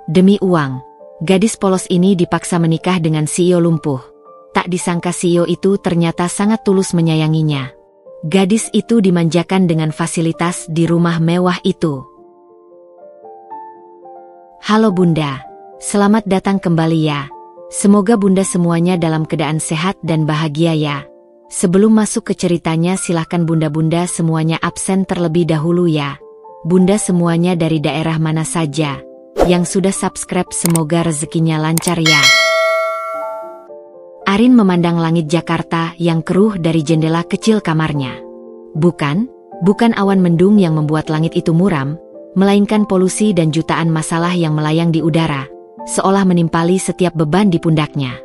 Demi uang, gadis polos ini dipaksa menikah dengan CEO lumpuh. Tak disangka CEO itu ternyata sangat tulus menyayanginya. Gadis itu dimanjakan dengan fasilitas di rumah mewah itu. Halo Bunda, selamat datang kembali ya. Semoga Bunda semuanya dalam keadaan sehat dan bahagia ya. Sebelum masuk ke ceritanya silahkan Bunda-Bunda semuanya absen terlebih dahulu ya. Bunda semuanya dari daerah mana saja yang sudah subscribe semoga rezekinya lancar ya. Arin memandang langit Jakarta yang keruh dari jendela kecil kamarnya. Bukan awan mendung yang membuat langit itu muram, melainkan polusi dan jutaan masalah yang melayang di udara, seolah menimpali setiap beban di pundaknya.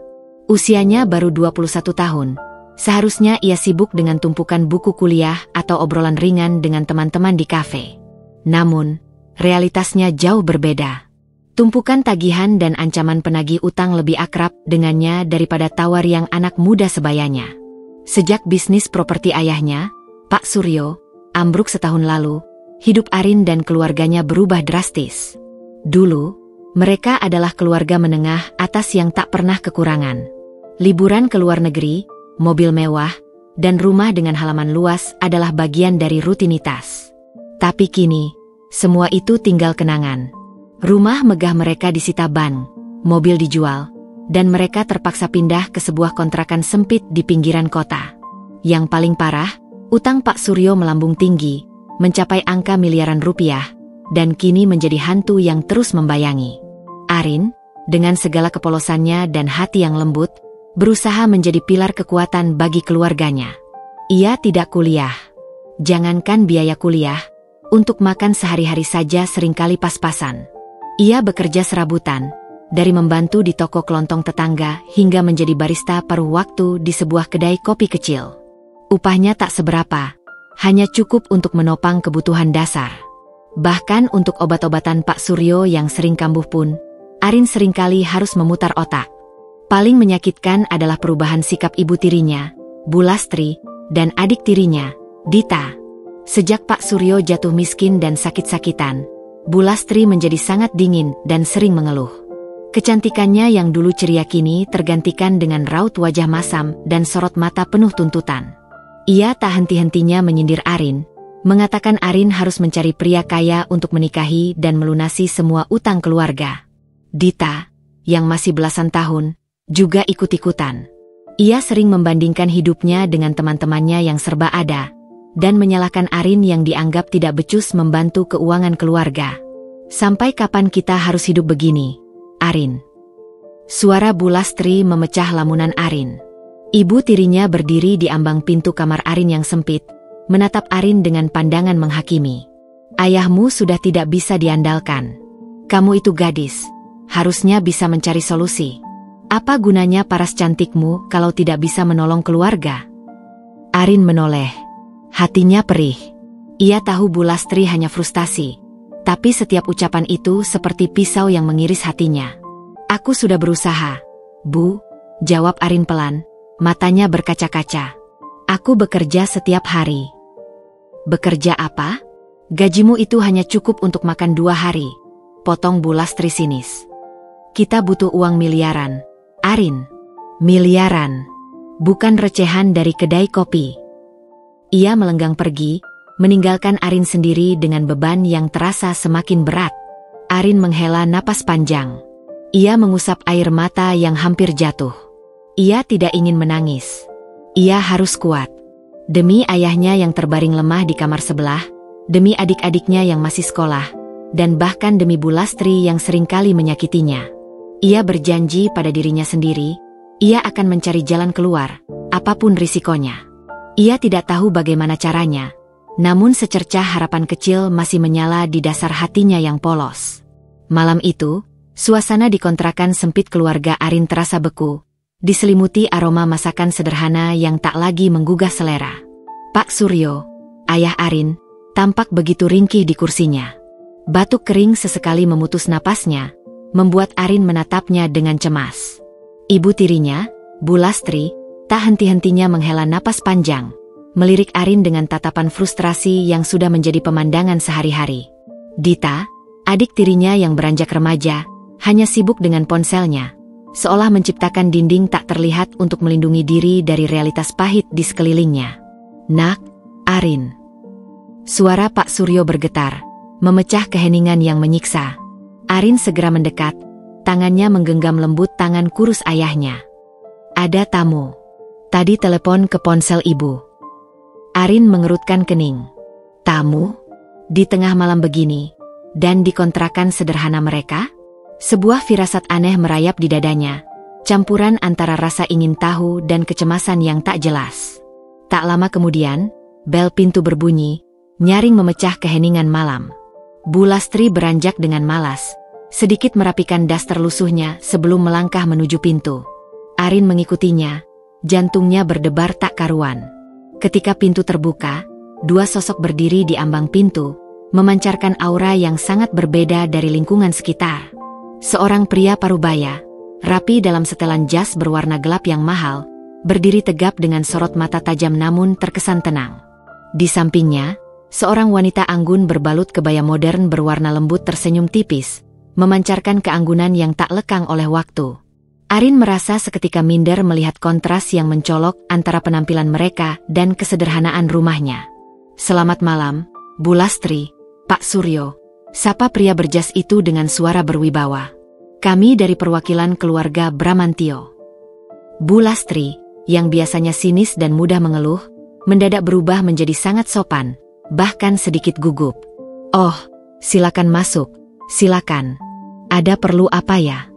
Usianya baru 21 tahun. Seharusnya ia sibuk dengan tumpukan buku kuliah atau obrolan ringan dengan teman-teman di kafe. Namun, realitasnya jauh berbeda. Tumpukan tagihan dan ancaman penagih utang lebih akrab dengannya daripada tawar yang anak muda sebayanya. Sejak bisnis properti ayahnya, Pak Suryo, ambruk setahun lalu, hidup Arin dan keluarganya berubah drastis. Dulu, mereka adalah keluarga menengah atas yang tak pernah kekurangan. Liburan ke luar negeri, mobil mewah, dan rumah dengan halaman luas adalah bagian dari rutinitas. Tapi kini, semua itu tinggal kenangan. Rumah megah mereka disita bank, mobil dijual, dan mereka terpaksa pindah ke sebuah kontrakan sempit di pinggiran kota. Yang paling parah, utang Pak Suryo melambung tinggi, mencapai angka miliaran rupiah, dan kini menjadi hantu yang terus membayangi. Arin, dengan segala kepolosannya dan hati yang lembut, berusaha menjadi pilar kekuatan bagi keluarganya. Ia tidak kuliah. Jangankan biaya kuliah, untuk makan sehari-hari saja seringkali pas-pasan. Ia bekerja serabutan, dari membantu di toko kelontong tetangga hingga menjadi barista paruh waktu di sebuah kedai kopi kecil. Upahnya tak seberapa, hanya cukup untuk menopang kebutuhan dasar. Bahkan untuk obat-obatan Pak Suryo yang sering kambuh pun, Arin seringkali harus memutar otak. Paling menyakitkan adalah perubahan sikap ibu tirinya, Bu Lastri, dan adik tirinya, Dita. Sejak Pak Suryo jatuh miskin dan sakit-sakitan, Bu Lastri menjadi sangat dingin dan sering mengeluh. Kecantikannya yang dulu ceria kini tergantikan dengan raut wajah masam dan sorot mata penuh tuntutan. Ia tak henti-hentinya menyindir Arin, mengatakan Arin harus mencari pria kaya untuk menikahi dan melunasi semua utang keluarga. Dita, yang masih belasan tahun, juga ikut-ikutan. Ia sering membandingkan hidupnya dengan teman-temannya yang serba ada, dan menyalahkan Arin yang dianggap tidak becus membantu keuangan keluarga. Sampai kapan kita harus hidup begini, Arin? Suara Bu Lastri memecah lamunan Arin. Ibu tirinya berdiri di ambang pintu kamar Arin yang sempit, menatap Arin dengan pandangan menghakimi. Ayahmu sudah tidak bisa diandalkan. Kamu itu gadis, harusnya bisa mencari solusi. Apa gunanya paras cantikmu kalau tidak bisa menolong keluarga? Arin menoleh. Hatinya perih. Ia tahu Bu Lastri hanya frustasi, tapi setiap ucapan itu seperti pisau yang mengiris hatinya. Aku sudah berusaha, Bu, jawab Arin pelan, matanya berkaca-kaca. Aku bekerja setiap hari. Bekerja apa? Gajimu itu hanya cukup untuk makan 2 hari, potong Bu Lastri sinis. Kita butuh uang miliaran, Arin. Miliaran, bukan recehan dari kedai kopi. Ia melenggang pergi, meninggalkan Arin sendiri dengan beban yang terasa semakin berat. Arin menghela napas panjang. Ia mengusap air mata yang hampir jatuh. Ia tidak ingin menangis. Ia harus kuat. Demi ayahnya yang terbaring lemah di kamar sebelah, demi adik-adiknya yang masih sekolah, dan bahkan demi Bu Lastri yang seringkali menyakitinya. Ia berjanji pada dirinya sendiri, ia akan mencari jalan keluar, apapun risikonya. Ia tidak tahu bagaimana caranya, namun secercah harapan kecil masih menyala di dasar hatinya yang polos. Malam itu, suasana di kontrakan sempit keluarga Arin terasa beku, diselimuti aroma masakan sederhana yang tak lagi menggugah selera. Pak Suryo, ayah Arin, tampak begitu ringkih di kursinya. Batuk kering sesekali memutus napasnya, membuat Arin menatapnya dengan cemas. Ibu tirinya, Bu Lastri, tak henti-hentinya menghela napas panjang, melirik Arin dengan tatapan frustrasi yang sudah menjadi pemandangan sehari-hari. Dita, adik tirinya yang beranjak remaja, hanya sibuk dengan ponselnya, seolah menciptakan dinding tak terlihat untuk melindungi diri dari realitas pahit di sekelilingnya. "Nak, Arin." Suara Pak Suryo bergetar, memecah keheningan yang menyiksa. Arin segera mendekat, tangannya menggenggam lembut tangan kurus ayahnya. "Ada tamu. Tadi telepon ke ponsel ibu." Arin mengerutkan kening. "Tamu? Di tengah malam begini? Dan di kontrakan sederhana mereka?" Sebuah firasat aneh merayap di dadanya, campuran antara rasa ingin tahu dan kecemasan yang tak jelas. Tak lama kemudian, bel pintu berbunyi, nyaring memecah keheningan malam. Bu Lastri beranjak dengan malas, sedikit merapikan daster lusuhnya sebelum melangkah menuju pintu. Arin mengikutinya, jantungnya berdebar tak karuan. Ketika pintu terbuka, dua sosok berdiri di ambang pintu, memancarkan aura yang sangat berbeda dari lingkungan sekitar. Seorang pria parubaya, rapi dalam setelan jas berwarna gelap yang mahal, berdiri tegap dengan sorot mata tajam namun terkesan tenang. Di sampingnya, seorang wanita anggun berbalut kebaya modern berwarna lembut tersenyum tipis, memancarkan keanggunan yang tak lekang oleh waktu. Arin merasa seketika minder melihat kontras yang mencolok antara penampilan mereka dan kesederhanaan rumahnya. "Selamat malam, Bu Lastri, Pak Suryo," sapa pria berjas itu dengan suara berwibawa. "Kami dari perwakilan keluarga Bramantio." Bu Lastri, yang biasanya sinis dan mudah mengeluh, mendadak berubah menjadi sangat sopan, bahkan sedikit gugup. "Oh, silakan masuk, silakan. Ada perlu apa ya?"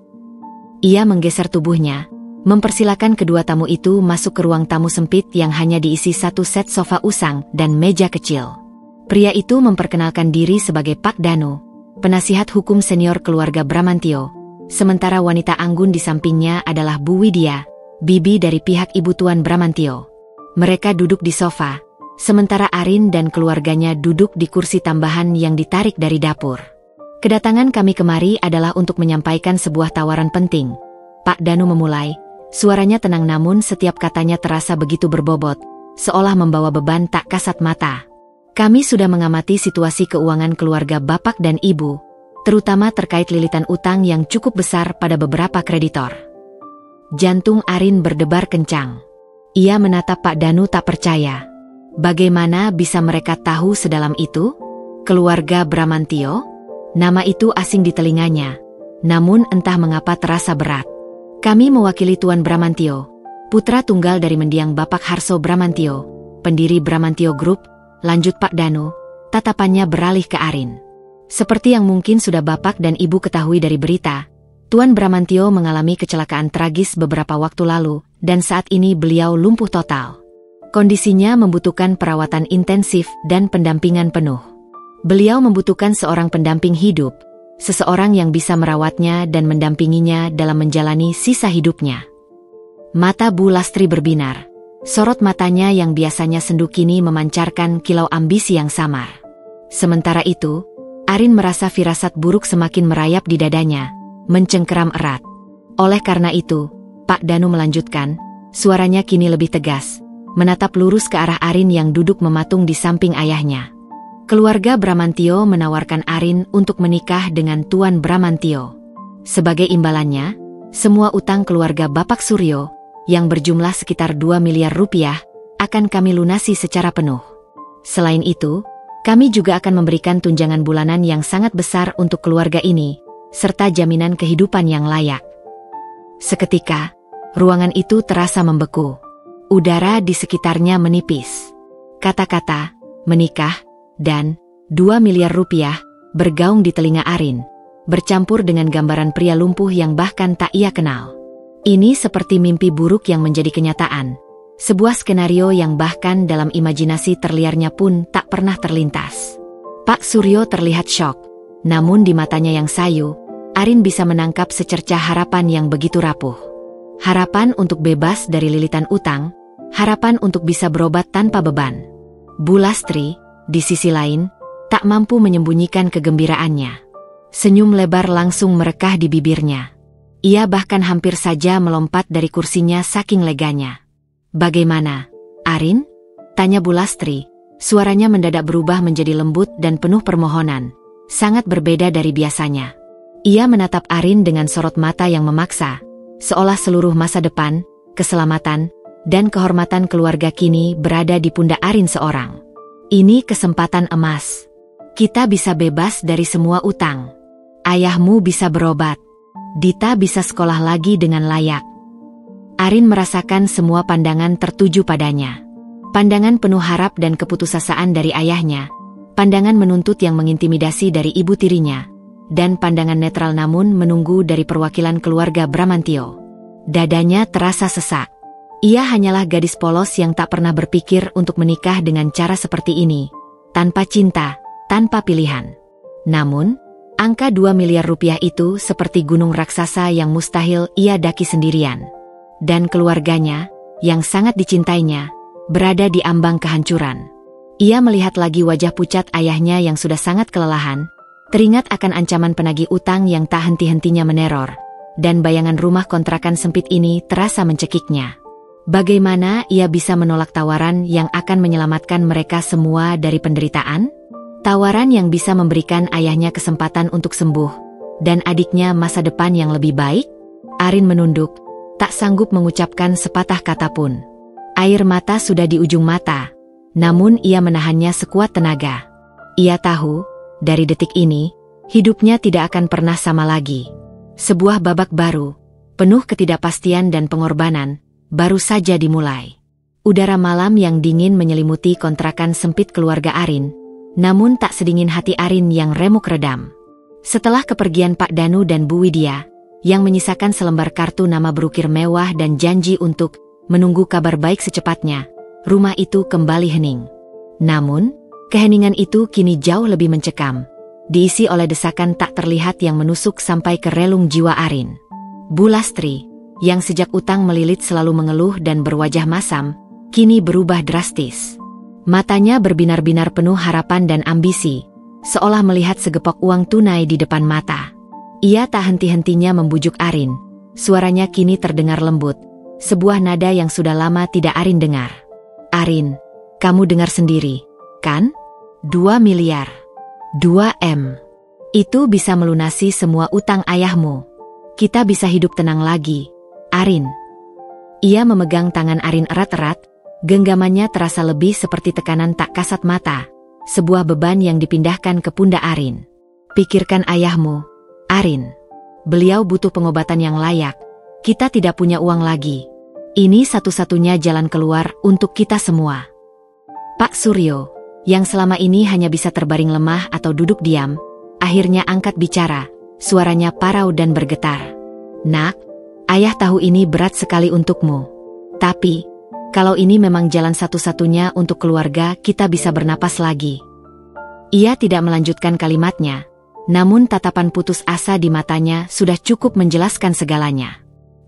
Ia menggeser tubuhnya, mempersilakan kedua tamu itu masuk ke ruang tamu sempit yang hanya diisi satu set sofa usang dan meja kecil. Pria itu memperkenalkan diri sebagai Pak Danu, penasihat hukum senior keluarga Bramantio, sementara wanita anggun di sampingnya adalah Bu Widya, bibi dari pihak Ibu Tuan Bramantio. Mereka duduk di sofa, sementara Arin dan keluarganya duduk di kursi tambahan yang ditarik dari dapur. "Kedatangan kami kemari adalah untuk menyampaikan sebuah tawaran penting," Pak Danu memulai, suaranya tenang namun setiap katanya terasa begitu berbobot, seolah membawa beban tak kasat mata. "Kami sudah mengamati situasi keuangan keluarga Bapak dan Ibu, terutama terkait lilitan utang yang cukup besar pada beberapa kreditor." Jantung Arin berdebar kencang. Ia menatap Pak Danu tak percaya. Bagaimana bisa mereka tahu sedalam itu? Keluarga Bramantio? Nama itu asing di telinganya, namun entah mengapa terasa berat. "Kami mewakili Tuan Bramantio, putra tunggal dari mendiang Bapak Harso Bramantio, pendiri Bramantio Group," lanjut Pak Danu, tatapannya beralih ke Arin. "Seperti yang mungkin sudah Bapak dan Ibu ketahui dari berita, Tuan Bramantio mengalami kecelakaan tragis beberapa waktu lalu, dan saat ini beliau lumpuh total. Kondisinya membutuhkan perawatan intensif dan pendampingan penuh. Beliau membutuhkan seorang pendamping hidup, seseorang yang bisa merawatnya dan mendampinginya dalam menjalani sisa hidupnya." Mata Bu Lastri berbinar. Sorot matanya yang biasanya sendu kini memancarkan kilau ambisi yang samar. Sementara itu, Arin merasa firasat buruk semakin merayap di dadanya, mencengkeram erat. Oleh karena itu, Pak Danu melanjutkan, suaranya kini lebih tegas, menatap lurus ke arah Arin yang duduk mematung di samping ayahnya. "Keluarga Bramantio menawarkan Arin untuk menikah dengan Tuan Bramantio. Sebagai imbalannya, semua utang keluarga Bapak Suryo, yang berjumlah sekitar 2 miliar rupiah, akan kami lunasi secara penuh. Selain itu, kami juga akan memberikan tunjangan bulanan yang sangat besar untuk keluarga ini, serta jaminan kehidupan yang layak." Seketika, ruangan itu terasa membeku. Udara di sekitarnya menipis. Kata-kata, menikah, dan 2 miliar rupiah, bergaung di telinga Arin, bercampur dengan gambaran pria lumpuh yang bahkan tak ia kenal. Ini seperti mimpi buruk yang menjadi kenyataan. Sebuah skenario yang bahkan dalam imajinasi terliarnya pun tak pernah terlintas. Pak Suryo terlihat syok. Namun di matanya yang sayu, Arin bisa menangkap secercah harapan yang begitu rapuh. Harapan untuk bebas dari lilitan utang, harapan untuk bisa berobat tanpa beban. Bu Lastri, di sisi lain, tak mampu menyembunyikan kegembiraannya. Senyum lebar langsung merekah di bibirnya. Ia bahkan hampir saja melompat dari kursinya saking leganya. "Bagaimana, Arin?" tanya Bu Lastri. Suaranya mendadak berubah menjadi lembut dan penuh permohonan, sangat berbeda dari biasanya. Ia menatap Arin dengan sorot mata yang memaksa, seolah seluruh masa depan, keselamatan, dan kehormatan keluarga kini berada di pundak Arin seorang. Ini kesempatan emas. Kita bisa bebas dari semua utang. Ayahmu bisa berobat. Dita bisa sekolah lagi dengan layak. Arin merasakan semua pandangan tertuju padanya. Pandangan penuh harap dan keputusasaan dari ayahnya, pandangan menuntut yang mengintimidasi dari ibu tirinya, dan pandangan netral namun menunggu dari perwakilan keluarga Bramantio. Dadanya terasa sesak. Ia hanyalah gadis polos yang tak pernah berpikir untuk menikah dengan cara seperti ini, tanpa cinta, tanpa pilihan. Namun, angka 2 miliar rupiah itu seperti gunung raksasa yang mustahil ia daki sendirian. Dan keluarganya, yang sangat dicintainya, berada di ambang kehancuran. Ia melihat lagi wajah pucat ayahnya yang sudah sangat kelelahan, teringat akan ancaman penagih utang yang tak henti-hentinya meneror, dan bayangan rumah kontrakan sempit ini terasa mencekiknya. Bagaimana ia bisa menolak tawaran yang akan menyelamatkan mereka semua dari penderitaan? Tawaran yang bisa memberikan ayahnya kesempatan untuk sembuh, dan adiknya masa depan yang lebih baik? Arin menunduk, tak sanggup mengucapkan sepatah kata pun. Air mata sudah di ujung mata, namun ia menahannya sekuat tenaga. Ia tahu, dari detik ini, hidupnya tidak akan pernah sama lagi. Sebuah babak baru, penuh ketidakpastian dan pengorbanan, baru saja dimulai. Udara malam yang dingin menyelimuti kontrakan sempit keluarga Arin, namun tak sedingin hati Arin yang remuk redam. Setelah kepergian Pak Danu dan Bu Widya, yang menyisakan selembar kartu nama berukir mewah dan janji untuk menunggu kabar baik secepatnya, rumah itu kembali hening. Namun, keheningan itu kini jauh lebih mencekam, diisi oleh desakan tak terlihat yang menusuk sampai ke relung jiwa Arin. Bu Lastri, yang sejak utang melilit selalu mengeluh dan berwajah masam, kini berubah drastis. Matanya berbinar-binar penuh harapan dan ambisi, seolah melihat segepok uang tunai di depan mata. Ia tak henti-hentinya membujuk Arin, suaranya kini terdengar lembut, sebuah nada yang sudah lama tidak Arin dengar. Arin, kamu dengar sendiri, kan? 2 miliar. 2 M. Itu bisa melunasi semua utang ayahmu. Kita bisa hidup tenang lagi, Arin. Ia memegang tangan Arin erat-erat, genggamannya terasa lebih seperti tekanan tak kasat mata, sebuah beban yang dipindahkan ke pundak Arin. Pikirkan ayahmu, Arin. Beliau butuh pengobatan yang layak, kita tidak punya uang lagi. Ini satu-satunya jalan keluar untuk kita semua. Pak Suryo, yang selama ini hanya bisa terbaring lemah atau duduk diam, akhirnya angkat bicara, suaranya parau dan bergetar. Nak, ayah tahu ini berat sekali untukmu. Tapi, kalau ini memang jalan satu-satunya untuk keluarga kita bisa bernapas lagi. Ia tidak melanjutkan kalimatnya, namun tatapan putus asa di matanya sudah cukup menjelaskan segalanya.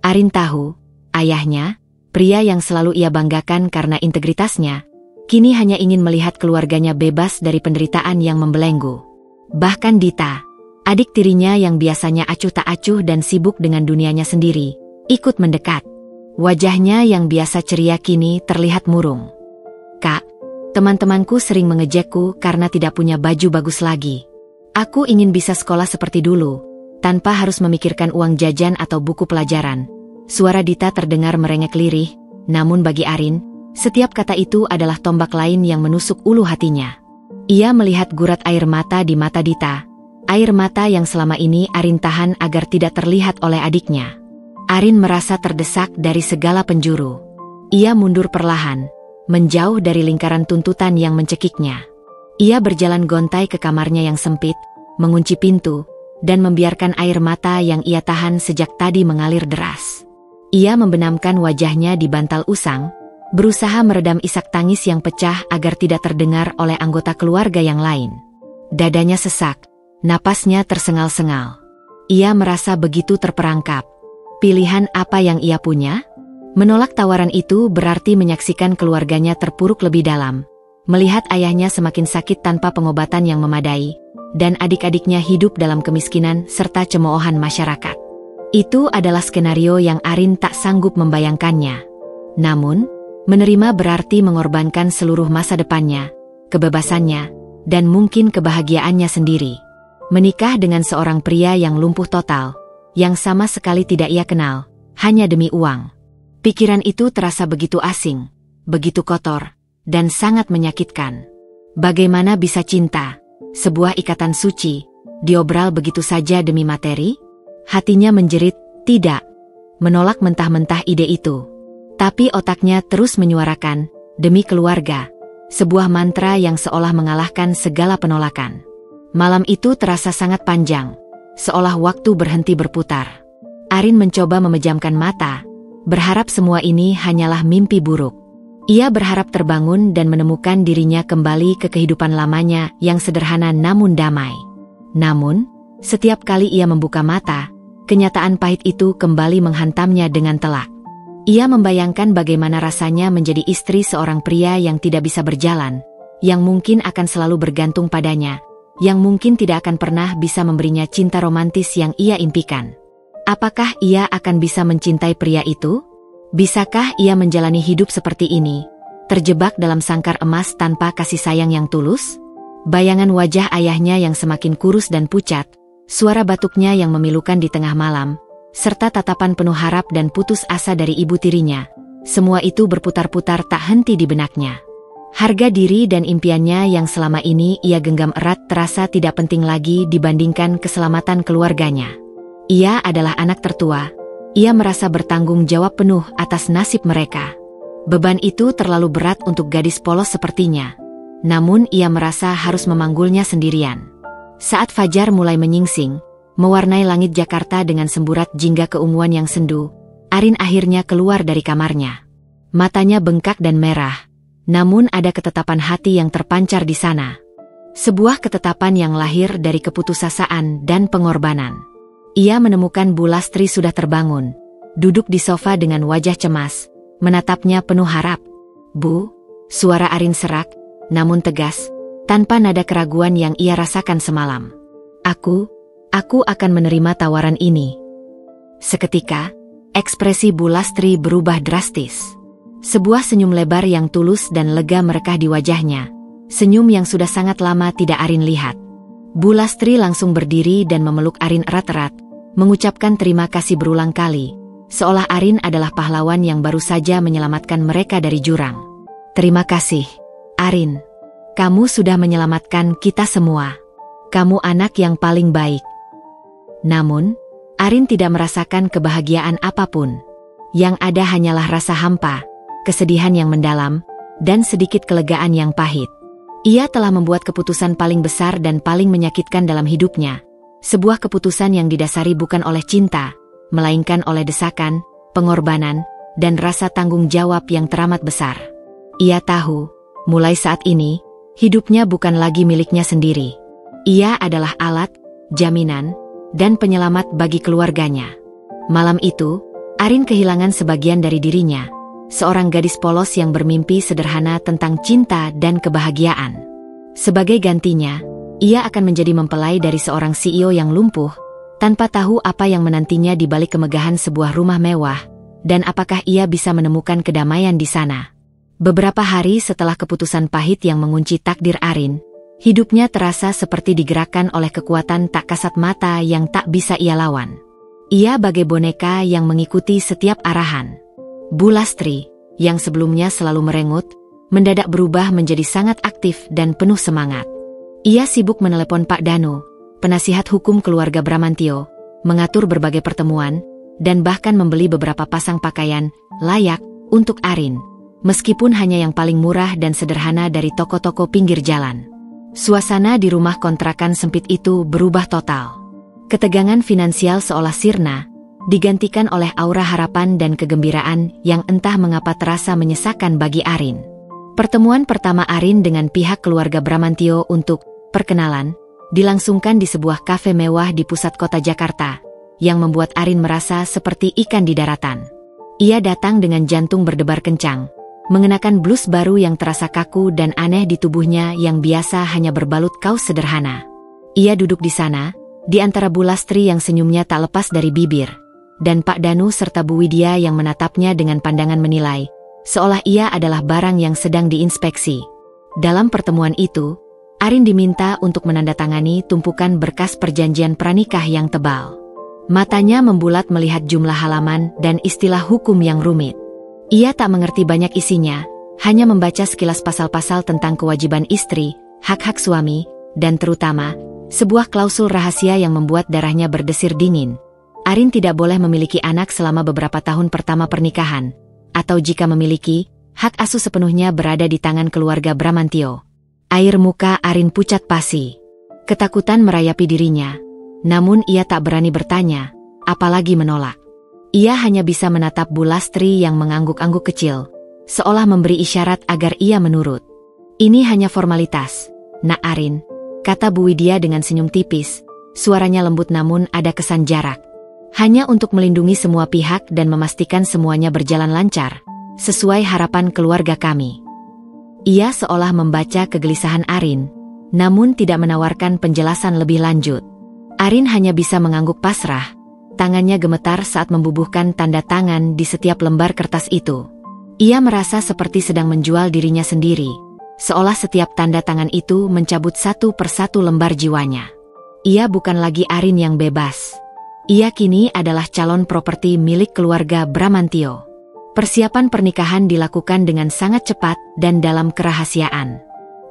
Arin tahu, ayahnya, pria yang selalu ia banggakan karena integritasnya, kini hanya ingin melihat keluarganya bebas dari penderitaan yang membelenggu. Bahkan Dita, adik tirinya yang biasanya acuh tak acuh dan sibuk dengan dunianya sendiri, ikut mendekat. Wajahnya yang biasa ceria kini terlihat murung. Kak, teman-temanku sering mengejekku karena tidak punya baju bagus lagi. Aku ingin bisa sekolah seperti dulu, tanpa harus memikirkan uang jajan atau buku pelajaran. Suara Dita terdengar merengek lirih, namun bagi Arin, setiap kata itu adalah tombak lain yang menusuk ulu hatinya. Ia melihat gurat air mata di mata Dita, air mata yang selama ini Arin tahan agar tidak terlihat oleh adiknya. Arin merasa terdesak dari segala penjuru. Ia mundur perlahan, menjauh dari lingkaran tuntutan yang mencekiknya. Ia berjalan gontai ke kamarnya yang sempit, mengunci pintu, dan membiarkan air mata yang ia tahan sejak tadi mengalir deras. Ia membenamkan wajahnya di bantal usang, berusaha meredam isak tangis yang pecah agar tidak terdengar oleh anggota keluarga yang lain. Dadanya sesak, napasnya tersengal-sengal. Ia merasa begitu terperangkap. Pilihan apa yang ia punya? Menolak tawaran itu berarti menyaksikan keluarganya terpuruk lebih dalam, melihat ayahnya semakin sakit tanpa pengobatan yang memadai, dan adik-adiknya hidup dalam kemiskinan serta cemoohan masyarakat. Itu adalah skenario yang Arin tak sanggup membayangkannya. Namun, menerima berarti mengorbankan seluruh masa depannya, kebebasannya, dan mungkin kebahagiaannya sendiri. Menikah dengan seorang pria yang lumpuh total, yang sama sekali tidak ia kenal, hanya demi uang. Pikiran itu terasa begitu asing, begitu kotor, dan sangat menyakitkan. Bagaimana bisa cinta, sebuah ikatan suci, diobral begitu saja demi materi? Hatinya menjerit, tidak. Menolak mentah-mentah ide itu. Tapi otaknya terus menyuarakan, demi keluarga. Sebuah mantra yang seolah mengalahkan segala penolakan. Malam itu terasa sangat panjang, seolah waktu berhenti berputar. Arin mencoba memejamkan mata, berharap semua ini hanyalah mimpi buruk. Ia berharap terbangun dan menemukan dirinya kembali ke kehidupan lamanya yang sederhana namun damai. Namun, setiap kali ia membuka mata, kenyataan pahit itu kembali menghantamnya dengan telak. Ia membayangkan bagaimana rasanya menjadi istri seorang pria yang tidak bisa berjalan, yang mungkin akan selalu bergantung padanya, yang mungkin tidak akan pernah bisa memberinya cinta romantis yang ia impikan. Apakah ia akan bisa mencintai pria itu? Bisakah ia menjalani hidup seperti ini, terjebak dalam sangkar emas tanpa kasih sayang yang tulus? Bayangan wajah ayahnya yang semakin kurus dan pucat, suara batuknya yang memilukan di tengah malam, serta tatapan penuh harap dan putus asa dari ibu tirinya, semua itu berputar-putar tak henti di benaknya. Harga diri dan impiannya yang selama ini ia genggam erat terasa tidak penting lagi dibandingkan keselamatan keluarganya. Ia adalah anak tertua. Ia merasa bertanggung jawab penuh atas nasib mereka. Beban itu terlalu berat untuk gadis polos sepertinya. Namun ia merasa harus memanggulnya sendirian. Saat fajar mulai menyingsing, mewarnai langit Jakarta dengan semburat jingga keunguan yang sendu, Arin akhirnya keluar dari kamarnya. Matanya bengkak dan merah. Namun ada ketetapan hati yang terpancar di sana. Sebuah ketetapan yang lahir dari keputusasaan dan pengorbanan. Ia menemukan Bu Lastri sudah terbangun, duduk di sofa dengan wajah cemas, menatapnya penuh harap. "Bu," suara Arin serak, namun tegas, tanpa nada keraguan yang ia rasakan semalam. Aku akan menerima tawaran ini." Seketika, ekspresi Bu Lastri berubah drastis. Sebuah senyum lebar yang tulus dan lega merekah di wajahnya. Senyum yang sudah sangat lama tidak Arin lihat. Bu Lastri langsung berdiri dan memeluk Arin erat-erat, mengucapkan terima kasih berulang kali, seolah Arin adalah pahlawan yang baru saja menyelamatkan mereka dari jurang. "Terima kasih, Arin. Kamu sudah menyelamatkan kita semua. Kamu anak yang paling baik." Namun, Arin tidak merasakan kebahagiaan apapun. Yang ada hanyalah rasa hampa, kesedihan yang mendalam, dan sedikit kelegaan yang pahit. Ia telah membuat keputusan paling besar dan paling menyakitkan dalam hidupnya. Sebuah keputusan yang didasari bukan oleh cinta, melainkan oleh desakan, pengorbanan, dan rasa tanggung jawab yang teramat besar. Ia tahu, mulai saat ini, hidupnya bukan lagi miliknya sendiri. Ia adalah alat, jaminan, dan penyelamat bagi keluarganya. Malam itu, Arin kehilangan sebagian dari dirinya. Seorang gadis polos yang bermimpi sederhana tentang cinta dan kebahagiaan. Sebagai gantinya, ia akan menjadi mempelai dari seorang CEO yang lumpuh, tanpa tahu apa yang menantinya di balik kemegahan sebuah rumah mewah, dan apakah ia bisa menemukan kedamaian di sana. Beberapa hari setelah keputusan pahit yang mengunci takdir Arin, hidupnya terasa seperti digerakkan oleh kekuatan tak kasat mata yang tak bisa ia lawan. Ia bagai boneka yang mengikuti setiap arahan. Bu Lastri, yang sebelumnya selalu merengut, mendadak berubah menjadi sangat aktif dan penuh semangat. Ia sibuk menelepon Pak Danu, penasihat hukum keluarga Bramantio, mengatur berbagai pertemuan, dan bahkan membeli beberapa pasang pakaian layak untuk Arin, meskipun hanya yang paling murah dan sederhana dari toko-toko pinggir jalan. Suasana di rumah kontrakan sempit itu berubah total. Ketegangan finansial seolah sirna, digantikan oleh aura harapan dan kegembiraan yang entah mengapa terasa menyesakan bagi Arin. Pertemuan pertama Arin dengan pihak keluarga Bramantio untuk perkenalan dilangsungkan di sebuah kafe mewah di pusat kota Jakarta, yang membuat Arin merasa seperti ikan di daratan. Ia datang dengan jantung berdebar kencang, mengenakan blus baru yang terasa kaku dan aneh di tubuhnya yang biasa hanya berbalut kaos sederhana. Ia duduk di sana, di antara Bu Lastri yang senyumnya tak lepas dari bibir, dan Pak Danu serta Bu Widya yang menatapnya dengan pandangan menilai, seolah ia adalah barang yang sedang diinspeksi. Dalam pertemuan itu, Arin diminta untuk menandatangani tumpukan berkas perjanjian pranikah yang tebal. Matanya membulat melihat jumlah halaman dan istilah hukum yang rumit. Ia tak mengerti banyak isinya, hanya membaca sekilas pasal-pasal tentang kewajiban istri, hak-hak suami, dan terutama, sebuah klausul rahasia yang membuat darahnya berdesir dingin. Arin tidak boleh memiliki anak selama beberapa tahun pertama pernikahan, atau jika memiliki, hak asuh sepenuhnya berada di tangan keluarga Bramantio. Air muka Arin pucat pasi. Ketakutan merayapi dirinya, namun ia tak berani bertanya, apalagi menolak. Ia hanya bisa menatap Bu Lastri yang mengangguk-angguk kecil, seolah memberi isyarat agar ia menurut. Ini hanya formalitas, Nak Arin, kata Bu Widya dengan senyum tipis, suaranya lembut namun ada kesan jarak. Hanya untuk melindungi semua pihak dan memastikan semuanya berjalan lancar, sesuai harapan keluarga kami. Ia seolah membaca kegelisahan Arin, namun tidak menawarkan penjelasan lebih lanjut. Arin hanya bisa mengangguk pasrah, tangannya gemetar saat membubuhkan tanda tangan di setiap lembar kertas itu. Ia merasa seperti sedang menjual dirinya sendiri, seolah setiap tanda tangan itu mencabut satu persatu lembar jiwanya. Ia bukan lagi Arin yang bebas. Ia kini adalah calon properti milik keluarga Bramantio. Persiapan pernikahan dilakukan dengan sangat cepat dan dalam kerahasiaan.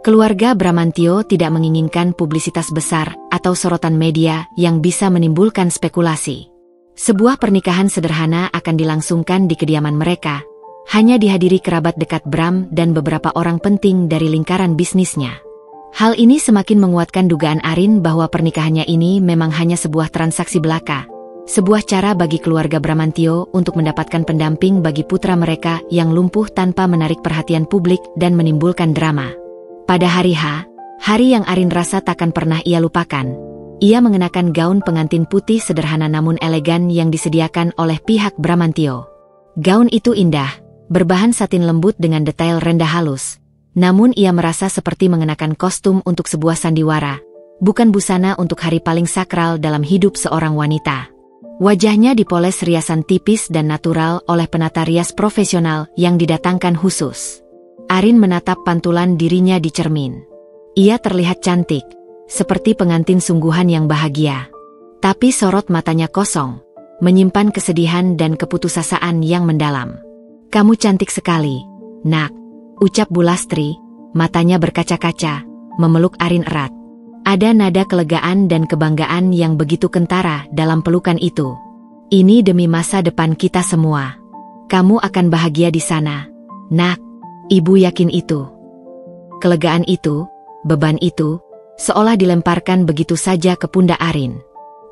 Keluarga Bramantio tidak menginginkan publisitas besar atau sorotan media yang bisa menimbulkan spekulasi. Sebuah pernikahan sederhana akan dilangsungkan di kediaman mereka, hanya dihadiri kerabat dekat Bram dan beberapa orang penting dari lingkaran bisnisnya. Hal ini semakin menguatkan dugaan Arin bahwa pernikahannya ini memang hanya sebuah transaksi belaka, sebuah cara bagi keluarga Bramantio untuk mendapatkan pendamping bagi putra mereka yang lumpuh tanpa menarik perhatian publik dan menimbulkan drama. Pada hari H, hari yang Arin rasa takkan pernah ia lupakan, ia mengenakan gaun pengantin putih sederhana namun elegan yang disediakan oleh pihak Bramantio. Gaun itu indah, berbahan satin lembut dengan detail rendah halus. Namun ia merasa seperti mengenakan kostum untuk sebuah sandiwara, bukan busana untuk hari paling sakral dalam hidup seorang wanita. Wajahnya dipoles riasan tipis dan natural oleh penata rias profesional yang didatangkan khusus. Arin menatap pantulan dirinya di cermin. Ia terlihat cantik, seperti pengantin sungguhan yang bahagia. Tapi sorot matanya kosong, menyimpan kesedihan dan keputusasaan yang mendalam. "Kamu cantik sekali, Nak," ucap Bu Lastri, matanya berkaca-kaca, memeluk Arin erat. Ada nada kelegaan dan kebanggaan yang begitu kentara dalam pelukan itu. "Ini demi masa depan kita semua. Kamu akan bahagia di sana, Nak. Ibu yakin itu." Kelegaan itu, beban itu, seolah dilemparkan begitu saja ke pundak Arin.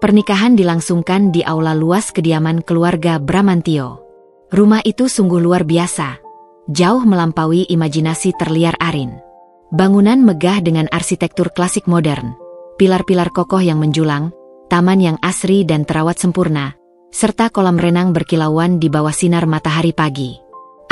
Pernikahan dilangsungkan di aula luas kediaman keluarga Bramantio. Rumah itu sungguh luar biasa. Jauh melampaui imajinasi terliar Arin. Bangunan megah dengan arsitektur klasik modern, pilar-pilar kokoh yang menjulang, taman yang asri dan terawat sempurna, serta kolam renang berkilauan di bawah sinar matahari pagi.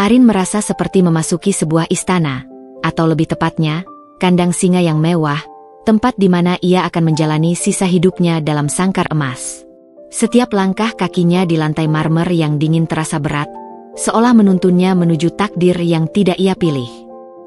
Arin merasa seperti memasuki sebuah istana, atau lebih tepatnya, kandang singa yang mewah, tempat di mana ia akan menjalani sisa hidupnya dalam sangkar emas. Setiap langkah kakinya di lantai marmer yang dingin terasa berat, seolah menuntunnya menuju takdir yang tidak ia pilih.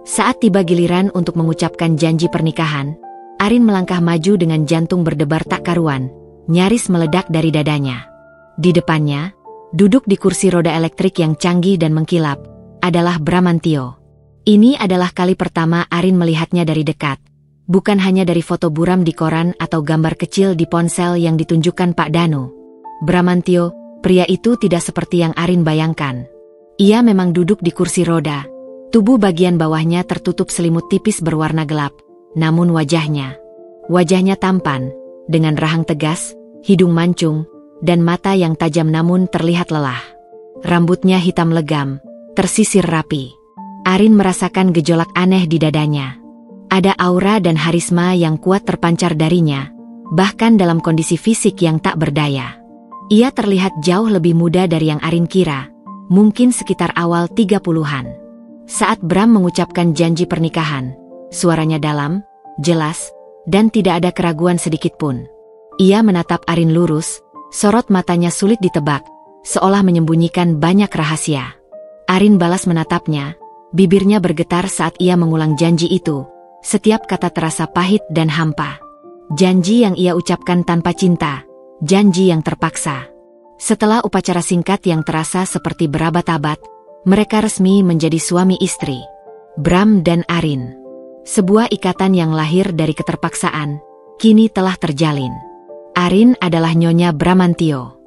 Saat tiba giliran untuk mengucapkan janji pernikahan, Arin melangkah maju dengan jantung berdebar tak karuan, nyaris meledak dari dadanya. Di depannya, duduk di kursi roda elektrik yang canggih dan mengkilap, adalah Bramantio. Ini adalah kali pertama Arin melihatnya dari dekat, bukan hanya dari foto buram di koran atau gambar kecil di ponsel yang ditunjukkan Pak Danu. Bramantio, pria itu tidak seperti yang Arin bayangkan. Ia memang duduk di kursi roda, tubuh bagian bawahnya tertutup selimut tipis berwarna gelap, namun wajahnya tampan, dengan rahang tegas, hidung mancung, dan mata yang tajam namun terlihat lelah. Rambutnya hitam legam, tersisir rapi. Arin merasakan gejolak aneh di dadanya. Ada aura dan harisma yang kuat terpancar darinya, bahkan dalam kondisi fisik yang tak berdaya. Ia terlihat jauh lebih muda dari yang Arin kira, mungkin sekitar awal 30-an. Saat Bram mengucapkan janji pernikahan, suaranya dalam, jelas, dan tidak ada keraguan sedikitpun. Ia menatap Arin lurus, sorot matanya sulit ditebak, seolah menyembunyikan banyak rahasia. Arin balas menatapnya, bibirnya bergetar saat ia mengulang janji itu, Setiap kata terasa pahit dan hampa. Janji yang ia ucapkan tanpa cinta, janji yang terpaksa. Setelah upacara singkat yang terasa seperti berabad-abad, mereka resmi menjadi suami istri. Bram dan Arin. Sebuah ikatan yang lahir dari keterpaksaan, kini telah terjalin. Arin adalah Nyonya Bramantio,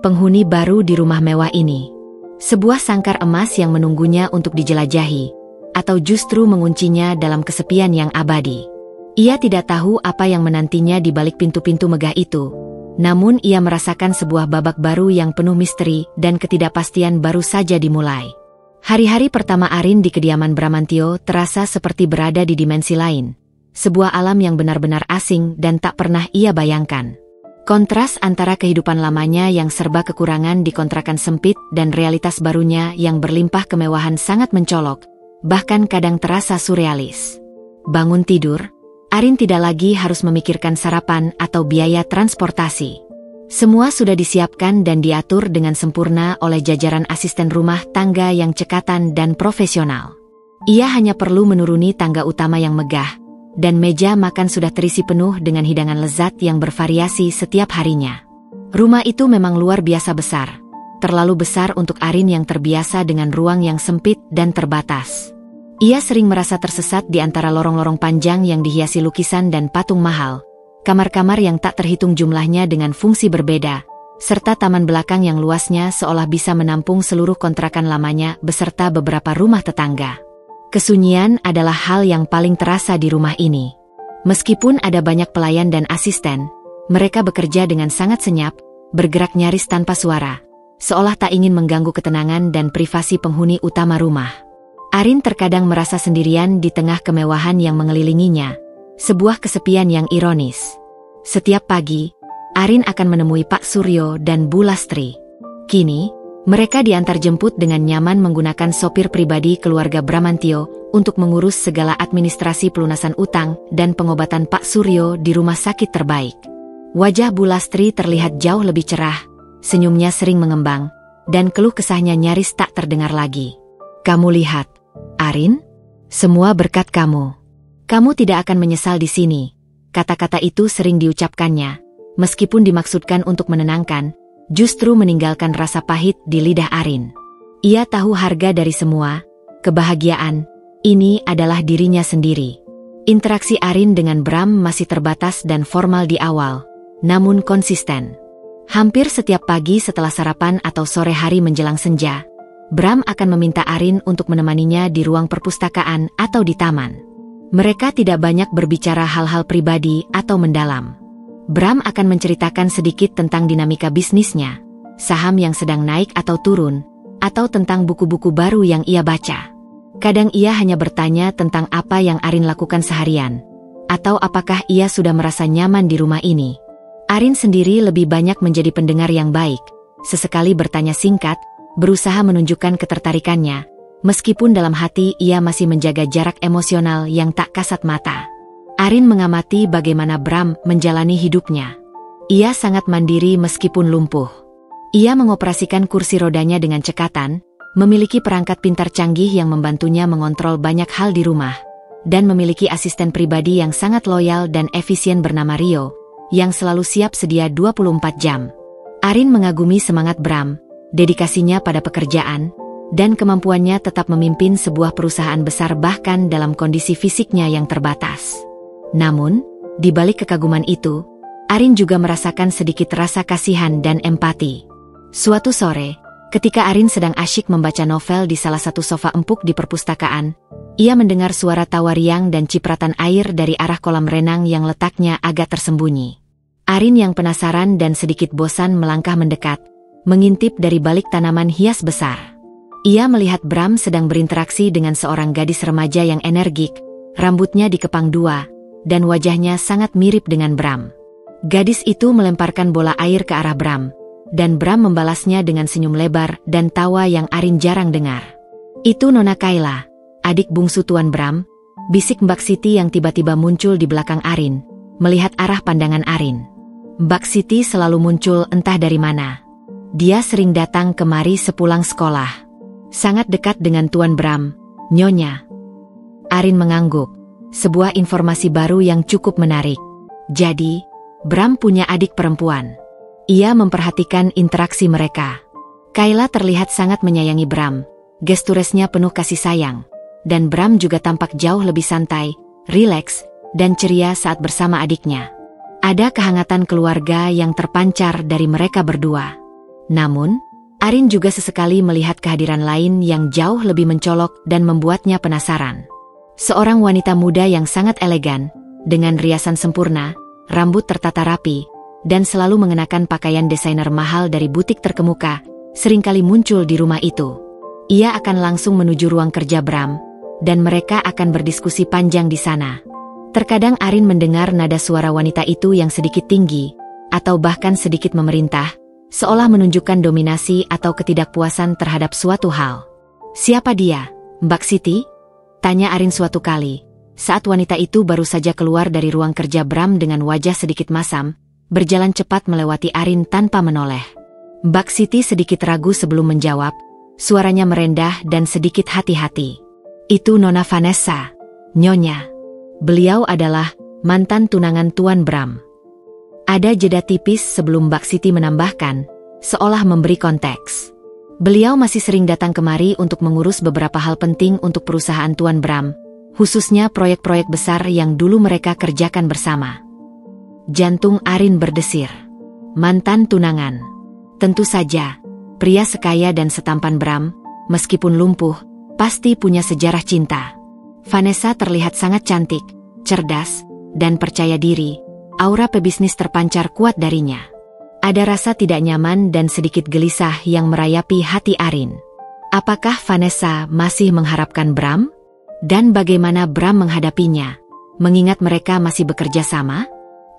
penghuni baru di rumah mewah ini. Sebuah sangkar emas yang menunggunya untuk dijelajahi, atau justru menguncinya dalam kesepian yang abadi. Ia tidak tahu apa yang menantinya di balik pintu-pintu megah itu, namun ia merasakan sebuah babak baru yang penuh misteri dan ketidakpastian baru saja dimulai. Hari-hari pertama Arin di kediaman Bramantio terasa seperti berada di dimensi lain, sebuah alam yang benar-benar asing dan tak pernah ia bayangkan. Kontras antara kehidupan lamanya yang serba kekurangan di kontrakan sempit dan realitas barunya yang berlimpah kemewahan sangat mencolok, bahkan kadang terasa surrealis. Bangun tidur, Arin tidak lagi harus memikirkan sarapan atau biaya transportasi. Semua sudah disiapkan dan diatur dengan sempurna oleh jajaran asisten rumah tangga yang cekatan dan profesional. Ia hanya perlu menuruni tangga utama yang megah, dan meja makan sudah terisi penuh dengan hidangan lezat yang bervariasi setiap harinya. Rumah itu memang luar biasa besar, terlalu besar untuk Arin yang terbiasa dengan ruang yang sempit dan terbatas. Ia sering merasa tersesat di antara lorong-lorong panjang yang dihiasi lukisan dan patung mahal, kamar-kamar yang tak terhitung jumlahnya dengan fungsi berbeda, serta taman belakang yang luasnya seolah bisa menampung seluruh kontrakan lamanya beserta beberapa rumah tetangga. Kesunyian adalah hal yang paling terasa di rumah ini. Meskipun ada banyak pelayan dan asisten, mereka bekerja dengan sangat senyap, bergerak nyaris tanpa suara, seolah tak ingin mengganggu ketenangan dan privasi penghuni utama rumah. Arin terkadang merasa sendirian di tengah kemewahan yang mengelilinginya, sebuah kesepian yang ironis. Setiap pagi, Arin akan menemui Pak Suryo dan Bu Lastri. Kini, mereka diantar jemput dengan nyaman menggunakan sopir pribadi keluarga Bramantio untuk mengurus segala administrasi pelunasan utang dan pengobatan Pak Suryo di rumah sakit terbaik. Wajah Bu Lastri terlihat jauh lebih cerah, senyumnya sering mengembang, dan keluh kesahnya nyaris tak terdengar lagi. "Kamu lihat, Arin, semua berkat kamu. Kamu tidak akan menyesal di sini." Kata-kata itu sering diucapkannya, meskipun dimaksudkan untuk menenangkan, justru meninggalkan rasa pahit di lidah Arin. Ia tahu harga dari semua kebahagiaan ini adalah dirinya sendiri. Interaksi Arin dengan Bram masih terbatas dan formal di awal, namun konsisten. Hampir setiap pagi setelah sarapan atau sore hari menjelang senja, Bram akan meminta Arin untuk menemaninya di ruang perpustakaan atau di taman. Mereka tidak banyak berbicara hal-hal pribadi atau mendalam. Bram akan menceritakan sedikit tentang dinamika bisnisnya, saham yang sedang naik atau turun, atau tentang buku-buku baru yang ia baca. Kadang ia hanya bertanya tentang apa yang Arin lakukan seharian, atau apakah ia sudah merasa nyaman di rumah ini. Arin sendiri lebih banyak menjadi pendengar yang baik, sesekali bertanya singkat, berusaha menunjukkan ketertarikannya, meskipun dalam hati ia masih menjaga jarak emosional yang tak kasat mata. Arin mengamati bagaimana Bram menjalani hidupnya. Ia sangat mandiri meskipun lumpuh. Ia mengoperasikan kursi rodanya dengan cekatan, memiliki perangkat pintar canggih yang membantunya mengontrol banyak hal di rumah, dan memiliki asisten pribadi yang sangat loyal dan efisien bernama Rio, yang selalu siap sedia 24 jam. Arin mengagumi semangat Bram, dedikasinya pada pekerjaan, dan kemampuannya tetap memimpin sebuah perusahaan besar bahkan dalam kondisi fisiknya yang terbatas. Namun, di balik kekaguman itu, Arin juga merasakan sedikit rasa kasihan dan empati. Suatu sore, ketika Arin sedang asyik membaca novel di salah satu sofa empuk di perpustakaan, ia mendengar suara tawa riang dan cipratan air dari arah kolam renang yang letaknya agak tersembunyi. Arin yang penasaran dan sedikit bosan melangkah mendekat, mengintip dari balik tanaman hias besar. Ia melihat Bram sedang berinteraksi dengan seorang gadis remaja yang energik, rambutnya dikepang dua, dan wajahnya sangat mirip dengan Bram. Gadis itu melemparkan bola air ke arah Bram, dan Bram membalasnya dengan senyum lebar dan tawa yang Arin jarang dengar. "Itu Nona Kayla, adik bungsu Tuan Bram," bisik Mbak Siti yang tiba-tiba muncul di belakang Arin, melihat arah pandangan Arin. Mbak Siti selalu muncul entah dari mana. Dia sering datang kemari sepulang sekolah. Sangat dekat dengan Tuan Bram, Nyonya. Arin mengangguk. sebuah informasi baru yang cukup menarik. Jadi, Bram punya adik perempuan. Ia memperhatikan interaksi mereka. Kayla terlihat sangat menyayangi Bram. Gesturnya penuh kasih sayang. Dan Bram juga tampak jauh lebih santai, rileks, dan ceria saat bersama adiknya. Ada kehangatan keluarga yang terpancar dari mereka berdua. Namun, Arin juga sesekali melihat kehadiran lain yang jauh lebih mencolok dan membuatnya penasaran. Seorang wanita muda yang sangat elegan, dengan riasan sempurna, rambut tertata rapi, dan selalu mengenakan pakaian desainer mahal dari butik terkemuka, seringkali muncul di rumah itu. Ia akan langsung menuju ruang kerja Bram, dan mereka akan berdiskusi panjang di sana. Terkadang Arin mendengar nada suara wanita itu yang sedikit tinggi, atau bahkan sedikit memerintah, seolah menunjukkan dominasi atau ketidakpuasan terhadap suatu hal. "Siapa dia, Mbak Siti?" tanya Arin suatu kali, saat wanita itu baru saja keluar dari ruang kerja Bram dengan wajah sedikit masam, berjalan cepat melewati Arin tanpa menoleh. Mbak Siti sedikit ragu sebelum menjawab, suaranya merendah dan sedikit hati-hati. "Itu Nona Vanessa, Nyonya." Beliau adalah mantan tunangan Tuan Bram. Ada jeda tipis sebelum Mbak Siti menambahkan, seolah memberi konteks. Beliau masih sering datang kemari untuk mengurus beberapa hal penting untuk perusahaan Tuan Bram, khususnya proyek-proyek besar yang dulu mereka kerjakan bersama. Jantung Arin berdesir. Mantan tunangan. Tentu saja, pria sekaya dan setampan Bram, meskipun lumpuh, pasti punya sejarah cinta. Vanessa terlihat sangat cantik, cerdas, dan percaya diri. Aura pebisnis terpancar kuat darinya. Ada rasa tidak nyaman dan sedikit gelisah yang merayapi hati Arin. Apakah Vanessa masih mengharapkan Bram? Dan bagaimana Bram menghadapinya? Mengingat mereka masih bekerja sama?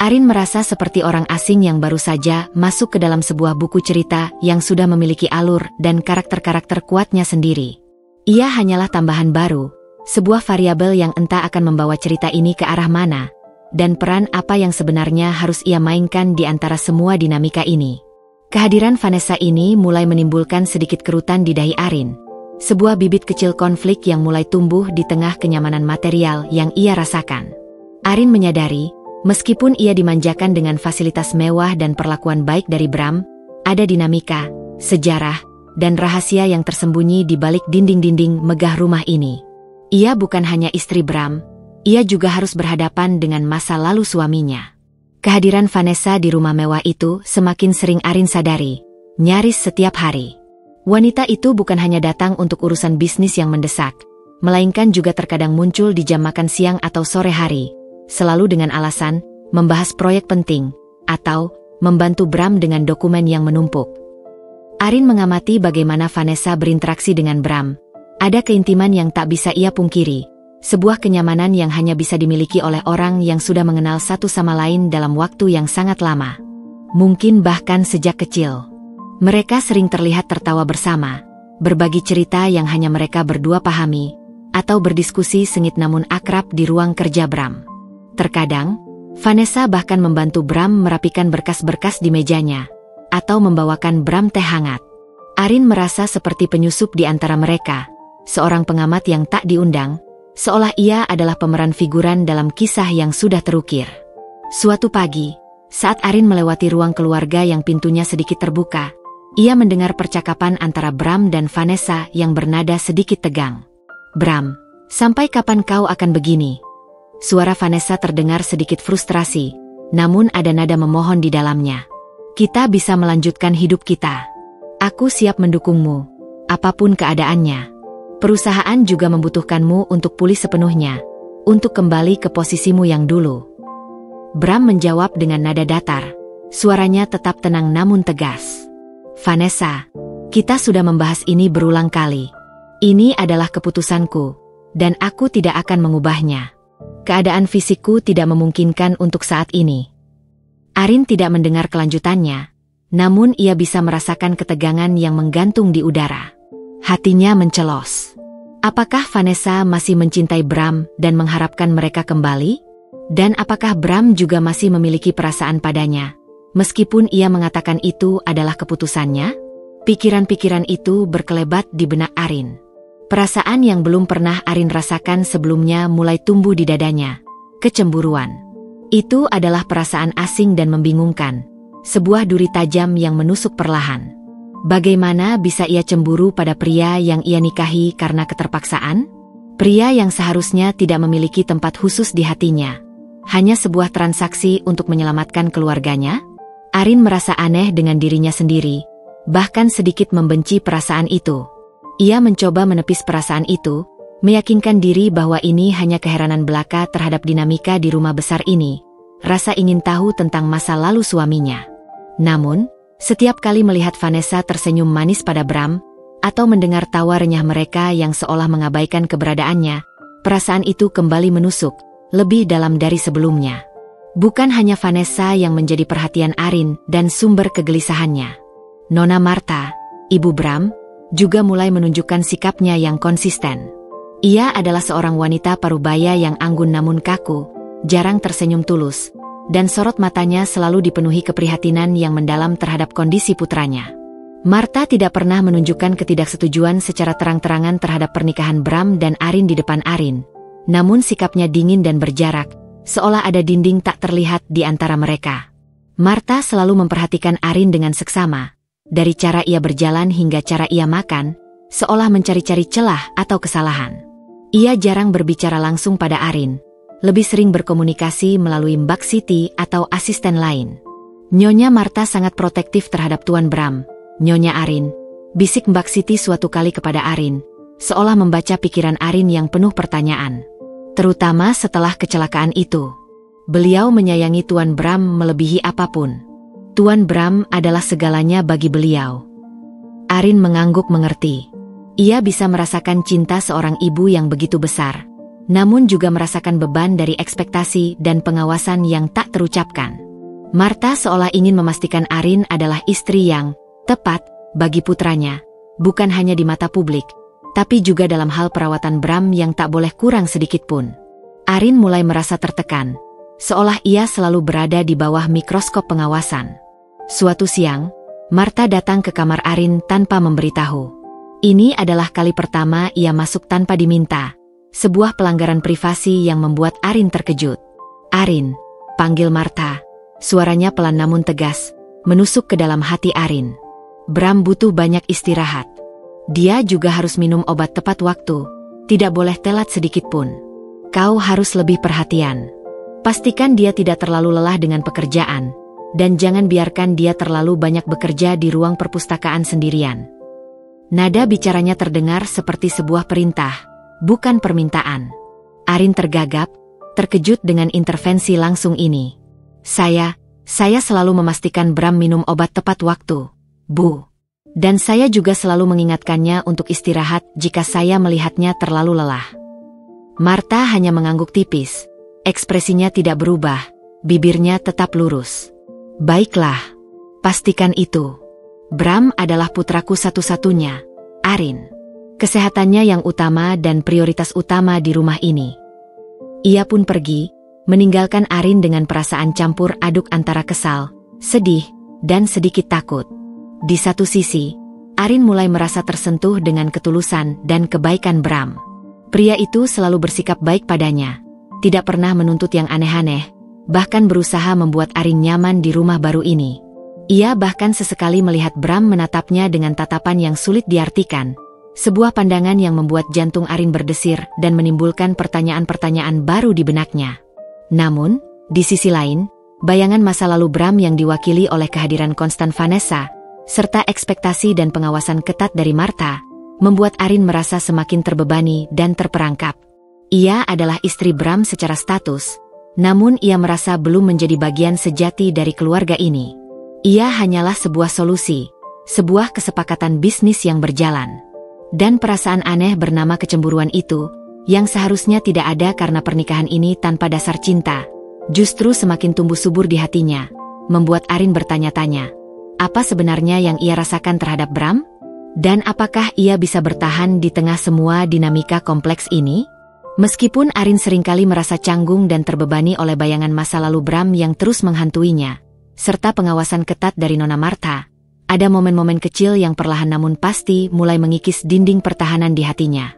Arin merasa seperti orang asing yang baru saja masuk ke dalam sebuah buku cerita yang sudah memiliki alur dan karakter-karakter kuatnya sendiri. Ia hanyalah tambahan baru, sebuah variabel yang entah akan membawa cerita ini ke arah mana, dan peran apa yang sebenarnya harus ia mainkan di antara semua dinamika ini. Kehadiran Vanessa ini mulai menimbulkan sedikit kerutan di dahi Arin. Sebuah bibit kecil konflik yang mulai tumbuh di tengah kenyamanan material yang ia rasakan. Arin menyadari, meskipun ia dimanjakan dengan fasilitas mewah dan perlakuan baik dari Bram, ada dinamika, sejarah, dan rahasia yang tersembunyi di balik dinding-dinding megah rumah ini. Ia bukan hanya istri Bram, ia juga harus berhadapan dengan masa lalu suaminya. Kehadiran Vanessa di rumah mewah itu semakin sering Arin sadari, nyaris setiap hari. Wanita itu bukan hanya datang untuk urusan bisnis yang mendesak, melainkan juga terkadang muncul di jam makan siang atau sore hari, selalu dengan alasan membahas proyek penting, atau membantu Bram dengan dokumen yang menumpuk. Arin mengamati bagaimana Vanessa berinteraksi dengan Bram. Ada keintiman yang tak bisa ia pungkiri. Sebuah kenyamanan yang hanya bisa dimiliki oleh orang yang sudah mengenal satu sama lain dalam waktu yang sangat lama. Mungkin bahkan sejak kecil. Mereka sering terlihat tertawa bersama, berbagi cerita yang hanya mereka berdua pahami, atau berdiskusi sengit namun akrab di ruang kerja Bram. Terkadang, Vanessa bahkan membantu Bram merapikan berkas-berkas di mejanya, atau membawakan Bram teh hangat. Arin merasa seperti penyusup di antara mereka, seorang pengamat yang tak diundang, seolah ia adalah pemeran figuran dalam kisah yang sudah terukir. Suatu pagi, saat Arin melewati ruang keluarga yang pintunya sedikit terbuka, ia mendengar percakapan antara Bram dan Vanessa yang bernada sedikit tegang. "Bram, sampai kapan kau akan begini?" Suara Vanessa terdengar sedikit frustrasi, namun ada nada memohon di dalamnya. "Kita bisa melanjutkan hidup kita. Aku siap mendukungmu, apapun keadaannya. Perusahaan juga membutuhkanmu untuk pulih sepenuhnya, untuk kembali ke posisimu yang dulu." Bram menjawab dengan nada datar, suaranya tetap tenang namun tegas. "Vanessa, kita sudah membahas ini berulang kali. Ini adalah keputusanku, dan aku tidak akan mengubahnya. Keadaan fisikku tidak memungkinkan untuk saat ini." Arin tidak mendengar kelanjutannya, namun ia bisa merasakan ketegangan yang menggantung di udara. Hatinya mencelos. Apakah Vanessa masih mencintai Bram dan mengharapkan mereka kembali? Dan apakah Bram juga masih memiliki perasaan padanya, meskipun ia mengatakan itu adalah keputusannya? Pikiran-pikiran itu berkelebat di benak Arin. Perasaan yang belum pernah Arin rasakan sebelumnya mulai tumbuh di dadanya. Kecemburuan. Itu adalah perasaan asing dan membingungkan. Sebuah duri tajam yang menusuk perlahan. Bagaimana bisa ia cemburu pada pria yang ia nikahi karena keterpaksaan? Pria yang seharusnya tidak memiliki tempat khusus di hatinya. Hanya sebuah transaksi untuk menyelamatkan keluarganya? Arin merasa aneh dengan dirinya sendiri, bahkan sedikit membenci perasaan itu. Ia mencoba menepis perasaan itu, meyakinkan diri bahwa ini hanya keheranan belaka terhadap dinamika di rumah besar ini. Rasa ingin tahu tentang masa lalu suaminya. Namun, setiap kali melihat Vanessa tersenyum manis pada Bram, atau mendengar tawa renyah mereka yang seolah mengabaikan keberadaannya, perasaan itu kembali menusuk, lebih dalam dari sebelumnya. Bukan hanya Vanessa yang menjadi perhatian Arin dan sumber kegelisahannya. Nona Marta, ibu Bram, juga mulai menunjukkan sikapnya yang konsisten. Ia adalah seorang wanita parubaya yang anggun namun kaku, jarang tersenyum tulus, dan sorot matanya selalu dipenuhi keprihatinan yang mendalam terhadap kondisi putranya. Marta tidak pernah menunjukkan ketidaksetujuan secara terang-terangan terhadap pernikahan Bram dan Arin di depan Arin. Namun sikapnya dingin dan berjarak, seolah ada dinding tak terlihat di antara mereka. Marta selalu memperhatikan Arin dengan seksama, dari cara ia berjalan hingga cara ia makan, seolah mencari-cari celah atau kesalahan. Ia jarang berbicara langsung pada Arin, lebih sering berkomunikasi melalui Mbak Siti atau asisten lain. Nyonya Marta sangat protektif terhadap Tuan Bram. Nyonya Arin, bisik Mbak Siti suatu kali kepada Arin, seolah membaca pikiran Arin yang penuh pertanyaan. Terutama setelah kecelakaan itu. Beliau menyayangi Tuan Bram melebihi apapun. Tuan Bram adalah segalanya bagi beliau. Arin mengangguk mengerti. Ia bisa merasakan cinta seorang ibu yang begitu besar, namun juga merasakan beban dari ekspektasi dan pengawasan yang tak terucapkan. Marta seolah ingin memastikan Arin adalah istri yang tepat bagi putranya, bukan hanya di mata publik, tapi juga dalam hal perawatan Bram yang tak boleh kurang sedikit pun. Arin mulai merasa tertekan, seolah ia selalu berada di bawah mikroskop pengawasan. Suatu siang, Marta datang ke kamar Arin tanpa memberitahu. Ini adalah kali pertama ia masuk tanpa diminta, sebuah pelanggaran privasi yang membuat Arin terkejut. Arin, panggil Marta. Suaranya pelan namun tegas, menusuk ke dalam hati Arin. Bram butuh banyak istirahat. Dia juga harus minum obat tepat waktu, tidak boleh telat sedikit pun. Kau harus lebih perhatian. Pastikan dia tidak terlalu lelah dengan pekerjaan, dan jangan biarkan dia terlalu banyak bekerja di ruang perpustakaan sendirian. Nada bicaranya terdengar seperti sebuah perintah, bukan permintaan. Arin tergagap, terkejut dengan intervensi langsung ini. Saya selalu memastikan Bram minum obat tepat waktu, Bu. Dan saya juga selalu mengingatkannya untuk istirahat jika saya melihatnya terlalu lelah. Marta hanya mengangguk tipis. Ekspresinya tidak berubah, bibirnya tetap lurus. Baiklah, pastikan itu. Bram adalah putraku satu-satunya, Arin. Kesehatannya yang utama dan prioritas utama di rumah ini. Ia pun pergi, meninggalkan Arin dengan perasaan campur aduk antara kesal, sedih, dan sedikit takut. Di satu sisi, Arin mulai merasa tersentuh dengan ketulusan dan kebaikan Bram. Pria itu selalu bersikap baik padanya, tidak pernah menuntut yang aneh-aneh, bahkan berusaha membuat Arin nyaman di rumah baru ini. Ia bahkan sesekali melihat Bram menatapnya dengan tatapan yang sulit diartikan, sebuah pandangan yang membuat jantung Arin berdesir dan menimbulkan pertanyaan-pertanyaan baru di benaknya. Namun, di sisi lain, bayangan masa lalu Bram yang diwakili oleh kehadiran konstan Vanessa, serta ekspektasi dan pengawasan ketat dari Marta, membuat Arin merasa semakin terbebani dan terperangkap. Ia adalah istri Bram secara status, namun ia merasa belum menjadi bagian sejati dari keluarga ini. Ia hanyalah sebuah solusi, sebuah kesepakatan bisnis yang berjalan. Dan perasaan aneh bernama kecemburuan itu, yang seharusnya tidak ada karena pernikahan ini tanpa dasar cinta, justru semakin tumbuh subur di hatinya, membuat Arin bertanya-tanya, apa sebenarnya yang ia rasakan terhadap Bram? Dan apakah ia bisa bertahan di tengah semua dinamika kompleks ini? Meskipun Arin seringkali merasa canggung dan terbebani oleh bayangan masa lalu Bram yang terus menghantuinya, serta pengawasan ketat dari Nona Marta, ada momen-momen kecil yang perlahan namun pasti mulai mengikis dinding pertahanan di hatinya.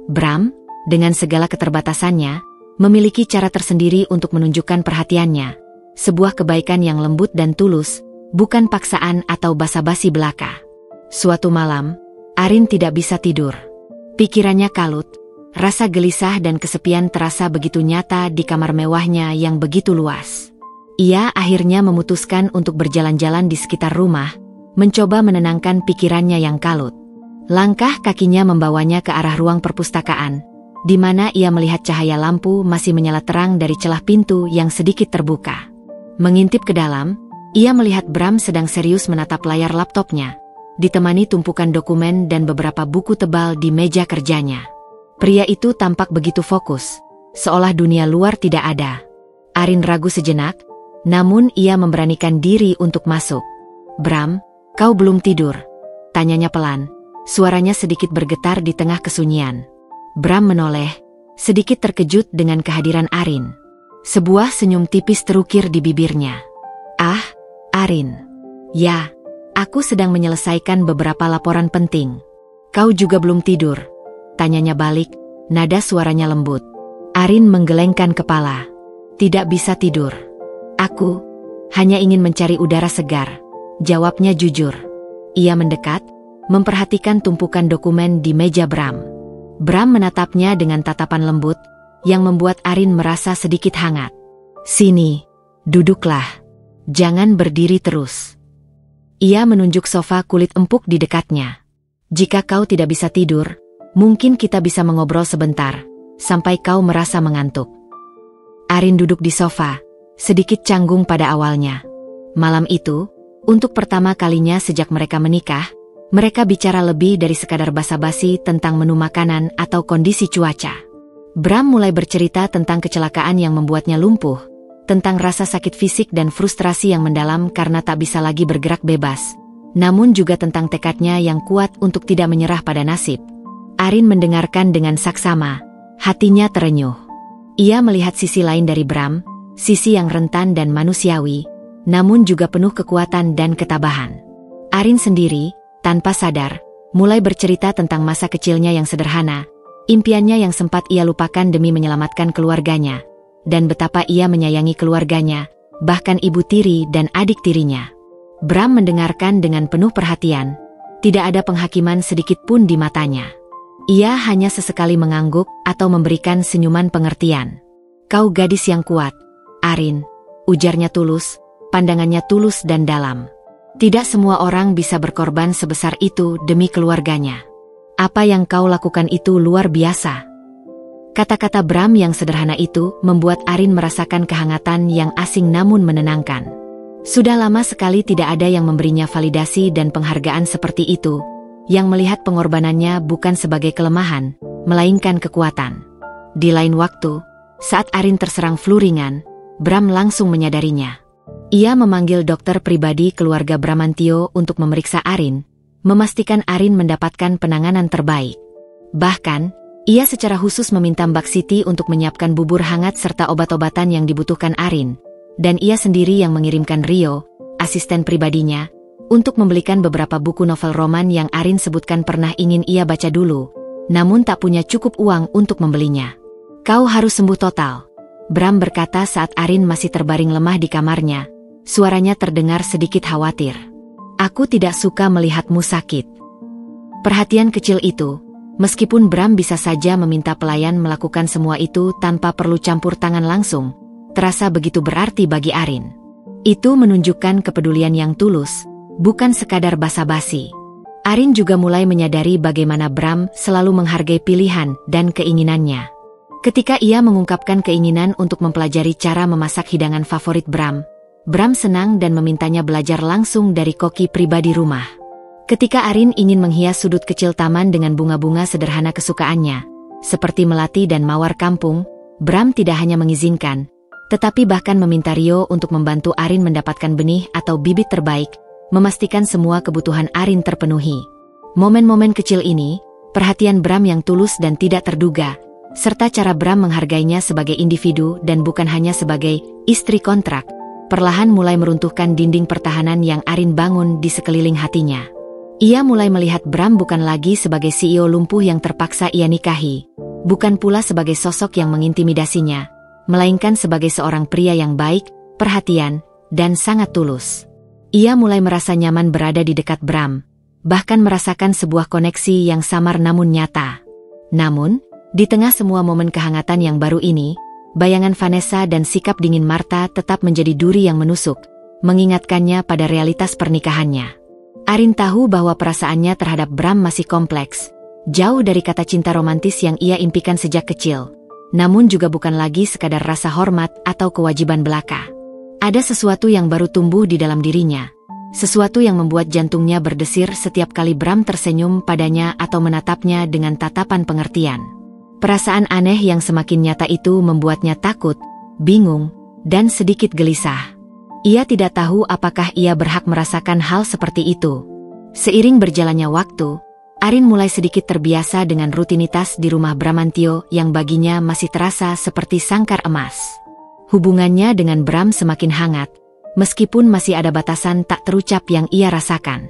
Bram, dengan segala keterbatasannya, memiliki cara tersendiri untuk menunjukkan perhatiannya. Sebuah kebaikan yang lembut dan tulus, bukan paksaan atau basa-basi belaka. Suatu malam, Arin tidak bisa tidur. Pikirannya kalut, rasa gelisah dan kesepian terasa begitu nyata di kamar mewahnya yang begitu luas. Ia akhirnya memutuskan untuk berjalan-jalan di sekitar rumah, mencoba menenangkan pikirannya yang kalut. Langkah kakinya membawanya ke arah ruang perpustakaan, di mana ia melihat cahaya lampu masih menyala terang dari celah pintu yang sedikit terbuka. Mengintip ke dalam, ia melihat Bram sedang serius menatap layar laptopnya, ditemani tumpukan dokumen dan beberapa buku tebal di meja kerjanya. Pria itu tampak begitu fokus, seolah dunia luar tidak ada. Arin ragu sejenak, namun ia memberanikan diri untuk masuk. "Bram, kau belum tidur?" tanyanya pelan. Suaranya sedikit bergetar di tengah kesunyian. Bram menoleh, sedikit terkejut dengan kehadiran Arin. Sebuah senyum tipis terukir di bibirnya. "Ah, Arin. Ya, aku sedang menyelesaikan beberapa laporan penting." "Kau juga belum tidur?" tanyanya balik, nada suaranya lembut. Arin menggelengkan kepala. "Tidak bisa tidur. Aku hanya ingin mencari udara segar," jawabnya jujur. Ia mendekat, memperhatikan tumpukan dokumen di meja Bram. Bram menatapnya dengan tatapan lembut, yang membuat Arin merasa sedikit hangat. "Sini, duduklah. Jangan berdiri terus." Ia menunjuk sofa kulit empuk di dekatnya. "Jika kau tidak bisa tidur, mungkin kita bisa mengobrol sebentar, sampai kau merasa mengantuk." Arin duduk di sofa, sedikit canggung pada awalnya. Malam itu, untuk pertama kalinya sejak mereka menikah, mereka bicara lebih dari sekadar basa-basi tentang menu makanan atau kondisi cuaca. Bram mulai bercerita tentang kecelakaan yang membuatnya lumpuh, tentang rasa sakit fisik dan frustrasi yang mendalam karena tak bisa lagi bergerak bebas, namun juga tentang tekadnya yang kuat untuk tidak menyerah pada nasib. Arin mendengarkan dengan saksama, hatinya terenyuh. Ia melihat sisi lain dari Bram, sisi yang rentan dan manusiawi, namun juga penuh kekuatan dan ketabahan. Arin sendiri, tanpa sadar, mulai bercerita tentang masa kecilnya yang sederhana, impiannya yang sempat ia lupakan demi menyelamatkan keluarganya, dan betapa ia menyayangi keluarganya, bahkan ibu tiri dan adik tirinya. Bram mendengarkan dengan penuh perhatian, tidak ada penghakiman sedikit pun di matanya. Ia hanya sesekali mengangguk atau memberikan senyuman pengertian. "Kau gadis yang kuat, Arin," ujarnya tulus, pandangannya tulus dan dalam. "Tidak semua orang bisa berkorban sebesar itu demi keluarganya. Apa yang kau lakukan itu luar biasa." Kata-kata Bram yang sederhana itu membuat Arin merasakan kehangatan yang asing namun menenangkan. Sudah lama sekali tidak ada yang memberinya validasi dan penghargaan seperti itu, yang melihat pengorbanannya bukan sebagai kelemahan, melainkan kekuatan. Di lain waktu, saat Arin terserang flu ringan, Bram langsung menyadarinya. Ia memanggil dokter pribadi keluarga Bramantio untuk memeriksa Arin, memastikan Arin mendapatkan penanganan terbaik. Bahkan, ia secara khusus meminta Mbak Siti untuk menyiapkan bubur hangat serta obat-obatan yang dibutuhkan Arin, dan ia sendiri yang mengirimkan Rio, asisten pribadinya, untuk membelikan beberapa buku novel roman yang Arin sebutkan pernah ingin ia baca dulu, namun tak punya cukup uang untuk membelinya. "Kau harus sembuh total," Bram berkata saat Arin masih terbaring lemah di kamarnya, suaranya terdengar sedikit khawatir. "Aku tidak suka melihatmu sakit." Perhatian kecil itu, meskipun Bram bisa saja meminta pelayan melakukan semua itu tanpa perlu campur tangan langsung, terasa begitu berarti bagi Arin. Itu menunjukkan kepedulian yang tulus, bukan sekadar basa-basi. Arin juga mulai menyadari bagaimana Bram selalu menghargai pilihan dan keinginannya. Ketika ia mengungkapkan keinginan untuk mempelajari cara memasak hidangan favorit Bram senang dan memintanya belajar langsung dari koki pribadi rumah. Ketika Arin ingin menghias sudut kecil taman dengan bunga-bunga sederhana kesukaannya, seperti melati dan mawar kampung, Bram tidak hanya mengizinkan, tetapi bahkan meminta Rio untuk membantu Arin mendapatkan benih atau bibit terbaik, memastikan semua kebutuhan Arin terpenuhi. Momen-momen kecil ini, perhatian Bram yang tulus dan tidak terduga, serta cara Bram menghargainya sebagai individu dan bukan hanya sebagai istri kontrak, perlahan mulai meruntuhkan dinding pertahanan yang Arin bangun di sekeliling hatinya. Ia mulai melihat Bram bukan lagi sebagai CEO lumpuh yang terpaksa ia nikahi, bukan pula sebagai sosok yang mengintimidasinya, melainkan sebagai seorang pria yang baik, perhatian, dan sangat tulus. Ia mulai merasa nyaman berada di dekat Bram, bahkan merasakan sebuah koneksi yang samar namun nyata. Namun, di tengah semua momen kehangatan yang baru ini, bayangan Vanessa dan sikap dingin Martha tetap menjadi duri yang menusuk, mengingatkannya pada realitas pernikahannya. Arin tahu bahwa perasaannya terhadap Bram masih kompleks, jauh dari kata cinta romantis yang ia impikan sejak kecil, namun juga bukan lagi sekadar rasa hormat atau kewajiban belaka. Ada sesuatu yang baru tumbuh di dalam dirinya, sesuatu yang membuat jantungnya berdesir setiap kali Bram tersenyum padanya atau menatapnya dengan tatapan pengertian. Perasaan aneh yang semakin nyata itu membuatnya takut, bingung, dan sedikit gelisah. Ia tidak tahu apakah ia berhak merasakan hal seperti itu. Seiring berjalannya waktu, Arin mulai sedikit terbiasa dengan rutinitas di rumah Bramantio yang baginya masih terasa seperti sangkar emas. Hubungannya dengan Bram semakin hangat, meskipun masih ada batasan tak terucap yang ia rasakan.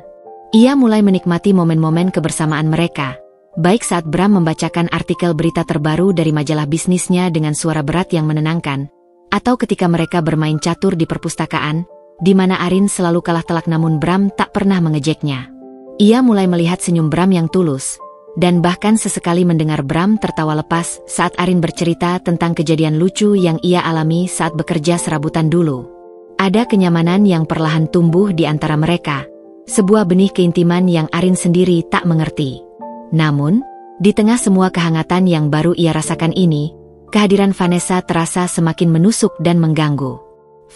Ia mulai menikmati momen-momen kebersamaan mereka, baik saat Bram membacakan artikel berita terbaru dari majalah bisnisnya dengan suara berat yang menenangkan, atau ketika mereka bermain catur di perpustakaan, di mana Arin selalu kalah telak namun Bram tak pernah mengejeknya. Ia mulai melihat senyum Bram yang tulus, dan bahkan sesekali mendengar Bram tertawa lepas saat Arin bercerita tentang kejadian lucu yang ia alami saat bekerja serabutan dulu. Ada kenyamanan yang perlahan tumbuh di antara mereka, sebuah benih keintiman yang Arin sendiri tak mengerti. Namun, di tengah semua kehangatan yang baru ia rasakan ini, kehadiran Vanessa terasa semakin menusuk dan mengganggu.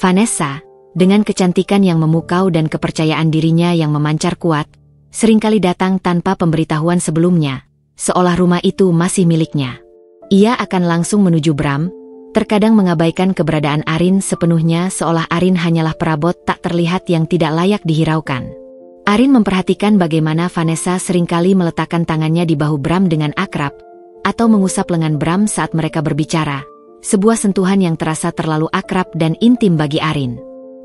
Vanessa, dengan kecantikan yang memukau dan kepercayaan dirinya yang memancar kuat, seringkali datang tanpa pemberitahuan sebelumnya, seolah rumah itu masih miliknya. Ia akan langsung menuju Bram, terkadang mengabaikan keberadaan Arin sepenuhnya seolah Arin hanyalah perabot tak terlihat yang tidak layak dihiraukan. Arin memperhatikan bagaimana Vanessa seringkali meletakkan tangannya di bahu Bram dengan akrab, atau mengusap lengan Bram saat mereka berbicara, sebuah sentuhan yang terasa terlalu akrab dan intim bagi Arin.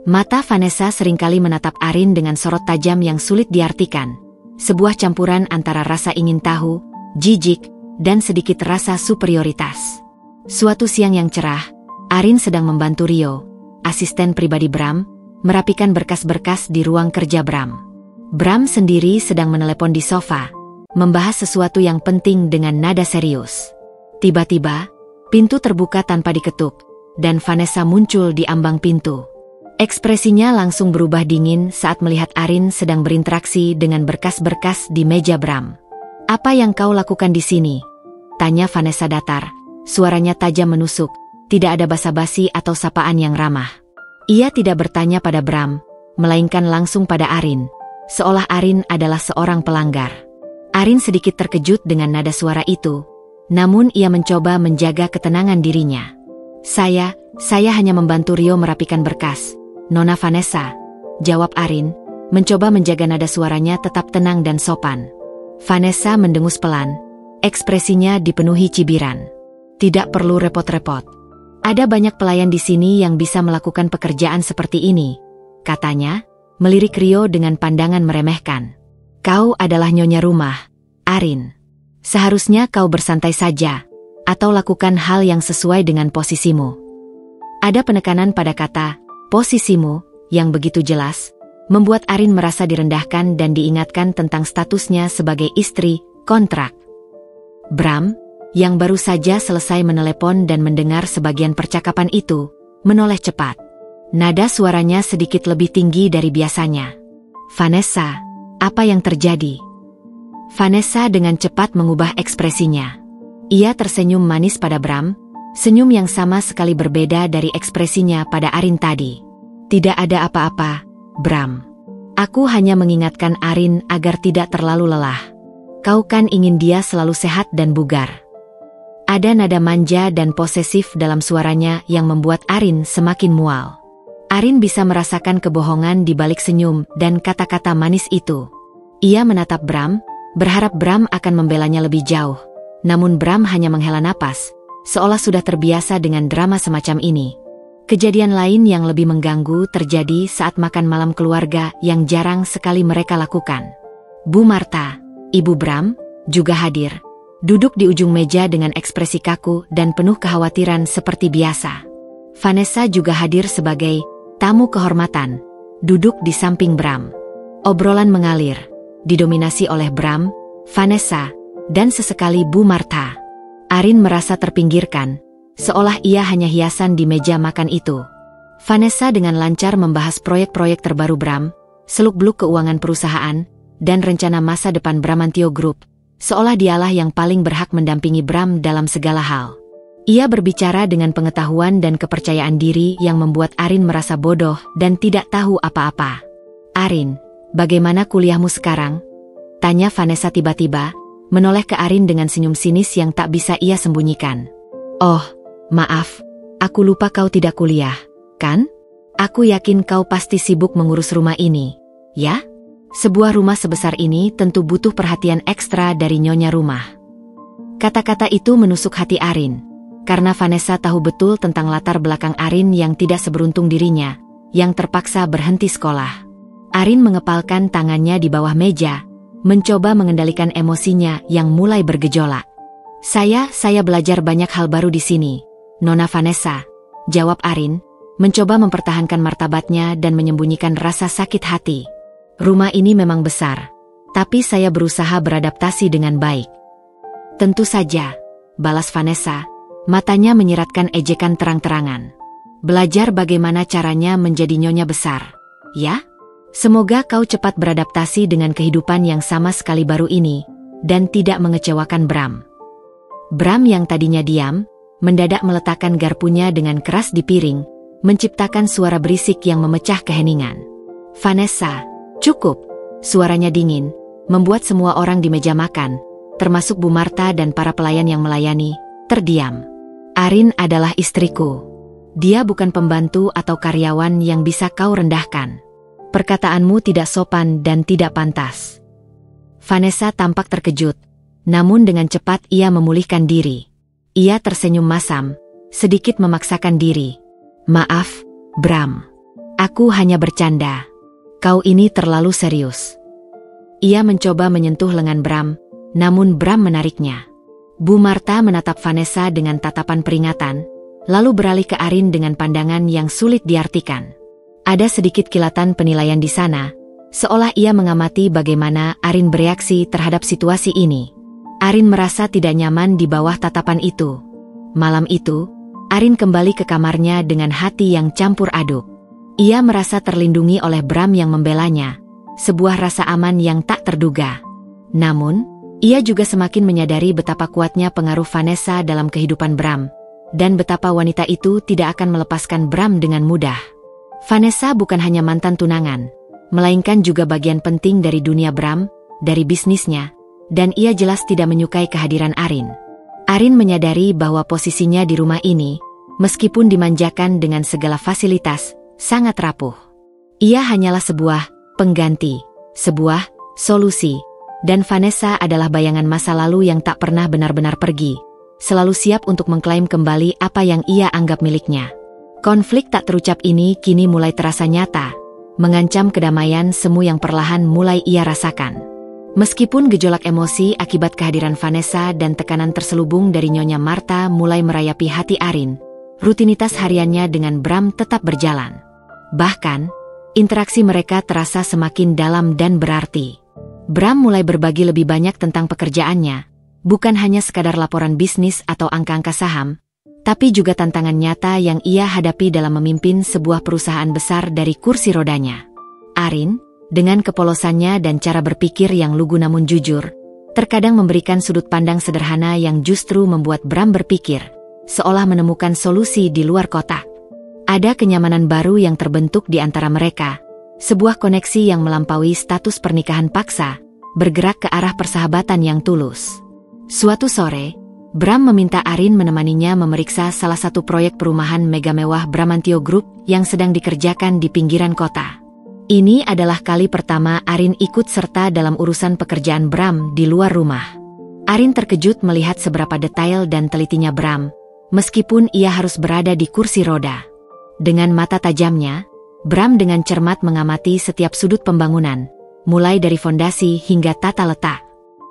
Mata Vanessa seringkali menatap Arin dengan sorot tajam yang sulit diartikan, sebuah campuran antara rasa ingin tahu, jijik, dan sedikit rasa superioritas. Suatu siang yang cerah, Arin sedang membantu Rio, asisten pribadi Bram, merapikan berkas-berkas di ruang kerja Bram. Bram sendiri sedang menelepon di sofa, membahas sesuatu yang penting dengan nada serius. Tiba-tiba, pintu terbuka tanpa diketuk, dan Vanessa muncul di ambang pintu. Ekspresinya langsung berubah dingin saat melihat Arin sedang berinteraksi dengan berkas-berkas di meja Bram. "Apa yang kau lakukan di sini?" tanya Vanessa datar, suaranya tajam menusuk, tidak ada basa-basi atau sapaan yang ramah. Ia tidak bertanya pada Bram, melainkan langsung pada Arin, seolah Arin adalah seorang pelanggar. Arin sedikit terkejut dengan nada suara itu, namun ia mencoba menjaga ketenangan dirinya. Saya hanya membantu Rio merapikan berkas, Nona Vanessa," jawab Arin, mencoba menjaga nada suaranya tetap tenang dan sopan. Vanessa mendengus pelan, ekspresinya dipenuhi cibiran. "Tidak perlu repot-repot. Ada banyak pelayan di sini yang bisa melakukan pekerjaan seperti ini," katanya, melirik Rio dengan pandangan meremehkan. "Kau adalah nyonya rumah, Arin. Seharusnya kau bersantai saja, atau lakukan hal yang sesuai dengan posisimu." Ada penekanan pada kata "posisimu" yang begitu jelas, membuat Arin merasa direndahkan dan diingatkan tentang statusnya sebagai istri kontrak. Bram, yang baru saja selesai menelepon dan mendengar sebagian percakapan itu, menoleh cepat. Nada suaranya sedikit lebih tinggi dari biasanya. "Vanessa, apa yang terjadi?" Vanessa dengan cepat mengubah ekspresinya. Ia tersenyum manis pada Bram, senyum yang sama sekali berbeda dari ekspresinya pada Arin tadi. "Tidak ada apa-apa, Bram. Aku hanya mengingatkan Arin agar tidak terlalu lelah. Kau kan ingin dia selalu sehat dan bugar." Ada nada manja dan posesif dalam suaranya yang membuat Arin semakin mual. Arin bisa merasakan kebohongan di balik senyum dan kata-kata manis itu. Ia menatap Bram, berharap Bram akan membelanya lebih jauh. Namun Bram hanya menghela napas, seolah sudah terbiasa dengan drama semacam ini. Kejadian lain yang lebih mengganggu terjadi saat makan malam keluarga yang jarang sekali mereka lakukan. Bu Martha, Ibu Bram, juga hadir, duduk di ujung meja dengan ekspresi kaku dan penuh kekhawatiran seperti biasa. Vanessa juga hadir sebagai tamu kehormatan, duduk di samping Bram. Obrolan mengalir, didominasi oleh Bram, Vanessa, dan sesekali Bu Martha. Arin merasa terpinggirkan, seolah ia hanya hiasan di meja makan itu. Vanessa dengan lancar membahas proyek-proyek terbaru Bram, seluk-beluk keuangan perusahaan, dan rencana masa depan Bramantio Group, seolah dialah yang paling berhak mendampingi Bram dalam segala hal. Ia berbicara dengan pengetahuan dan kepercayaan diri yang membuat Arin merasa bodoh dan tidak tahu apa-apa. "Arin, bagaimana kuliahmu sekarang?" tanya Vanessa tiba-tiba, menoleh ke Arin dengan senyum sinis yang tak bisa ia sembunyikan. "Oh, maaf, aku lupa kau tidak kuliah. Kan? Aku yakin kau pasti sibuk mengurus rumah ini, ya? Sebuah rumah sebesar ini tentu butuh perhatian ekstra dari nyonya rumah." Kata-kata itu menusuk hati Arin, karena Vanessa tahu betul tentang latar belakang Arin yang tidak seberuntung dirinya, yang terpaksa berhenti sekolah. Arin mengepalkan tangannya di bawah meja, mencoba mengendalikan emosinya yang mulai bergejolak. Saya belajar banyak hal baru di sini, Nona Vanessa," jawab Arin, mencoba mempertahankan martabatnya dan menyembunyikan rasa sakit hati. "Rumah ini memang besar, tapi saya berusaha beradaptasi dengan baik." "Tentu saja," balas Vanessa, matanya menyiratkan ejekan terang-terangan. "Belajar bagaimana caranya menjadi nyonya besar, ya? Semoga kau cepat beradaptasi dengan kehidupan yang sama sekali baru ini, dan tidak mengecewakan Bram." Bram yang tadinya diam, mendadak meletakkan garpunya dengan keras di piring, menciptakan suara berisik yang memecah keheningan. "Vanessa, cukup!" Suaranya dingin, membuat semua orang di meja makan, termasuk Bu Martha dan para pelayan yang melayani, terdiam. "Arin adalah istriku. Dia bukan pembantu atau karyawan yang bisa kau rendahkan. Perkataanmu tidak sopan dan tidak pantas." Vanessa tampak terkejut, namun dengan cepat ia memulihkan diri. Ia tersenyum masam, sedikit memaksakan diri. "Maaf, Bram. Aku hanya bercanda. Kau ini terlalu serius." Ia mencoba menyentuh lengan Bram, namun Bram menariknya. Bu Martha menatap Vanessa dengan tatapan peringatan, lalu beralih ke Arin dengan pandangan yang sulit diartikan. Ada sedikit kilatan penilaian di sana, seolah ia mengamati bagaimana Arin bereaksi terhadap situasi ini. Arin merasa tidak nyaman di bawah tatapan itu. Malam itu, Arin kembali ke kamarnya dengan hati yang campur aduk. Ia merasa terlindungi oleh Bram yang membelanya, sebuah rasa aman yang tak terduga. Namun, ia juga semakin menyadari betapa kuatnya pengaruh Vanessa dalam kehidupan Bram, dan betapa wanita itu tidak akan melepaskan Bram dengan mudah. Vanessa bukan hanya mantan tunangan, melainkan juga bagian penting dari dunia Bram, dari bisnisnya, dan ia jelas tidak menyukai kehadiran Arin. Arin menyadari bahwa posisinya di rumah ini, meskipun dimanjakan dengan segala fasilitas, sangat rapuh. Ia hanyalah sebuah pengganti, sebuah solusi, dan Vanessa adalah bayangan masa lalu yang tak pernah benar-benar pergi, selalu siap untuk mengklaim kembali apa yang ia anggap miliknya. Konflik tak terucap ini kini mulai terasa nyata, mengancam kedamaian semu yang perlahan mulai ia rasakan. Meskipun gejolak emosi akibat kehadiran Vanessa dan tekanan terselubung dari Nyonya Martha mulai merayapi hati Arin, rutinitas hariannya dengan Bram tetap berjalan. Bahkan, interaksi mereka terasa semakin dalam dan berarti. Bram mulai berbagi lebih banyak tentang pekerjaannya, bukan hanya sekadar laporan bisnis atau angka-angka saham, tapi juga tantangan nyata yang ia hadapi dalam memimpin sebuah perusahaan besar dari kursi rodanya. Arin, dengan kepolosannya dan cara berpikir yang lugu namun jujur, terkadang memberikan sudut pandang sederhana yang justru membuat Bram berpikir, seolah menemukan solusi di luar kotak. Ada kenyamanan baru yang terbentuk di antara mereka, sebuah koneksi yang melampaui status pernikahan paksa, bergerak ke arah persahabatan yang tulus. Suatu sore, Bram meminta Arin menemaninya memeriksa salah satu proyek perumahan mega mewah Bramantio Group yang sedang dikerjakan di pinggiran kota. Ini adalah kali pertama Arin ikut serta dalam urusan pekerjaan Bram di luar rumah. Arin terkejut melihat seberapa detail dan telitinya Bram, meskipun ia harus berada di kursi roda. Dengan mata tajamnya, Bram dengan cermat mengamati setiap sudut pembangunan, mulai dari fondasi hingga tata letak.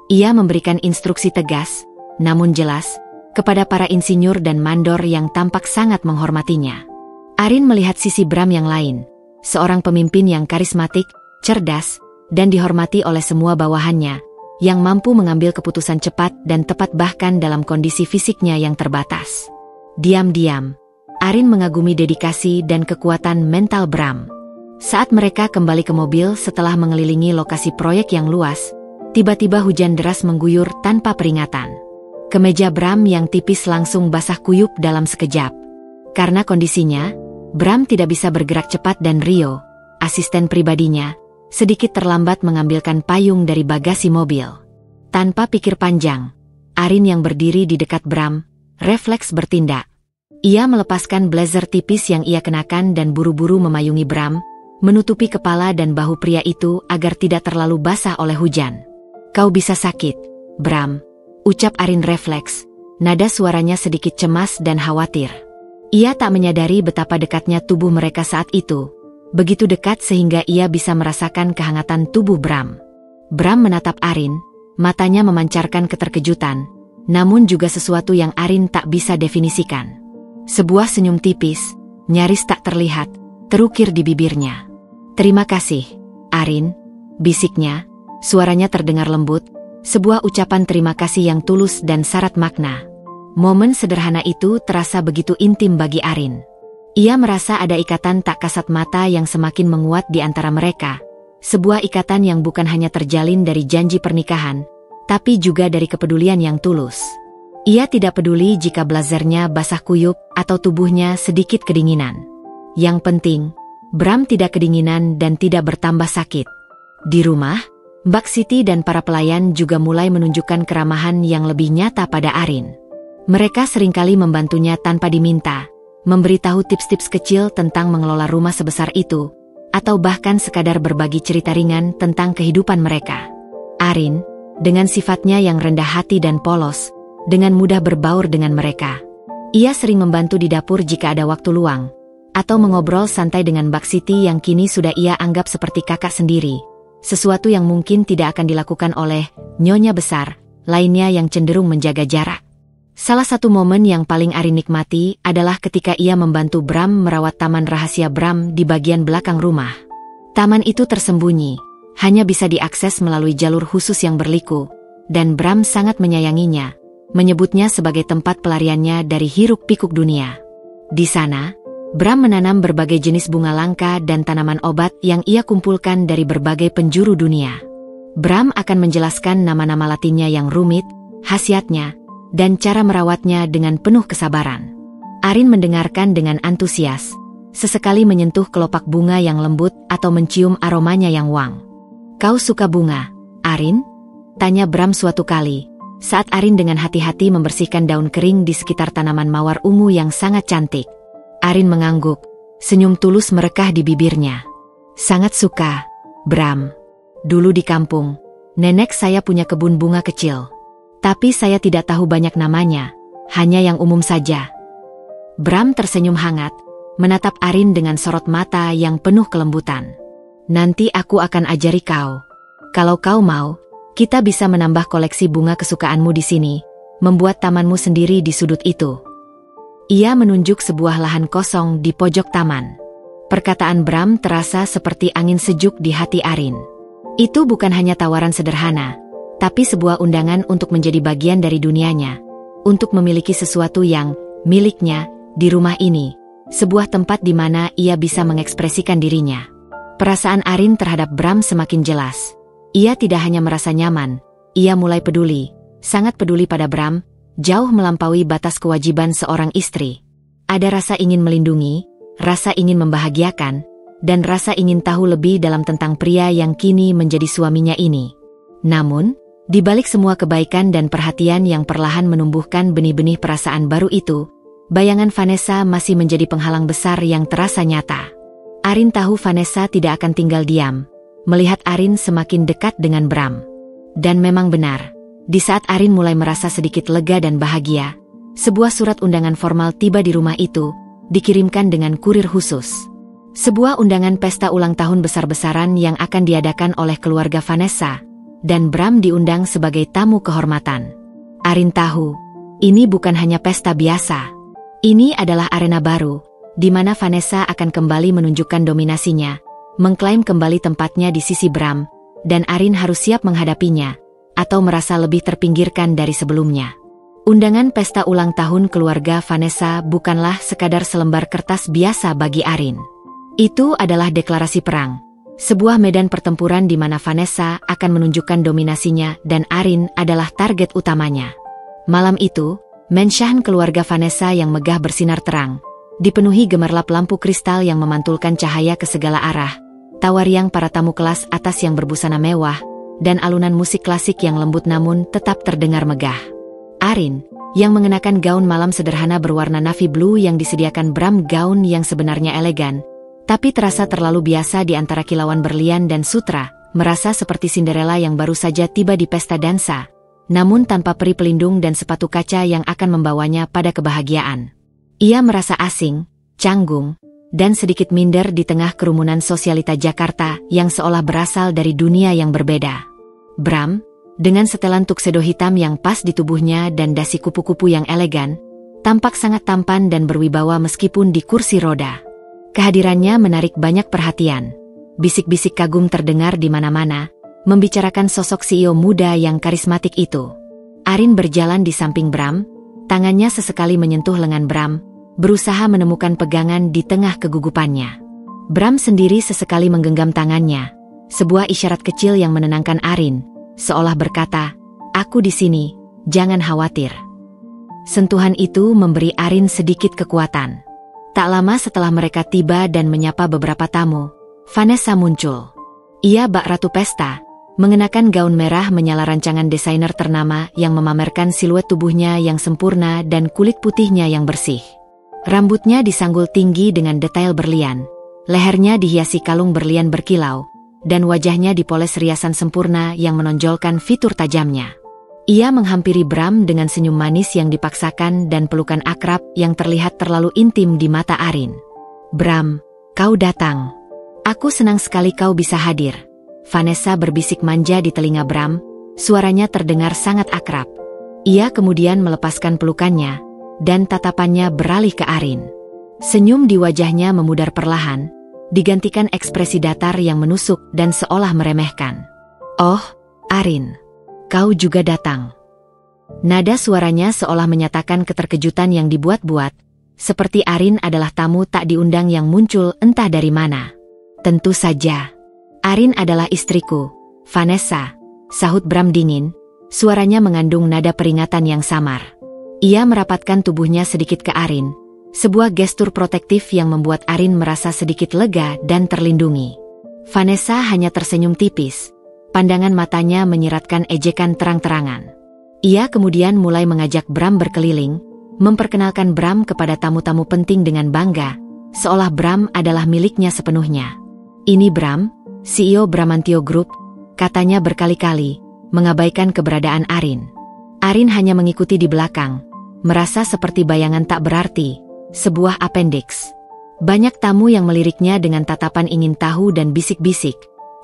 Ia memberikan instruksi tegas, namun jelas, kepada para insinyur dan mandor yang tampak sangat menghormatinya. Arin melihat sisi Bram yang lain, seorang pemimpin yang karismatik, cerdas, dan dihormati oleh semua bawahannya, yang mampu mengambil keputusan cepat dan tepat bahkan dalam kondisi fisiknya yang terbatas. Diam-diam, Arin mengagumi dedikasi dan kekuatan mental Bram. Saat mereka kembali ke mobil setelah mengelilingi lokasi proyek yang luas, tiba-tiba hujan deras mengguyur tanpa peringatan. Kemeja Bram yang tipis langsung basah kuyup dalam sekejap. Karena kondisinya, Bram tidak bisa bergerak cepat dan Rio, asisten pribadinya, sedikit terlambat mengambilkan payung dari bagasi mobil. Tanpa pikir panjang, Arin yang berdiri di dekat Bram, refleks bertindak. Ia melepaskan blazer tipis yang ia kenakan dan buru-buru memayungi Bram, menutupi kepala dan bahu pria itu agar tidak terlalu basah oleh hujan. "Kau bisa sakit, Bram," ucap Arin refleks, nada suaranya sedikit cemas dan khawatir. Ia tak menyadari betapa dekatnya tubuh mereka saat itu, begitu dekat sehingga ia bisa merasakan kehangatan tubuh Bram. Bram menatap Arin, matanya memancarkan keterkejutan, namun juga sesuatu yang Arin tak bisa definisikan. Sebuah senyum tipis, nyaris tak terlihat, terukir di bibirnya. "Terima kasih, Arin," bisiknya, suaranya terdengar lembut, sebuah ucapan terima kasih yang tulus dan syarat makna. Momen sederhana itu terasa begitu intim bagi Arin. Ia merasa ada ikatan tak kasat mata yang semakin menguat di antara mereka, sebuah ikatan yang bukan hanya terjalin dari janji pernikahan, tapi juga dari kepedulian yang tulus. Ia tidak peduli jika blazernya basah kuyup atau tubuhnya sedikit kedinginan. Yang penting, Bram tidak kedinginan dan tidak bertambah sakit. Di rumah, Mbak Siti dan para pelayan juga mulai menunjukkan keramahan yang lebih nyata pada Arin. Mereka seringkali membantunya tanpa diminta, memberitahu tips-tips kecil tentang mengelola rumah sebesar itu, atau bahkan sekadar berbagi cerita ringan tentang kehidupan mereka. Arin, dengan sifatnya yang rendah hati dan polos, dengan mudah berbaur dengan mereka. Ia sering membantu di dapur jika ada waktu luang, atau mengobrol santai dengan Mbak Siti yang kini sudah ia anggap seperti kakak sendiri, sesuatu yang mungkin tidak akan dilakukan oleh nyonya besar lainnya yang cenderung menjaga jarak. Salah satu momen yang paling Arin nikmati adalah ketika ia membantu Bram merawat taman rahasia Bram di bagian belakang rumah. Taman itu tersembunyi, hanya bisa diakses melalui jalur khusus yang berliku, dan Bram sangat menyayanginya, menyebutnya sebagai tempat pelariannya dari hiruk-pikuk dunia. Di sana, Bram menanam berbagai jenis bunga langka dan tanaman obat yang ia kumpulkan dari berbagai penjuru dunia. Bram akan menjelaskan nama-nama latinnya yang rumit, khasiatnya, dan cara merawatnya dengan penuh kesabaran. Arin mendengarkan dengan antusias, sesekali menyentuh kelopak bunga yang lembut atau mencium aromanya yang wangi. "Kau suka bunga, Arin?" tanya Bram suatu kali, saat Arin dengan hati-hati membersihkan daun kering di sekitar tanaman mawar ungu yang sangat cantik. Arin mengangguk, senyum tulus merekah di bibirnya. "Sangat suka, Bram. Dulu di kampung, nenek saya punya kebun bunga kecil. Tapi saya tidak tahu banyak namanya, hanya yang umum saja." Bram tersenyum hangat, menatap Arin dengan sorot mata yang penuh kelembutan. "Nanti aku akan ajari kau. Kalau kau mau, kita bisa menambah koleksi bunga kesukaanmu di sini, membuat tamanmu sendiri di sudut itu." Ia menunjuk sebuah lahan kosong di pojok taman. Perkataan Bram terasa seperti angin sejuk di hati Arin. Itu bukan hanya tawaran sederhana, tapi sebuah undangan untuk menjadi bagian dari dunianya, untuk memiliki sesuatu yang miliknya di rumah ini, sebuah tempat di mana ia bisa mengekspresikan dirinya. Perasaan Arin terhadap Bram semakin jelas. Ia tidak hanya merasa nyaman, ia mulai peduli, sangat peduli pada Bram, jauh melampaui batas kewajiban seorang istri. Ada rasa ingin melindungi, rasa ingin membahagiakan, dan rasa ingin tahu lebih dalam tentang pria yang kini menjadi suaminya ini. Namun, di balik semua kebaikan dan perhatian yang perlahan menumbuhkan benih-benih perasaan baru itu, bayangan Vanessa masih menjadi penghalang besar yang terasa nyata. Arin tahu Vanessa tidak akan tinggal diam, melihat Arin semakin dekat dengan Bram. Dan memang benar, di saat Arin mulai merasa sedikit lega dan bahagia, sebuah surat undangan formal tiba di rumah itu, dikirimkan dengan kurir khusus. Sebuah undangan pesta ulang tahun besar-besaran yang akan diadakan oleh keluarga Vanessa, dan Bram diundang sebagai tamu kehormatan. Arin tahu, ini bukan hanya pesta biasa. Ini adalah arena baru, di mana Vanessa akan kembali menunjukkan dominasinya, mengklaim kembali tempatnya di sisi Bram, dan Arin harus siap menghadapinya, atau merasa lebih terpinggirkan dari sebelumnya. Undangan pesta ulang tahun keluarga Vanessa bukanlah sekadar selembar kertas biasa bagi Arin. Itu adalah deklarasi perang. Sebuah medan pertempuran di mana Vanessa akan menunjukkan dominasinya dan Arin adalah target utamanya. Malam itu, mensyahan keluarga Vanessa yang megah bersinar terang, dipenuhi gemerlap lampu kristal yang memantulkan cahaya ke segala arah, tawariang para tamu kelas atas yang berbusana mewah, dan alunan musik klasik yang lembut namun tetap terdengar megah. Arin, yang mengenakan gaun malam sederhana berwarna navy blue yang disediakan Bram, gaun yang sebenarnya elegan, tapi terasa terlalu biasa di antara kilauan berlian dan sutra, merasa seperti Cinderella yang baru saja tiba di pesta dansa, namun tanpa peri pelindung dan sepatu kaca yang akan membawanya pada kebahagiaan. Ia merasa asing, canggung, dan sedikit minder di tengah kerumunan sosialita Jakarta yang seolah berasal dari dunia yang berbeda. Bram, dengan setelan tuxedo hitam yang pas di tubuhnya dan dasi kupu-kupu yang elegan, tampak sangat tampan dan berwibawa meskipun di kursi roda. Kehadirannya menarik banyak perhatian. Bisik-bisik kagum terdengar di mana-mana, membicarakan sosok CEO muda yang karismatik itu. Arin berjalan di samping Bram, tangannya sesekali menyentuh lengan Bram, berusaha menemukan pegangan di tengah kegugupannya. Bram sendiri sesekali menggenggam tangannya, sebuah isyarat kecil yang menenangkan Arin, seolah berkata, "Aku di sini, jangan khawatir." Sentuhan itu memberi Arin sedikit kekuatan. Tak lama setelah mereka tiba dan menyapa beberapa tamu, Vanessa muncul. Ia bak ratu pesta, mengenakan gaun merah menyala rancangan desainer ternama yang memamerkan siluet tubuhnya yang sempurna dan kulit putihnya yang bersih. Rambutnya disanggul tinggi dengan detail berlian, lehernya dihiasi kalung berlian berkilau, dan wajahnya dipoles riasan sempurna yang menonjolkan fitur tajamnya. Ia menghampiri Bram dengan senyum manis yang dipaksakan dan pelukan akrab yang terlihat terlalu intim di mata Arin. "Bram, kau datang. Aku senang sekali kau bisa hadir." Vanessa berbisik manja di telinga Bram, suaranya terdengar sangat akrab. Ia kemudian melepaskan pelukannya, dan tatapannya beralih ke Arin. Senyum di wajahnya memudar perlahan, digantikan ekspresi datar yang menusuk dan seolah meremehkan. "Oh, Arin. Kau juga datang." Nada suaranya seolah menyatakan keterkejutan yang dibuat-buat, seperti Arin adalah tamu tak diundang yang muncul entah dari mana. "Tentu saja. Arin adalah istriku, Vanessa," sahut Bram dingin, suaranya mengandung nada peringatan yang samar. Ia merapatkan tubuhnya sedikit ke Arin, sebuah gestur protektif yang membuat Arin merasa sedikit lega dan terlindungi. Vanessa hanya tersenyum tipis. Pandangan matanya menyiratkan ejekan terang-terangan. Ia kemudian mulai mengajak Bram berkeliling, memperkenalkan Bram kepada tamu-tamu penting dengan bangga, seolah Bram adalah miliknya sepenuhnya. "Ini Bram, CEO Bramantio Group," katanya berkali-kali, mengabaikan keberadaan Arin. Arin hanya mengikuti di belakang, merasa seperti bayangan tak berarti, sebuah appendix. Banyak tamu yang meliriknya dengan tatapan ingin tahu dan bisik-bisik,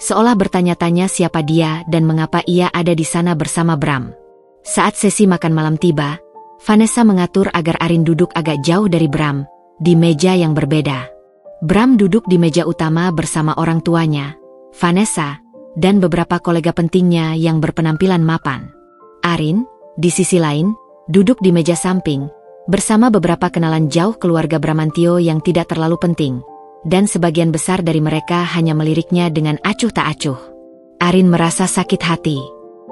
seolah bertanya-tanya siapa dia dan mengapa ia ada di sana bersama Bram. Saat sesi makan malam tiba, Vanessa mengatur agar Arin duduk agak jauh dari Bram, di meja yang berbeda. Bram duduk di meja utama bersama orang tuanya, Vanessa, dan beberapa kolega pentingnya yang berpenampilan mapan. Arin, di sisi lain, duduk di meja samping, bersama beberapa kenalan jauh keluarga Bramantio yang tidak terlalu penting, dan sebagian besar dari mereka hanya meliriknya dengan acuh tak acuh. Arin merasa sakit hati.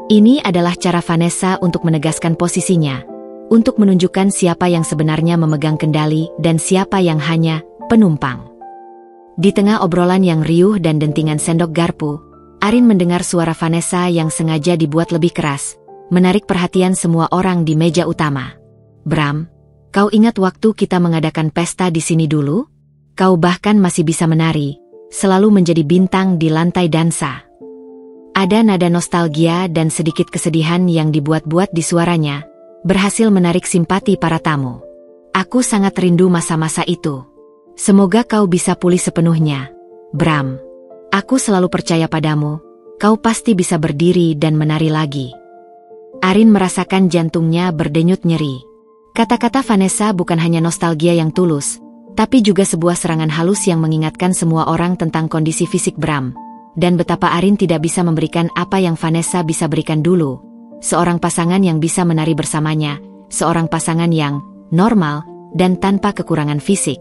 Ini adalah cara Vanessa untuk menegaskan posisinya, untuk menunjukkan siapa yang sebenarnya memegang kendali dan siapa yang hanya penumpang. Di tengah obrolan yang riuh dan dentingan sendok garpu, Arin mendengar suara Vanessa yang sengaja dibuat lebih keras, menarik perhatian semua orang di meja utama. "Bram, kau ingat waktu kita mengadakan pesta di sini dulu? Kau bahkan masih bisa menari, selalu menjadi bintang di lantai dansa." Ada nada nostalgia dan sedikit kesedihan yang dibuat-buat di suaranya, berhasil menarik simpati para tamu. "Aku sangat rindu masa-masa itu. Semoga kau bisa pulih sepenuhnya, Bram. Aku selalu percaya padamu, kau pasti bisa berdiri dan menari lagi." Arin merasakan jantungnya berdenyut nyeri. Kata-kata Vanessa bukan hanya nostalgia yang tulus, tapi juga sebuah serangan halus yang mengingatkan semua orang tentang kondisi fisik Bram, dan betapa Arin tidak bisa memberikan apa yang Vanessa bisa berikan dulu. Seorang pasangan yang bisa menari bersamanya, seorang pasangan yang normal dan tanpa kekurangan fisik.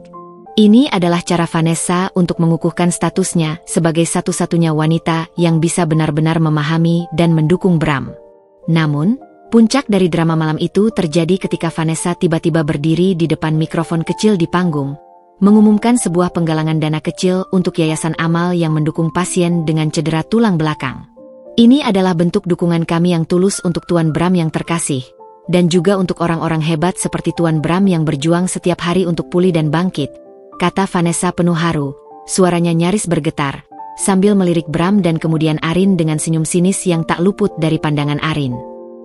Ini adalah cara Vanessa untuk mengukuhkan statusnya sebagai satu-satunya wanita yang bisa benar-benar memahami dan mendukung Bram. Namun, puncak dari drama malam itu terjadi ketika Vanessa tiba-tiba berdiri di depan mikrofon kecil di panggung, mengumumkan sebuah penggalangan dana kecil untuk Yayasan Amal yang mendukung pasien dengan cedera tulang belakang. Ini adalah bentuk dukungan kami yang tulus untuk Tuan Bram yang terkasih, dan juga untuk orang-orang hebat seperti Tuan Bram yang berjuang setiap hari untuk pulih dan bangkit, kata Vanessa penuh haru, suaranya nyaris bergetar, sambil melirik Bram dan kemudian Arin dengan senyum sinis yang tak luput dari pandangan Arin.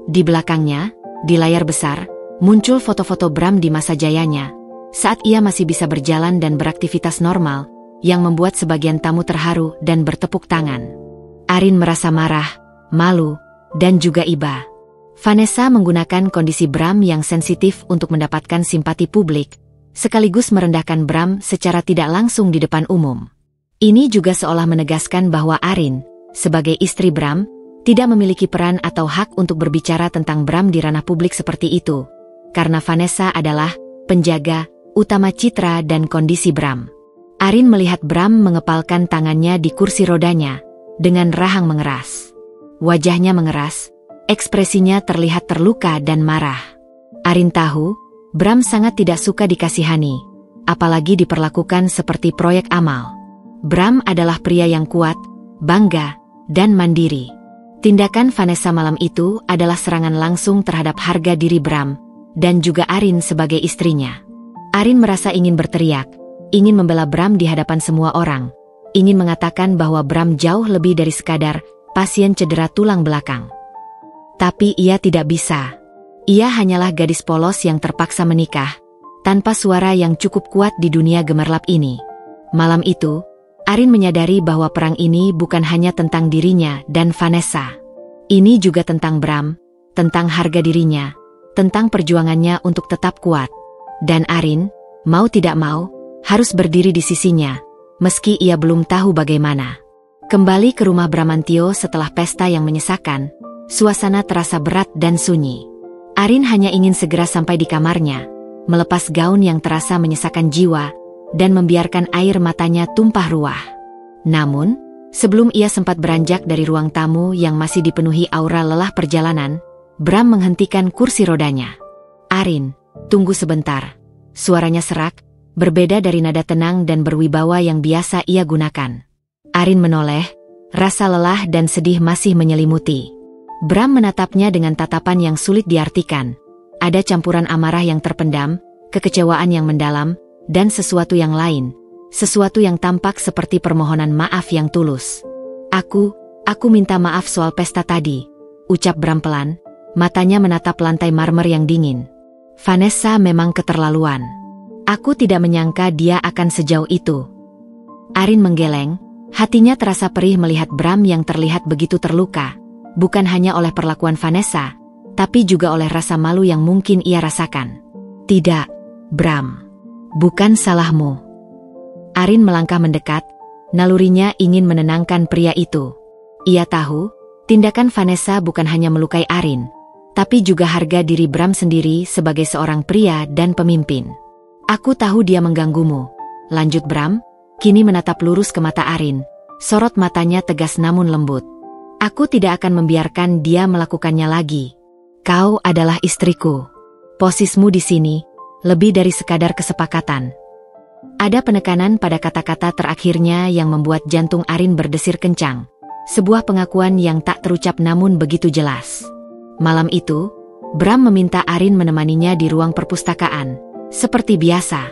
Di belakangnya, di layar besar, muncul foto-foto Bram di masa jayanya, saat ia masih bisa berjalan dan beraktivitas normal, yang membuat sebagian tamu terharu dan bertepuk tangan. Arin merasa marah, malu, dan juga iba. Vanessa menggunakan kondisi Bram yang sensitif untuk mendapatkan simpati publik, sekaligus merendahkan Bram secara tidak langsung di depan umum. Ini juga seolah menegaskan bahwa Arin, sebagai istri Bram, tidak memiliki peran atau hak untuk berbicara tentang Bram di ranah publik seperti itu, karena Vanessa adalah penjaga utama citra dan kondisi Bram. Arin melihat Bram mengepalkan tangannya di kursi rodanya, dengan rahang mengeras. Wajahnya mengeras, ekspresinya terlihat terluka dan marah. Arin tahu, Bram sangat tidak suka dikasihani, apalagi diperlakukan seperti proyek amal. Bram adalah pria yang kuat, bangga, dan mandiri. Tindakan Vanessa malam itu adalah serangan langsung terhadap harga diri Bram, dan juga Arin sebagai istrinya. Arin merasa ingin berteriak, ingin membela Bram di hadapan semua orang, ingin mengatakan bahwa Bram jauh lebih dari sekadar pasien cedera tulang belakang. Tapi ia tidak bisa. Ia hanyalah gadis polos yang terpaksa menikah, tanpa suara yang cukup kuat di dunia gemerlap ini. Malam itu, Arin menyadari bahwa perang ini bukan hanya tentang dirinya dan Vanessa. Ini juga tentang Bram, tentang harga dirinya, tentang perjuangannya untuk tetap kuat. Dan Arin, mau tidak mau, harus berdiri di sisinya, meski ia belum tahu bagaimana. Kembali ke rumah Bramantio setelah pesta yang menyesakan, suasana terasa berat dan sunyi. Arin hanya ingin segera sampai di kamarnya, melepas gaun yang terasa menyesakan jiwa, dan membiarkan air matanya tumpah ruah. Namun, sebelum ia sempat beranjak dari ruang tamu yang masih dipenuhi aura lelah perjalanan, Bram menghentikan kursi rodanya. "Arin, tunggu sebentar." Suaranya serak, berbeda dari nada tenang dan berwibawa yang biasa ia gunakan. Arin menoleh, rasa lelah dan sedih masih menyelimuti. Bram menatapnya dengan tatapan yang sulit diartikan. Ada campuran amarah yang terpendam, kekecewaan yang mendalam, dan sesuatu yang lain. Sesuatu yang tampak seperti permohonan maaf yang tulus. Aku minta maaf soal pesta tadi," ucap Bram pelan, matanya menatap lantai marmer yang dingin. "Vanessa memang keterlaluan. Aku tidak menyangka dia akan sejauh itu." Arin menggeleng, hatinya terasa perih melihat Bram yang terlihat begitu terluka. Bukan hanya oleh perlakuan Vanessa, tapi juga oleh rasa malu yang mungkin ia rasakan. "Tidak, Bram. Bukan salahmu." Arin melangkah mendekat, nalurinya ingin menenangkan pria itu. Ia tahu, tindakan Vanessa bukan hanya melukai Arin, tapi juga harga diri Bram sendiri sebagai seorang pria dan pemimpin. "Aku tahu dia mengganggumu," lanjut Bram, kini menatap lurus ke mata Arin, sorot matanya tegas namun lembut. "Aku tidak akan membiarkan dia melakukannya lagi. Kau adalah istriku. Posisimu di sini, lebih dari sekadar kesepakatan." Ada penekanan pada kata-kata terakhirnya yang membuat jantung Arin berdesir kencang. Sebuah pengakuan yang tak terucap namun begitu jelas. Malam itu, Bram meminta Arin menemaninya di ruang perpustakaan, seperti biasa.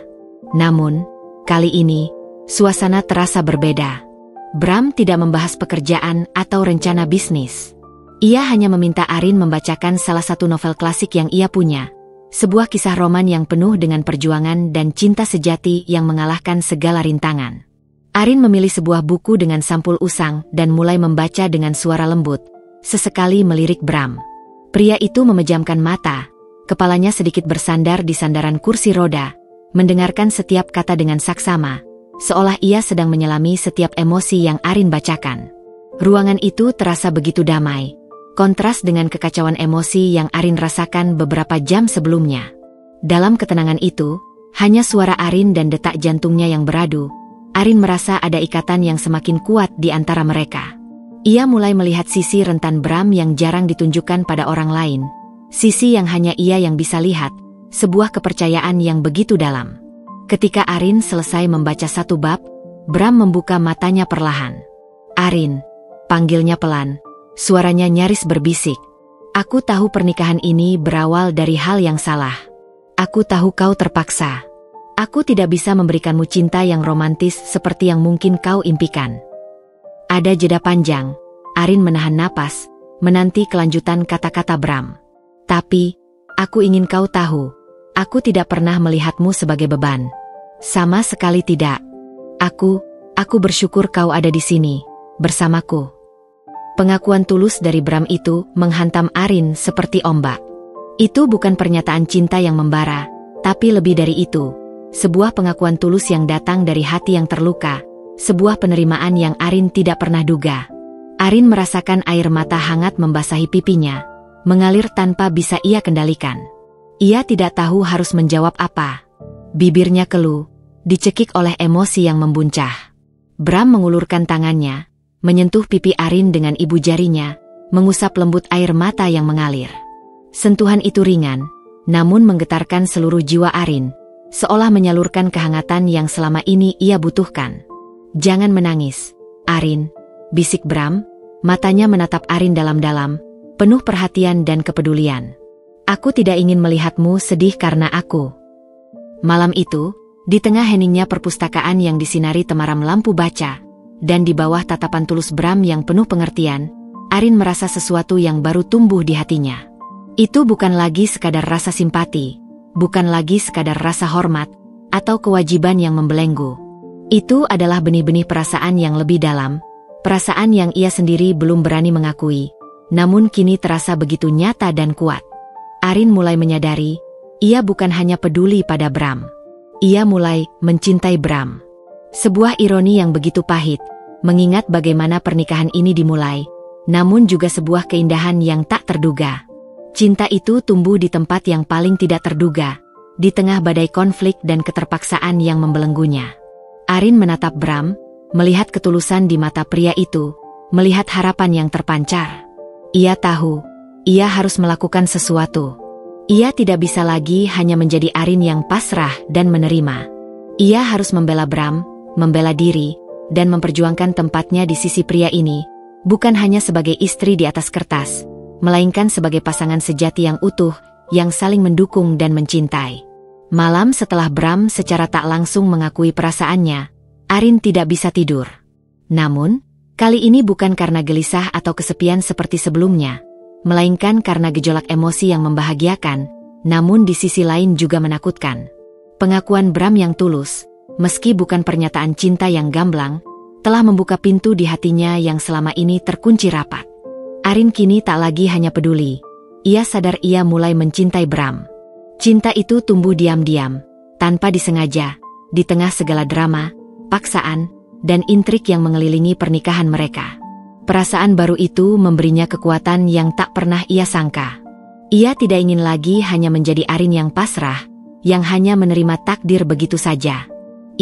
Namun, kali ini, suasana terasa berbeda. Bram tidak membahas pekerjaan atau rencana bisnis. Ia hanya meminta Arin membacakan salah satu novel klasik yang ia punya. Sebuah kisah roman yang penuh dengan perjuangan dan cinta sejati yang mengalahkan segala rintangan. Arin memilih sebuah buku dengan sampul usang dan mulai membaca dengan suara lembut, sesekali melirik Bram. Pria itu memejamkan mata, kepalanya sedikit bersandar di sandaran kursi roda, mendengarkan setiap kata dengan saksama, seolah ia sedang menyelami setiap emosi yang Arin bacakan. Ruangan itu terasa begitu damai, kontras dengan kekacauan emosi yang Arin rasakan beberapa jam sebelumnya. Dalam ketenangan itu, hanya suara Arin dan detak jantungnya yang beradu. Arin merasa ada ikatan yang semakin kuat di antara mereka. Ia mulai melihat sisi rentan Bram yang jarang ditunjukkan pada orang lain, sisi yang hanya ia yang bisa lihat, sebuah kepercayaan yang begitu dalam. Ketika Arin selesai membaca satu bab, Bram membuka matanya perlahan. "Arin," panggilnya pelan, suaranya nyaris berbisik. "Aku tahu pernikahan ini berawal dari hal yang salah. Aku tahu kau terpaksa. Aku tidak bisa memberikanmu cinta yang romantis seperti yang mungkin kau impikan." Ada jeda panjang, Arin menahan napas, menanti kelanjutan kata-kata Bram. "Tapi, aku ingin kau tahu, aku tidak pernah melihatmu sebagai beban. Sama sekali tidak. Aku bersyukur kau ada di sini, bersamaku." Pengakuan tulus dari Bram itu menghantam Arin seperti ombak. Itu bukan pernyataan cinta yang membara, tapi lebih dari itu, sebuah pengakuan tulus yang datang dari hati yang terluka, sebuah penerimaan yang Arin tidak pernah duga. Arin merasakan air mata hangat membasahi pipinya, mengalir tanpa bisa ia kendalikan. Ia tidak tahu harus menjawab apa. Bibirnya keluh, dicekik oleh emosi yang membuncah. Bram mengulurkan tangannya, menyentuh pipi Arin dengan ibu jarinya, mengusap lembut air mata yang mengalir. Sentuhan itu ringan, namun menggetarkan seluruh jiwa Arin, seolah menyalurkan kehangatan yang selama ini ia butuhkan. "Jangan menangis, Arin," bisik Bram, matanya menatap Arin dalam-dalam, penuh perhatian dan kepedulian. "Aku tidak ingin melihatmu sedih karena aku." Malam itu, di tengah heningnya perpustakaan yang disinari temaram lampu baca, dan di bawah tatapan tulus Bram yang penuh pengertian, Arin merasa sesuatu yang baru tumbuh di hatinya. Itu bukan lagi sekadar rasa simpati, bukan lagi sekadar rasa hormat, atau kewajiban yang membelenggu. Itu adalah benih-benih perasaan yang lebih dalam, perasaan yang ia sendiri belum berani mengakui, namun kini terasa begitu nyata dan kuat. Arin mulai menyadari, ia bukan hanya peduli pada Bram. Ia mulai mencintai Bram. Sebuah ironi yang begitu pahit, mengingat bagaimana pernikahan ini dimulai, namun juga sebuah keindahan yang tak terduga. Cinta itu tumbuh di tempat yang paling tidak terduga, di tengah badai konflik dan keterpaksaan yang membelenggunya. Arin menatap Bram, melihat ketulusan di mata pria itu, melihat harapan yang terpancar. Ia tahu, ia harus melakukan sesuatu. Ia tidak bisa lagi hanya menjadi Arin yang pasrah dan menerima. Ia harus membela Bram, membela diri, dan memperjuangkan tempatnya di sisi pria ini, bukan hanya sebagai istri di atas kertas, melainkan sebagai pasangan sejati yang utuh, yang saling mendukung dan mencintai. Malam setelah Bram secara tak langsung mengakui perasaannya, Arin tidak bisa tidur. Namun, kali ini bukan karena gelisah atau kesepian seperti sebelumnya, melainkan karena gejolak emosi yang membahagiakan, namun di sisi lain juga menakutkan. Pengakuan Bram yang tulus, meski bukan pernyataan cinta yang gamblang, telah membuka pintu di hatinya yang selama ini terkunci rapat. Arin kini tak lagi hanya peduli. Ia sadar ia mulai mencintai Bram. Cinta itu tumbuh diam-diam, tanpa disengaja, di tengah segala drama, paksaan, dan intrik yang mengelilingi pernikahan mereka. Perasaan baru itu memberinya kekuatan yang tak pernah ia sangka. Ia tidak ingin lagi hanya menjadi Arin yang pasrah, yang hanya menerima takdir begitu saja.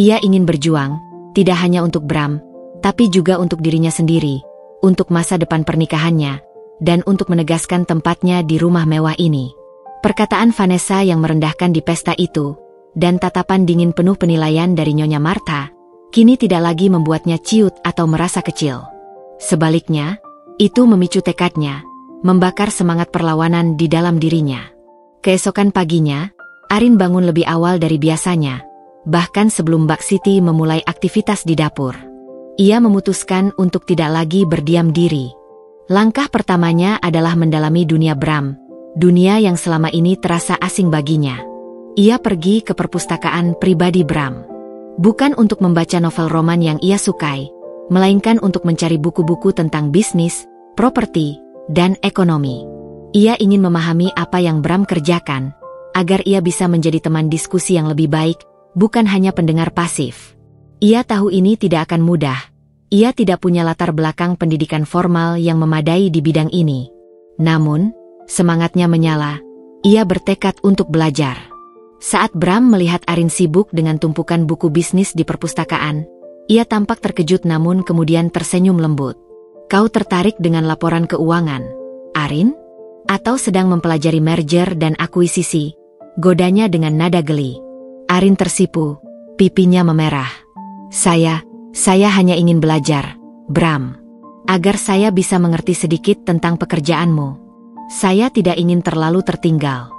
Ia ingin berjuang, tidak hanya untuk Bram, tapi juga untuk dirinya sendiri, untuk masa depan pernikahannya, dan untuk menegaskan tempatnya di rumah mewah ini. Perkataan Vanessa yang merendahkan di pesta itu, dan tatapan dingin penuh penilaian dari Nyonya Martha, kini tidak lagi membuatnya ciut atau merasa kecil. Sebaliknya, itu memicu tekadnya, membakar semangat perlawanan di dalam dirinya. Keesokan paginya, Arin bangun lebih awal dari biasanya, bahkan sebelum Mbak Siti memulai aktivitas di dapur. Ia memutuskan untuk tidak lagi berdiam diri. Langkah pertamanya adalah mendalami dunia Bram, dunia yang selama ini terasa asing baginya. Ia pergi ke perpustakaan pribadi Bram. Bukan untuk membaca novel roman yang ia sukai, melainkan untuk mencari buku-buku tentang bisnis, properti, dan ekonomi. Ia ingin memahami apa yang Bram kerjakan, agar ia bisa menjadi teman diskusi yang lebih baik, bukan hanya pendengar pasif. Ia tahu ini tidak akan mudah. Ia tidak punya latar belakang pendidikan formal yang memadai di bidang ini. Namun, semangatnya menyala. Ia bertekad untuk belajar. Saat Bram melihat Arin sibuk dengan tumpukan buku bisnis di perpustakaan, ia tampak terkejut namun kemudian tersenyum lembut. "Kau tertarik dengan laporan keuangan, Arin? Atau sedang mempelajari merger dan akuisisi?" Godanya dengan nada geli. Arin tersipu, pipinya memerah. Saya hanya ingin belajar, Bram. Agar saya bisa mengerti sedikit tentang pekerjaanmu. Saya tidak ingin terlalu tertinggal."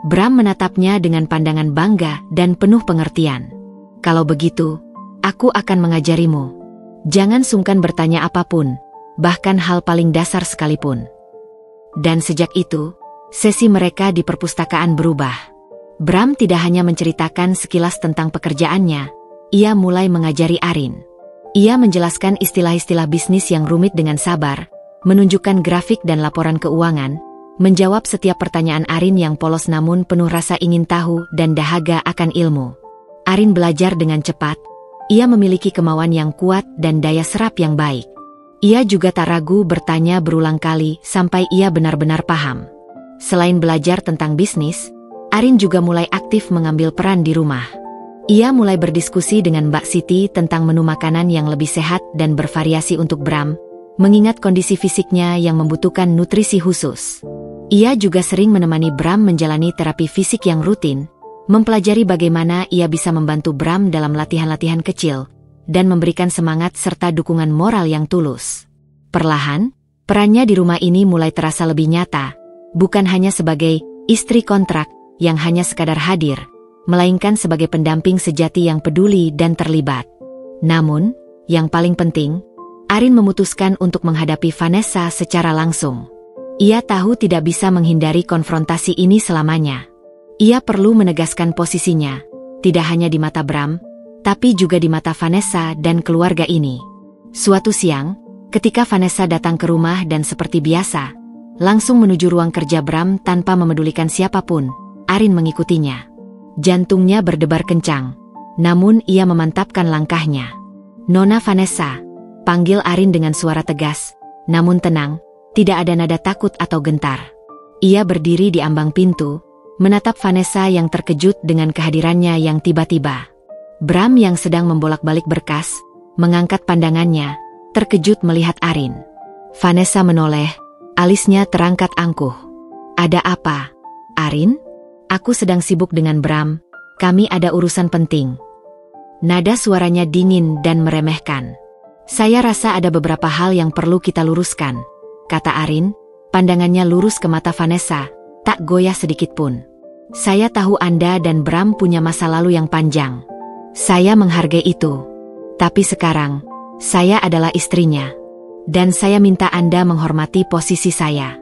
Bram menatapnya dengan pandangan bangga dan penuh pengertian. "Kalau begitu, aku akan mengajarimu. Jangan sungkan bertanya apapun, bahkan hal paling dasar sekalipun." Dan sejak itu, sesi mereka di perpustakaan berubah. Bram tidak hanya menceritakan sekilas tentang pekerjaannya, ia mulai mengajari Arin. Ia menjelaskan istilah-istilah bisnis yang rumit dengan sabar, menunjukkan grafik dan laporan keuangan, menjawab setiap pertanyaan Arin yang polos namun penuh rasa ingin tahu dan dahaga akan ilmu. Arin belajar dengan cepat, ia memiliki kemauan yang kuat dan daya serap yang baik. Ia juga tak ragu bertanya berulang kali sampai ia benar-benar paham. Selain belajar tentang bisnis, Arin juga mulai aktif mengambil peran di rumah. Ia mulai berdiskusi dengan Mbak Siti tentang menu makanan yang lebih sehat dan bervariasi untuk Bram, mengingat kondisi fisiknya yang membutuhkan nutrisi khusus. Ia juga sering menemani Bram menjalani terapi fisik yang rutin, mempelajari bagaimana ia bisa membantu Bram dalam latihan-latihan kecil, dan memberikan semangat serta dukungan moral yang tulus. Perlahan, perannya di rumah ini mulai terasa lebih nyata, bukan hanya sebagai istri kontrak yang hanya sekadar hadir, melainkan sebagai pendamping sejati yang peduli dan terlibat. Namun, yang paling penting, Arin memutuskan untuk menghadapi Vanessa secara langsung. Ia tahu tidak bisa menghindari konfrontasi ini selamanya. Ia perlu menegaskan posisinya, tidak hanya di mata Bram, tapi juga di mata Vanessa dan keluarga ini. Suatu siang, ketika Vanessa datang ke rumah dan seperti biasa, langsung menuju ruang kerja Bram tanpa memedulikan siapapun, Arin mengikutinya. Jantungnya berdebar kencang, namun ia memantapkan langkahnya. "Nona Vanessa," panggil Arin dengan suara tegas, namun tenang, tidak ada nada takut atau gentar. Ia berdiri di ambang pintu, menatap Vanessa yang terkejut dengan kehadirannya yang tiba-tiba. Bram yang sedang membolak-balik berkas, mengangkat pandangannya, terkejut melihat Arin. Vanessa menoleh, alisnya terangkat angkuh. "Ada apa, Arin?" "Aku sedang sibuk dengan Bram, kami ada urusan penting." Nada suaranya dingin dan meremehkan. "Saya rasa ada beberapa hal yang perlu kita luruskan," kata Arin, pandangannya lurus ke mata Vanessa, tak goyah sedikit pun. "Saya tahu Anda dan Bram punya masa lalu yang panjang. Saya menghargai itu. Tapi sekarang, saya adalah istrinya. Dan saya minta Anda menghormati posisi saya.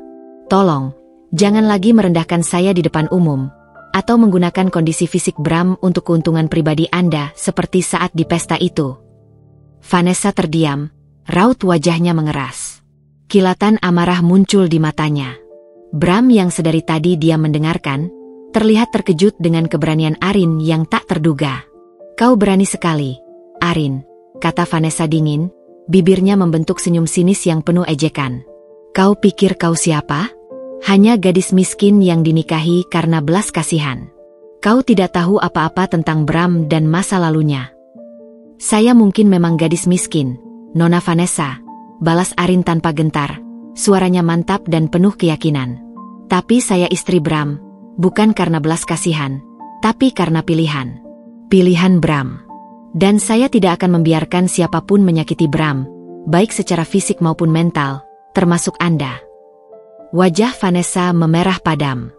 Tolong, jangan lagi merendahkan saya di depan umum, atau menggunakan kondisi fisik Bram untuk keuntungan pribadi Anda seperti saat di pesta itu." Vanessa terdiam, raut wajahnya mengeras. Kilatan amarah muncul di matanya. Bram yang sedari tadi diam mendengarkan, terlihat terkejut dengan keberanian Arin yang tak terduga. "Kau berani sekali, Arin," kata Vanessa dingin, bibirnya membentuk senyum sinis yang penuh ejekan. "Kau pikir kau siapa? Hanya gadis miskin yang dinikahi karena belas kasihan. Kau tidak tahu apa-apa tentang Bram dan masa lalunya." "Saya mungkin memang gadis miskin, Nona Vanessa," balas Arin tanpa gentar, suaranya mantap dan penuh keyakinan. "Tapi saya istri Bram, bukan karena belas kasihan, tapi karena pilihan. Pilihan Bram. Dan saya tidak akan membiarkan siapapun menyakiti Bram, baik secara fisik maupun mental, termasuk Anda." Wajah Vanessa memerah padam.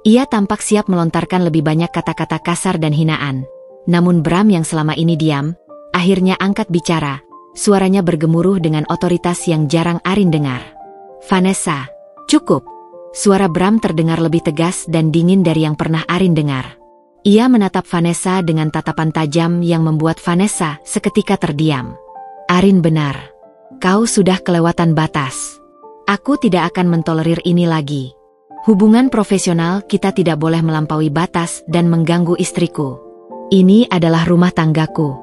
Ia tampak siap melontarkan lebih banyak kata-kata kasar dan hinaan. Namun Bram yang selama ini diam, akhirnya angkat bicara, suaranya bergemuruh dengan otoritas yang jarang Arin dengar. "Vanessa, cukup." Suara Bram terdengar lebih tegas dan dingin dari yang pernah Arin dengar. Ia menatap Vanessa dengan tatapan tajam yang membuat Vanessa seketika terdiam. "Arin benar. Kau sudah kelewatan batas. Aku tidak akan mentolerir ini lagi." Hubungan profesional kita tidak boleh melampaui batas dan mengganggu istriku. Ini adalah rumah tanggaku.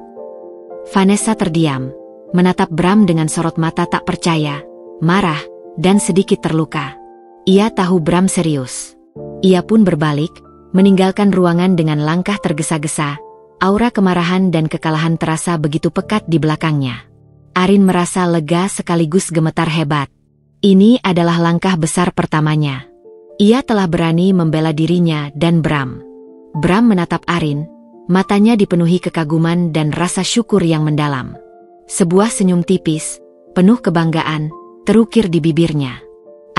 Vanessa terdiam, menatap Bram dengan sorot mata tak percaya, marah, dan sedikit terluka. Ia tahu Bram serius. Ia pun berbalik, meninggalkan ruangan dengan langkah tergesa-gesa. Aura kemarahan dan kekalahan terasa begitu pekat di belakangnya. Arin merasa lega sekaligus gemetar hebat. Ini adalah langkah besar pertamanya. Ia telah berani membela dirinya dan Bram. Bram menatap Arin, matanya dipenuhi kekaguman dan rasa syukur yang mendalam. Sebuah senyum tipis, penuh kebanggaan, terukir di bibirnya.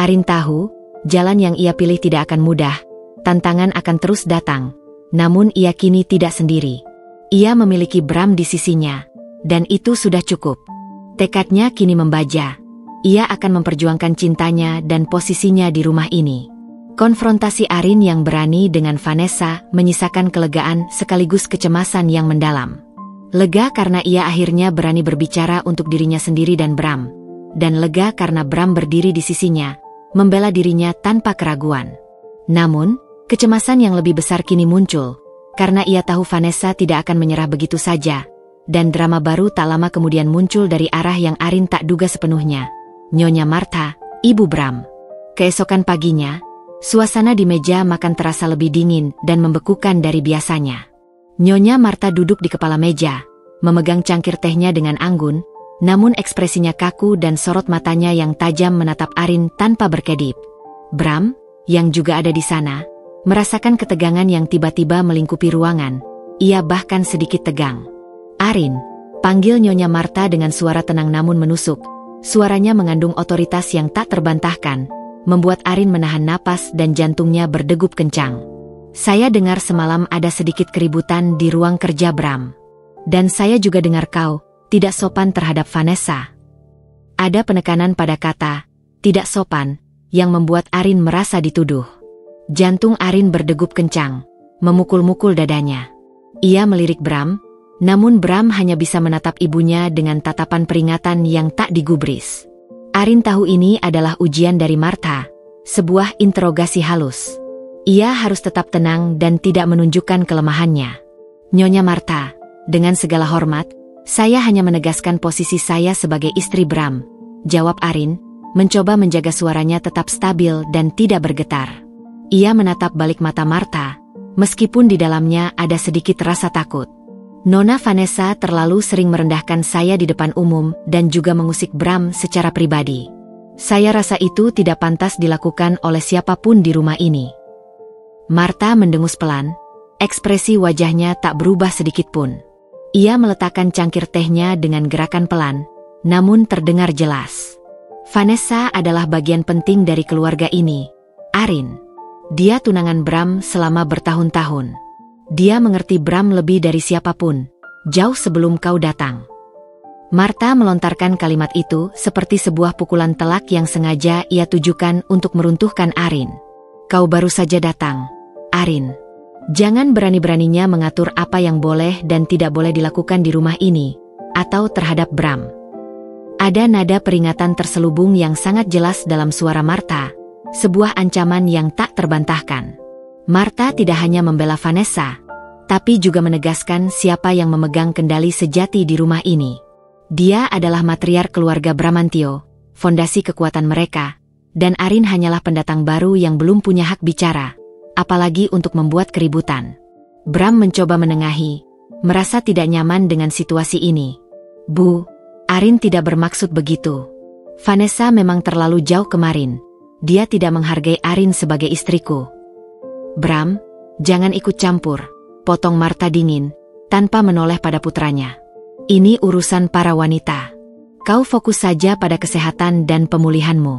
Arin tahu, jalan yang ia pilih tidak akan mudah, tantangan akan terus datang, namun ia kini tidak sendiri. Ia memiliki Bram di sisinya, dan itu sudah cukup. Tekadnya kini membaja. Ia akan memperjuangkan cintanya dan posisinya di rumah ini. Konfrontasi Arin yang berani dengan Vanessa menyisakan kelegaan sekaligus kecemasan yang mendalam. Lega karena ia akhirnya berani berbicara untuk dirinya sendiri dan Bram. Dan lega karena Bram berdiri di sisinya, membela dirinya tanpa keraguan. Namun, kecemasan yang lebih besar kini muncul, karena ia tahu Vanessa tidak akan menyerah begitu saja. Dan drama baru tak lama kemudian muncul dari arah yang Arin tak duga sepenuhnya. Nyonya Martha, ibu Bram. Keesokan paginya, suasana di meja makan terasa lebih dingin dan membekukan dari biasanya. Nyonya Martha duduk di kepala meja, memegang cangkir tehnya dengan anggun, namun ekspresinya kaku dan sorot matanya yang tajam menatap Arin tanpa berkedip. Bram, yang juga ada di sana, merasakan ketegangan yang tiba-tiba melingkupi ruangan. Ia bahkan sedikit tegang. Arin, panggil Nyonya Martha dengan suara tenang namun menusuk. Suaranya mengandung otoritas yang tak terbantahkan, membuat Arin menahan napas dan jantungnya berdegup kencang. Saya dengar semalam ada sedikit keributan di ruang kerja Bram. Dan saya juga dengar kau tidak sopan terhadap Vanessa. Ada penekanan pada kata tidak sopan yang membuat Arin merasa dituduh. Jantung Arin berdegup kencang, memukul-mukul dadanya. Ia melirik Bram, namun Bram hanya bisa menatap ibunya dengan tatapan peringatan yang tak digubris. Arin tahu ini adalah ujian dari Martha, sebuah interogasi halus. Ia harus tetap tenang dan tidak menunjukkan kelemahannya. Nyonya Martha, dengan segala hormat, saya hanya menegaskan posisi saya sebagai istri Bram, jawab Arin, mencoba menjaga suaranya tetap stabil dan tidak bergetar. Ia menatap balik mata Martha, meskipun di dalamnya ada sedikit rasa takut. Nona Vanessa terlalu sering merendahkan saya di depan umum dan juga mengusik Bram secara pribadi. Saya rasa itu tidak pantas dilakukan oleh siapapun di rumah ini. Martha mendengus pelan, ekspresi wajahnya tak berubah sedikit pun. Ia meletakkan cangkir tehnya dengan gerakan pelan, namun terdengar jelas. Vanessa adalah bagian penting dari keluarga ini, Arin. Dia tunangan Bram selama bertahun-tahun. Dia mengerti Bram lebih dari siapapun, jauh sebelum kau datang. Martha melontarkan kalimat itu seperti sebuah pukulan telak yang sengaja ia tujukan untuk meruntuhkan Arin. Kau baru saja datang, Arin. Jangan berani-beraninya mengatur apa yang boleh dan tidak boleh dilakukan di rumah ini, atau terhadap Bram. Ada nada peringatan terselubung yang sangat jelas dalam suara Martha, sebuah ancaman yang tak terbantahkan. Martha tidak hanya membela Vanessa, tapi juga menegaskan siapa yang memegang kendali sejati di rumah ini. Dia adalah matriark keluarga Bramantio, fondasi kekuatan mereka, dan Arin hanyalah pendatang baru yang belum punya hak bicara, apalagi untuk membuat keributan. Bram mencoba menengahi, merasa tidak nyaman dengan situasi ini. Bu, Arin tidak bermaksud begitu. Vanessa memang terlalu jauh kemarin. Dia tidak menghargai Arin sebagai istriku. Bram, jangan ikut campur, potong Martha dingin, tanpa menoleh pada putranya. Ini urusan para wanita. Kau fokus saja pada kesehatan dan pemulihanmu.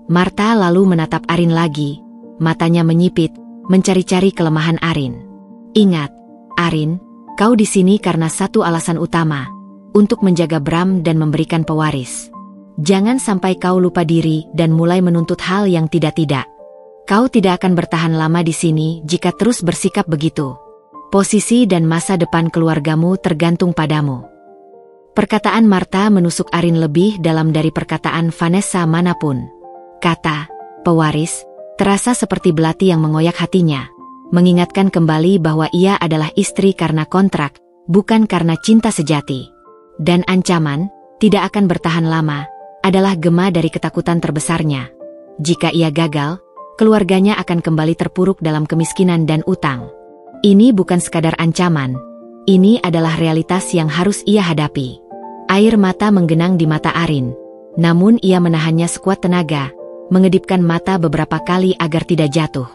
Martha lalu menatap Arin lagi, matanya menyipit, mencari-cari kelemahan Arin. Ingat, Arin, kau di sini karena satu alasan utama, untuk menjaga Bram dan memberikan pewaris. Jangan sampai kau lupa diri dan mulai menuntut hal yang tidak-tidak. Kau tidak akan bertahan lama di sini jika terus bersikap begitu. Posisi dan masa depan keluargamu tergantung padamu. Perkataan Martha menusuk Arin lebih dalam dari perkataan Vanessa manapun. Kata, pewaris, Terasa seperti belati yang mengoyak hatinya, mengingatkan kembali bahwa ia adalah istri karena kontrak, bukan karena cinta sejati. Dan ancaman, tidak akan bertahan lama, adalah gema dari ketakutan terbesarnya. Jika ia gagal, keluarganya akan kembali terpuruk dalam kemiskinan dan utang. Ini bukan sekadar ancaman, ini adalah realitas yang harus ia hadapi. Air mata menggenang di mata Arin, namun ia menahannya sekuat tenaga, mengedipkan mata beberapa kali agar tidak jatuh.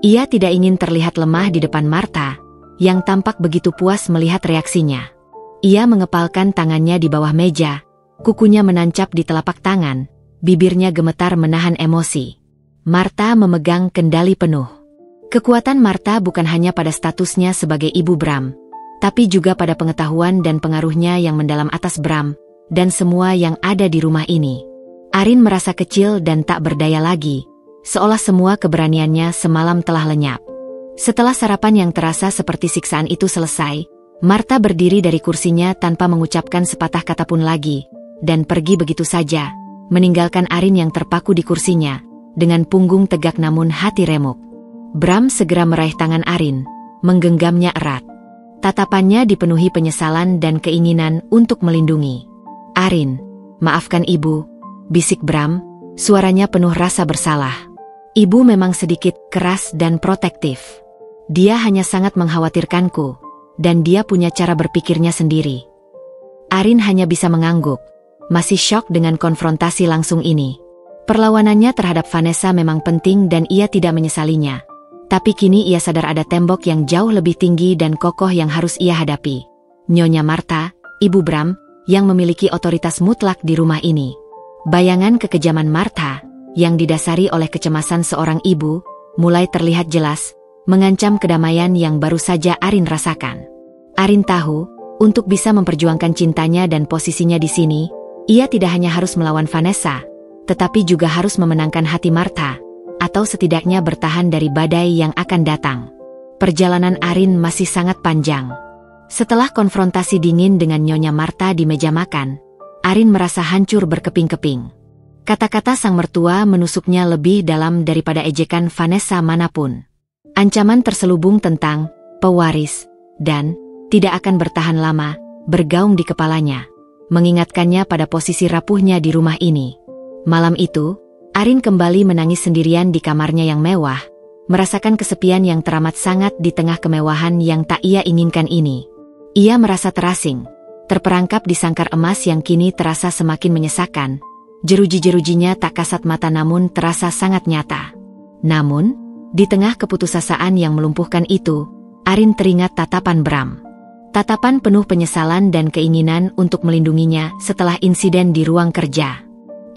Ia tidak ingin terlihat lemah di depan Martha, yang tampak begitu puas melihat reaksinya. Ia mengepalkan tangannya di bawah meja, kukunya menancap di telapak tangan, bibirnya gemetar menahan emosi. Martha memegang kendali penuh. Kekuatan Martha bukan hanya pada statusnya sebagai ibu Bram, tapi juga pada pengetahuan dan pengaruhnya yang mendalam atas Bram, dan semua yang ada di rumah ini. Arin merasa kecil dan tak berdaya lagi, seolah semua keberaniannya semalam telah lenyap. Setelah sarapan yang terasa seperti siksaan itu selesai, Martha berdiri dari kursinya tanpa mengucapkan sepatah kata pun lagi, dan pergi begitu saja, meninggalkan Arin yang terpaku di kursinya, dengan punggung tegak namun hati remuk. Bram segera meraih tangan Arin, menggenggamnya erat. Tatapannya dipenuhi penyesalan dan keinginan untuk melindungi. "Arin, maafkan ibu," bisik Bram, suaranya penuh rasa bersalah. "Ibu memang sedikit keras dan protektif. Dia hanya sangat mengkhawatirkanku, dan dia punya cara berpikirnya sendiri." Arin hanya bisa mengangguk, masih syok dengan konfrontasi langsung ini. Perlawanannya terhadap Vanessa memang penting dan ia tidak menyesalinya. Tapi kini ia sadar ada tembok yang jauh lebih tinggi dan kokoh yang harus ia hadapi. Nyonya Martha, ibu Bram, yang memiliki otoritas mutlak di rumah ini. Bayangan kekejaman Martha, yang didasari oleh kecemasan seorang ibu, mulai terlihat jelas, mengancam kedamaian yang baru saja Arin rasakan. Arin tahu, untuk bisa memperjuangkan cintanya dan posisinya di sini, ia tidak hanya harus melawan Vanessa, tetapi juga harus memenangkan hati Martha, atau setidaknya bertahan dari badai yang akan datang. Perjalanan Arin masih sangat panjang. Setelah konfrontasi dingin dengan Nyonya Martha di meja makan, Arin merasa hancur berkeping-keping. Kata-kata sang mertua menusuknya lebih dalam daripada ejekan Vanessa manapun. Ancaman terselubung tentang pewaris dan tidak akan bertahan lama bergaung di kepalanya, mengingatkannya pada posisi rapuhnya di rumah ini. Malam itu, Arin kembali menangis sendirian di kamarnya yang mewah, merasakan kesepian yang teramat sangat di tengah kemewahan yang tak ia inginkan ini. Ia merasa terasing, terperangkap di sangkar emas yang kini terasa semakin menyesakan. Jeruji-jerujinya tak kasat mata namun terasa sangat nyata. Namun, di tengah keputusasaan yang melumpuhkan itu, Arin teringat tatapan Bram. Tatapan penuh penyesalan dan keinginan untuk melindunginya setelah insiden di ruang kerja.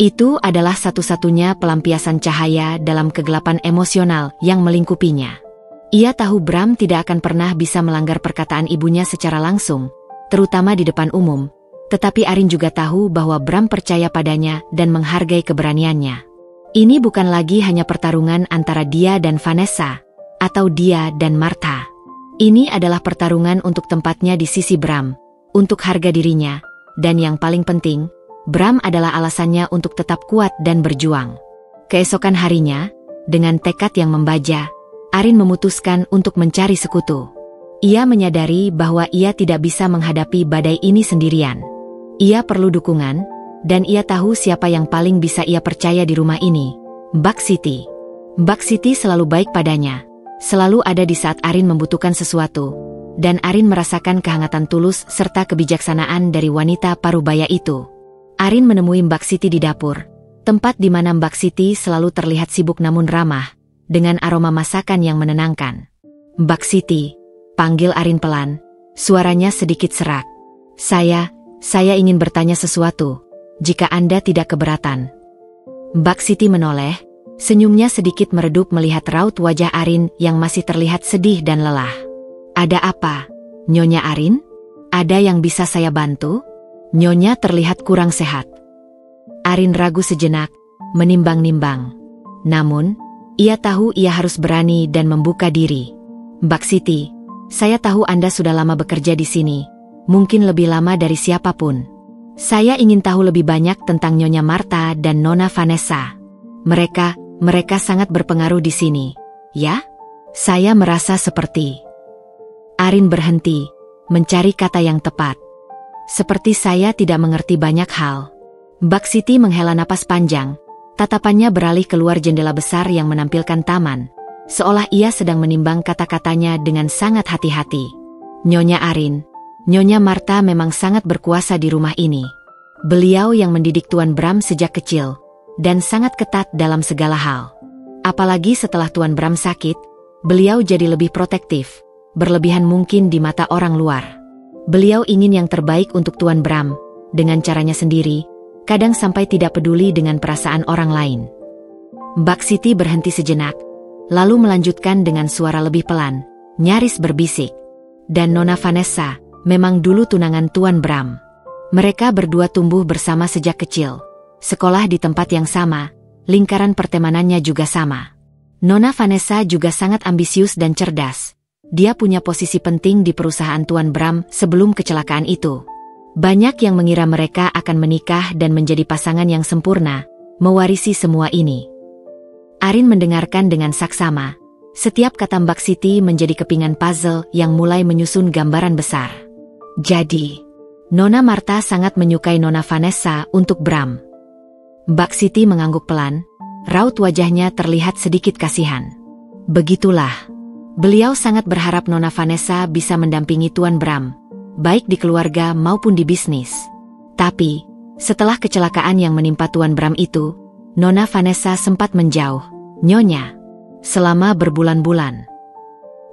Itu adalah satu-satunya pelampiasan cahaya dalam kegelapan emosional yang melingkupinya. Ia tahu Bram tidak akan pernah bisa melanggar perkataan ibunya secara langsung, terutama di depan umum, tetapi Arin juga tahu bahwa Bram percaya padanya dan menghargai keberaniannya. Ini bukan lagi hanya pertarungan antara dia dan Vanessa, atau dia dan Martha. Ini adalah pertarungan untuk tempatnya di sisi Bram, untuk harga dirinya, dan yang paling penting, Bram adalah alasannya untuk tetap kuat dan berjuang. Keesokan harinya, dengan tekad yang membaja, Arin memutuskan untuk mencari sekutu. Ia menyadari bahwa ia tidak bisa menghadapi badai ini sendirian. Ia perlu dukungan, dan ia tahu siapa yang paling bisa ia percaya di rumah ini, Mbak Siti. Mbak Siti selalu baik padanya, selalu ada di saat Arin membutuhkan sesuatu, dan Arin merasakan kehangatan tulus serta kebijaksanaan dari wanita parubaya itu. Arin menemui Mbak Siti di dapur, tempat di mana Mbak Siti selalu terlihat sibuk namun ramah, dengan aroma masakan yang menenangkan. "Mbak Siti," panggil Arin pelan, suaranya sedikit serak. Saya ingin bertanya sesuatu, jika Anda tidak keberatan." Mbak Siti menoleh, senyumnya sedikit meredup melihat raut wajah Arin yang masih terlihat sedih dan lelah. "Ada apa, Nyonya Arin? Ada yang bisa saya bantu? Nyonya terlihat kurang sehat." Arin ragu sejenak, menimbang-nimbang. Namun, ia tahu ia harus berani dan membuka diri. "Mbak Siti, saya tahu Anda sudah lama bekerja di sini, mungkin lebih lama dari siapapun. Saya ingin tahu lebih banyak tentang Nyonya Martha dan Nona Vanessa. mereka sangat berpengaruh di sini. Ya? Saya merasa seperti... Arin berhenti, mencari kata yang tepat. Seperti saya tidak mengerti banyak hal. Mbak Siti menghela napas panjang. Tatapannya beralih keluar jendela besar yang menampilkan taman. Seolah ia sedang menimbang kata-katanya dengan sangat hati-hati. Nyonya Arin, Nyonya Marta memang sangat berkuasa di rumah ini. Beliau yang mendidik Tuan Bram sejak kecil, dan sangat ketat dalam segala hal. Apalagi setelah Tuan Bram sakit, beliau jadi lebih protektif, berlebihan mungkin di mata orang luar. Beliau ingin yang terbaik untuk Tuan Bram, dengan caranya sendiri, kadang sampai tidak peduli dengan perasaan orang lain. Mbak Siti berhenti sejenak, lalu melanjutkan dengan suara lebih pelan, nyaris berbisik. Dan Nona Vanessa, memang dulu tunangan Tuan Bram. Mereka berdua tumbuh bersama sejak kecil. Sekolah di tempat yang sama, lingkaran pertemanannya juga sama. Nona Vanessa juga sangat ambisius dan cerdas. Dia punya posisi penting di perusahaan Tuan Bram sebelum kecelakaan itu. Banyak yang mengira mereka akan menikah dan menjadi pasangan yang sempurna, mewarisi semua ini. Arin mendengarkan dengan saksama. Setiap kata Mbak Siti menjadi kepingan puzzle yang mulai menyusun gambaran besar. Jadi, Nona Marta sangat menyukai Nona Vanessa untuk Bram. Mbak Siti mengangguk pelan, raut wajahnya terlihat sedikit kasihan. Begitulah. Beliau sangat berharap Nona Vanessa bisa mendampingi Tuan Bram, baik di keluarga maupun di bisnis. Tapi, setelah kecelakaan yang menimpa Tuan Bram itu, Nona Vanessa sempat menjauh, Nyonya, selama berbulan-bulan.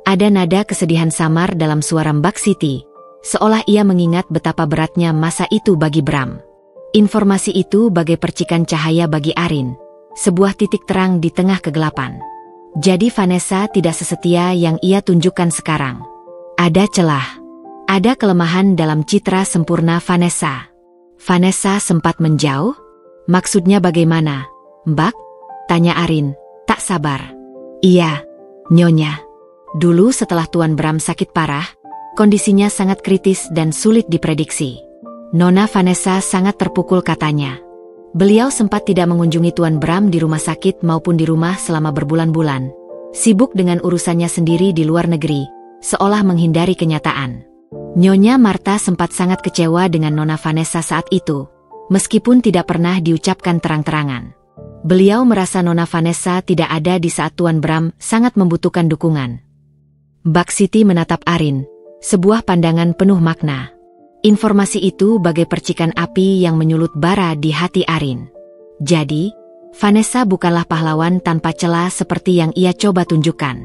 Ada nada kesedihan samar dalam suara Mbak Siti, seolah ia mengingat betapa beratnya masa itu bagi Bram. Informasi itu bagai percikan cahaya bagi Arin, sebuah titik terang di tengah kegelapan. Jadi Vanessa tidak sesetia yang ia tunjukkan sekarang. Ada celah, ada kelemahan dalam citra sempurna Vanessa. Vanessa sempat menjauh? Maksudnya bagaimana, Mbak? Tanya Arin, tak sabar. Iya, Nyonya. Dulu setelah Tuan Bram sakit parah, kondisinya sangat kritis dan sulit diprediksi. Nona Vanessa sangat terpukul katanya. Beliau sempat tidak mengunjungi Tuan Bram di rumah sakit maupun di rumah selama berbulan-bulan. Sibuk dengan urusannya sendiri di luar negeri, seolah menghindari kenyataan. Nyonya Marta sempat sangat kecewa dengan Nona Vanessa saat itu, meskipun tidak pernah diucapkan terang-terangan. Beliau merasa Nona Vanessa tidak ada di saat Tuan Bram sangat membutuhkan dukungan. Mbak Siti menatap Arin, sebuah pandangan penuh makna. Informasi itu bagai percikan api yang menyulut bara di hati Arin. Jadi, Vanessa bukanlah pahlawan tanpa celah seperti yang ia coba tunjukkan.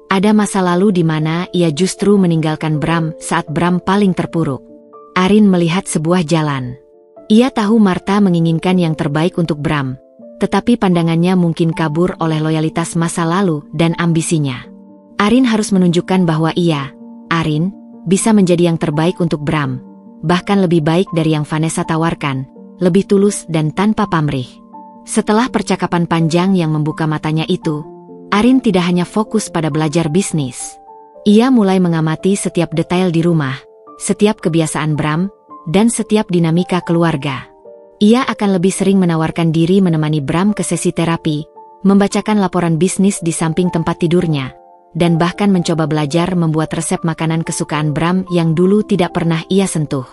Ada masa lalu di mana ia justru meninggalkan Bram saat Bram paling terpuruk. Arin melihat sebuah jalan. Ia tahu Marta menginginkan yang terbaik untuk Bram, tetapi pandangannya mungkin kabur oleh loyalitas masa lalu dan ambisinya. Arin harus menunjukkan bahwa ia, Arin, bisa menjadi yang terbaik untuk Bram. Bahkan lebih baik dari yang Vanessa tawarkan, lebih tulus dan tanpa pamrih. Setelah percakapan panjang yang membuka matanya itu, Arin tidak hanya fokus pada belajar bisnis. Ia mulai mengamati setiap detail di rumah, setiap kebiasaan Bram, dan setiap dinamika keluarga. Ia akan lebih sering menawarkan diri menemani Bram ke sesi terapi, membacakan laporan bisnis di samping tempat tidurnya, dan bahkan mencoba belajar membuat resep makanan kesukaan Bram yang dulu tidak pernah ia sentuh.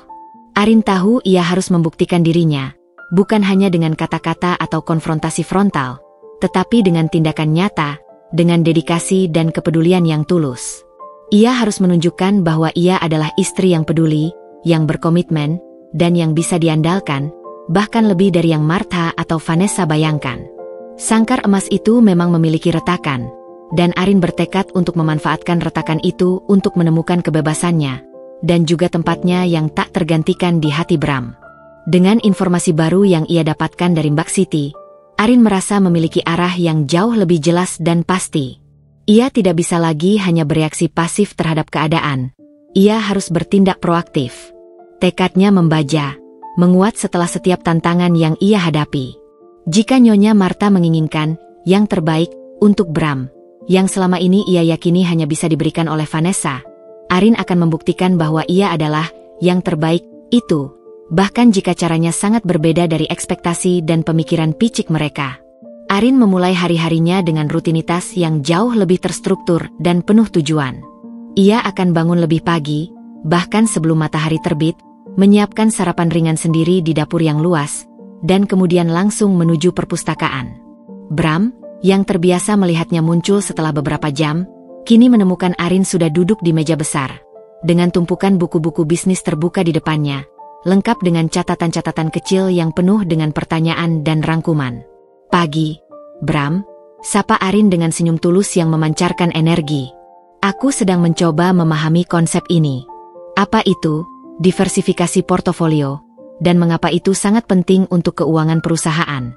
Arin tahu ia harus membuktikan dirinya, bukan hanya dengan kata-kata atau konfrontasi frontal, tetapi dengan tindakan nyata, dengan dedikasi dan kepedulian yang tulus. Ia harus menunjukkan bahwa ia adalah istri yang peduli, yang berkomitmen, dan yang bisa diandalkan, bahkan lebih dari yang Marta atau Vanessa bayangkan. Sangkar emas itu memang memiliki retakan, dan Arin bertekad untuk memanfaatkan retakan itu untuk menemukan kebebasannya, dan juga tempatnya yang tak tergantikan di hati Bram. Dengan informasi baru yang ia dapatkan dari Mbak Siti, Arin merasa memiliki arah yang jauh lebih jelas dan pasti. Ia tidak bisa lagi hanya bereaksi pasif terhadap keadaan. Ia harus bertindak proaktif. Tekadnya membaja, menguat setelah setiap tantangan yang ia hadapi. Jika Nyonya Marta menginginkan yang terbaik untuk Bram, yang selama ini ia yakini hanya bisa diberikan oleh Vanessa, Arin akan membuktikan bahwa ia adalah yang terbaik itu, bahkan jika caranya sangat berbeda dari ekspektasi dan pemikiran picik mereka. Arin memulai hari-harinya dengan rutinitas yang jauh lebih terstruktur dan penuh tujuan. Ia akan bangun lebih pagi, bahkan sebelum matahari terbit, menyiapkan sarapan ringan sendiri di dapur yang luas, dan kemudian langsung menuju perpustakaan. Bram, yang terbiasa melihatnya muncul setelah beberapa jam, kini menemukan Arin sudah duduk di meja besar, dengan tumpukan buku-buku bisnis terbuka di depannya, lengkap dengan catatan-catatan kecil yang penuh dengan pertanyaan dan rangkuman. "Pagi, Bram," sapa Arin dengan senyum tulus yang memancarkan energi. "Aku sedang mencoba memahami konsep ini. Apa itu diversifikasi portofolio, dan mengapa itu sangat penting untuk keuangan perusahaan?"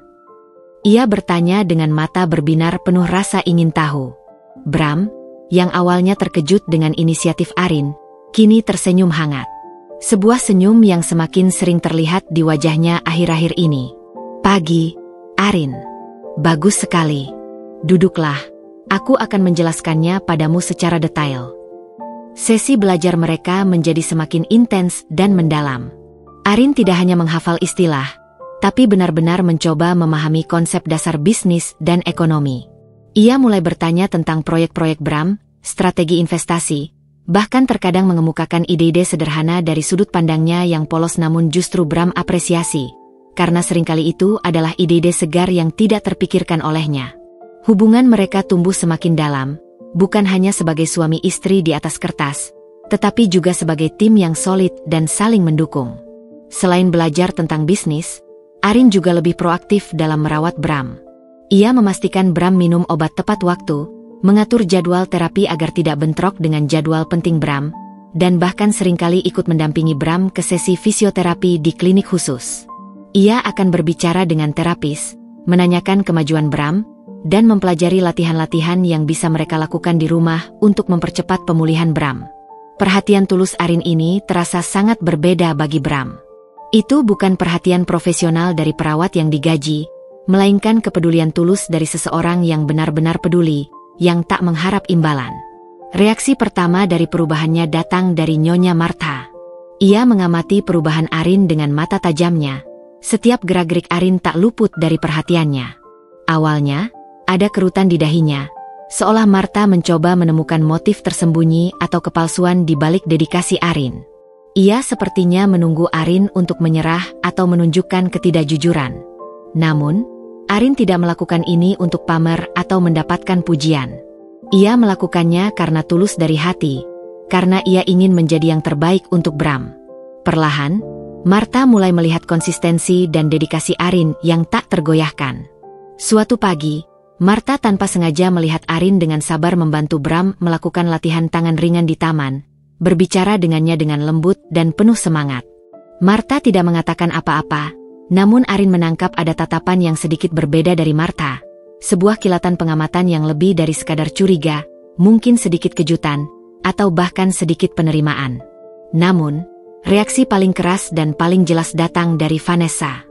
Ia bertanya dengan mata berbinar penuh rasa ingin tahu. Bram, yang awalnya terkejut dengan inisiatif Arin, kini tersenyum hangat. Sebuah senyum yang semakin sering terlihat di wajahnya akhir-akhir ini. "Pagi, Arin. Bagus sekali. Duduklah, aku akan menjelaskannya padamu secara detail." Sesi belajar mereka menjadi semakin intens dan mendalam. Arin tidak hanya menghafal istilah, tapi benar-benar mencoba memahami konsep dasar bisnis dan ekonomi. Ia mulai bertanya tentang proyek-proyek Bram, strategi investasi, bahkan terkadang mengemukakan ide-ide sederhana dari sudut pandangnya yang polos, namun justru Bram apresiasi, karena seringkali itu adalah ide-ide segar yang tidak terpikirkan olehnya. Hubungan mereka tumbuh semakin dalam, bukan hanya sebagai suami istri di atas kertas, tetapi juga sebagai tim yang solid dan saling mendukung. Selain belajar tentang bisnis, Arin juga lebih proaktif dalam merawat Bram. Ia memastikan Bram minum obat tepat waktu, mengatur jadwal terapi agar tidak bentrok dengan jadwal penting Bram, dan bahkan seringkali ikut mendampingi Bram ke sesi fisioterapi di klinik khusus. Ia akan berbicara dengan terapis, menanyakan kemajuan Bram, dan mempelajari latihan-latihan yang bisa mereka lakukan di rumah untuk mempercepat pemulihan Bram. Perhatian tulus Arin ini terasa sangat berbeda bagi Bram. Itu bukan perhatian profesional dari perawat yang digaji, melainkan kepedulian tulus dari seseorang yang benar-benar peduli, yang tak mengharap imbalan. Reaksi pertama dari perubahannya datang dari Nyonya Martha. Ia mengamati perubahan Arin dengan mata tajamnya. Setiap gerak-gerik Arin tak luput dari perhatiannya. Awalnya, ada kerutan di dahinya, seolah Martha mencoba menemukan motif tersembunyi atau kepalsuan di balik dedikasi Arin. Ia sepertinya menunggu Arin untuk menyerah atau menunjukkan ketidakjujuran. Namun, Arin tidak melakukan ini untuk pamer atau mendapatkan pujian. Ia melakukannya karena tulus dari hati, karena ia ingin menjadi yang terbaik untuk Bram. Perlahan, Martha mulai melihat konsistensi dan dedikasi Arin yang tak tergoyahkan. Suatu pagi, Martha tanpa sengaja melihat Arin dengan sabar membantu Bram melakukan latihan tangan ringan di taman, berbicara dengannya dengan lembut dan penuh semangat. Martha tidak mengatakan apa-apa, namun Arin menangkap ada tatapan yang sedikit berbeda dari Martha. Sebuah kilatan pengamatan yang lebih dari sekadar curiga, mungkin sedikit kejutan, atau bahkan sedikit penerimaan. Namun, reaksi paling keras dan paling jelas datang dari Vanessa.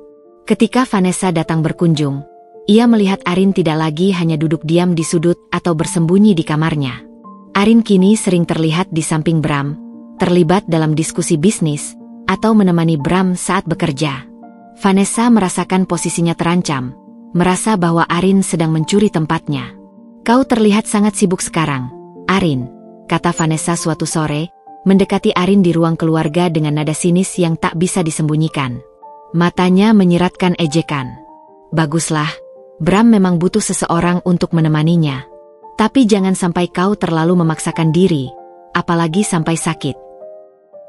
Ketika Vanessa datang berkunjung, ia melihat Arin tidak lagi hanya duduk diam di sudut atau bersembunyi di kamarnya. Arin kini sering terlihat di samping Bram, terlibat dalam diskusi bisnis, atau menemani Bram saat bekerja. Vanessa merasakan posisinya terancam, merasa bahwa Arin sedang mencuri tempatnya. "Kau terlihat sangat sibuk sekarang, Arin," kata Vanessa suatu sore, mendekati Arin di ruang keluarga dengan nada sinis yang tak bisa disembunyikan. Matanya menyiratkan ejekan. "Baguslah, Bram memang butuh seseorang untuk menemaninya. Tapi jangan sampai kau terlalu memaksakan diri, apalagi sampai sakit."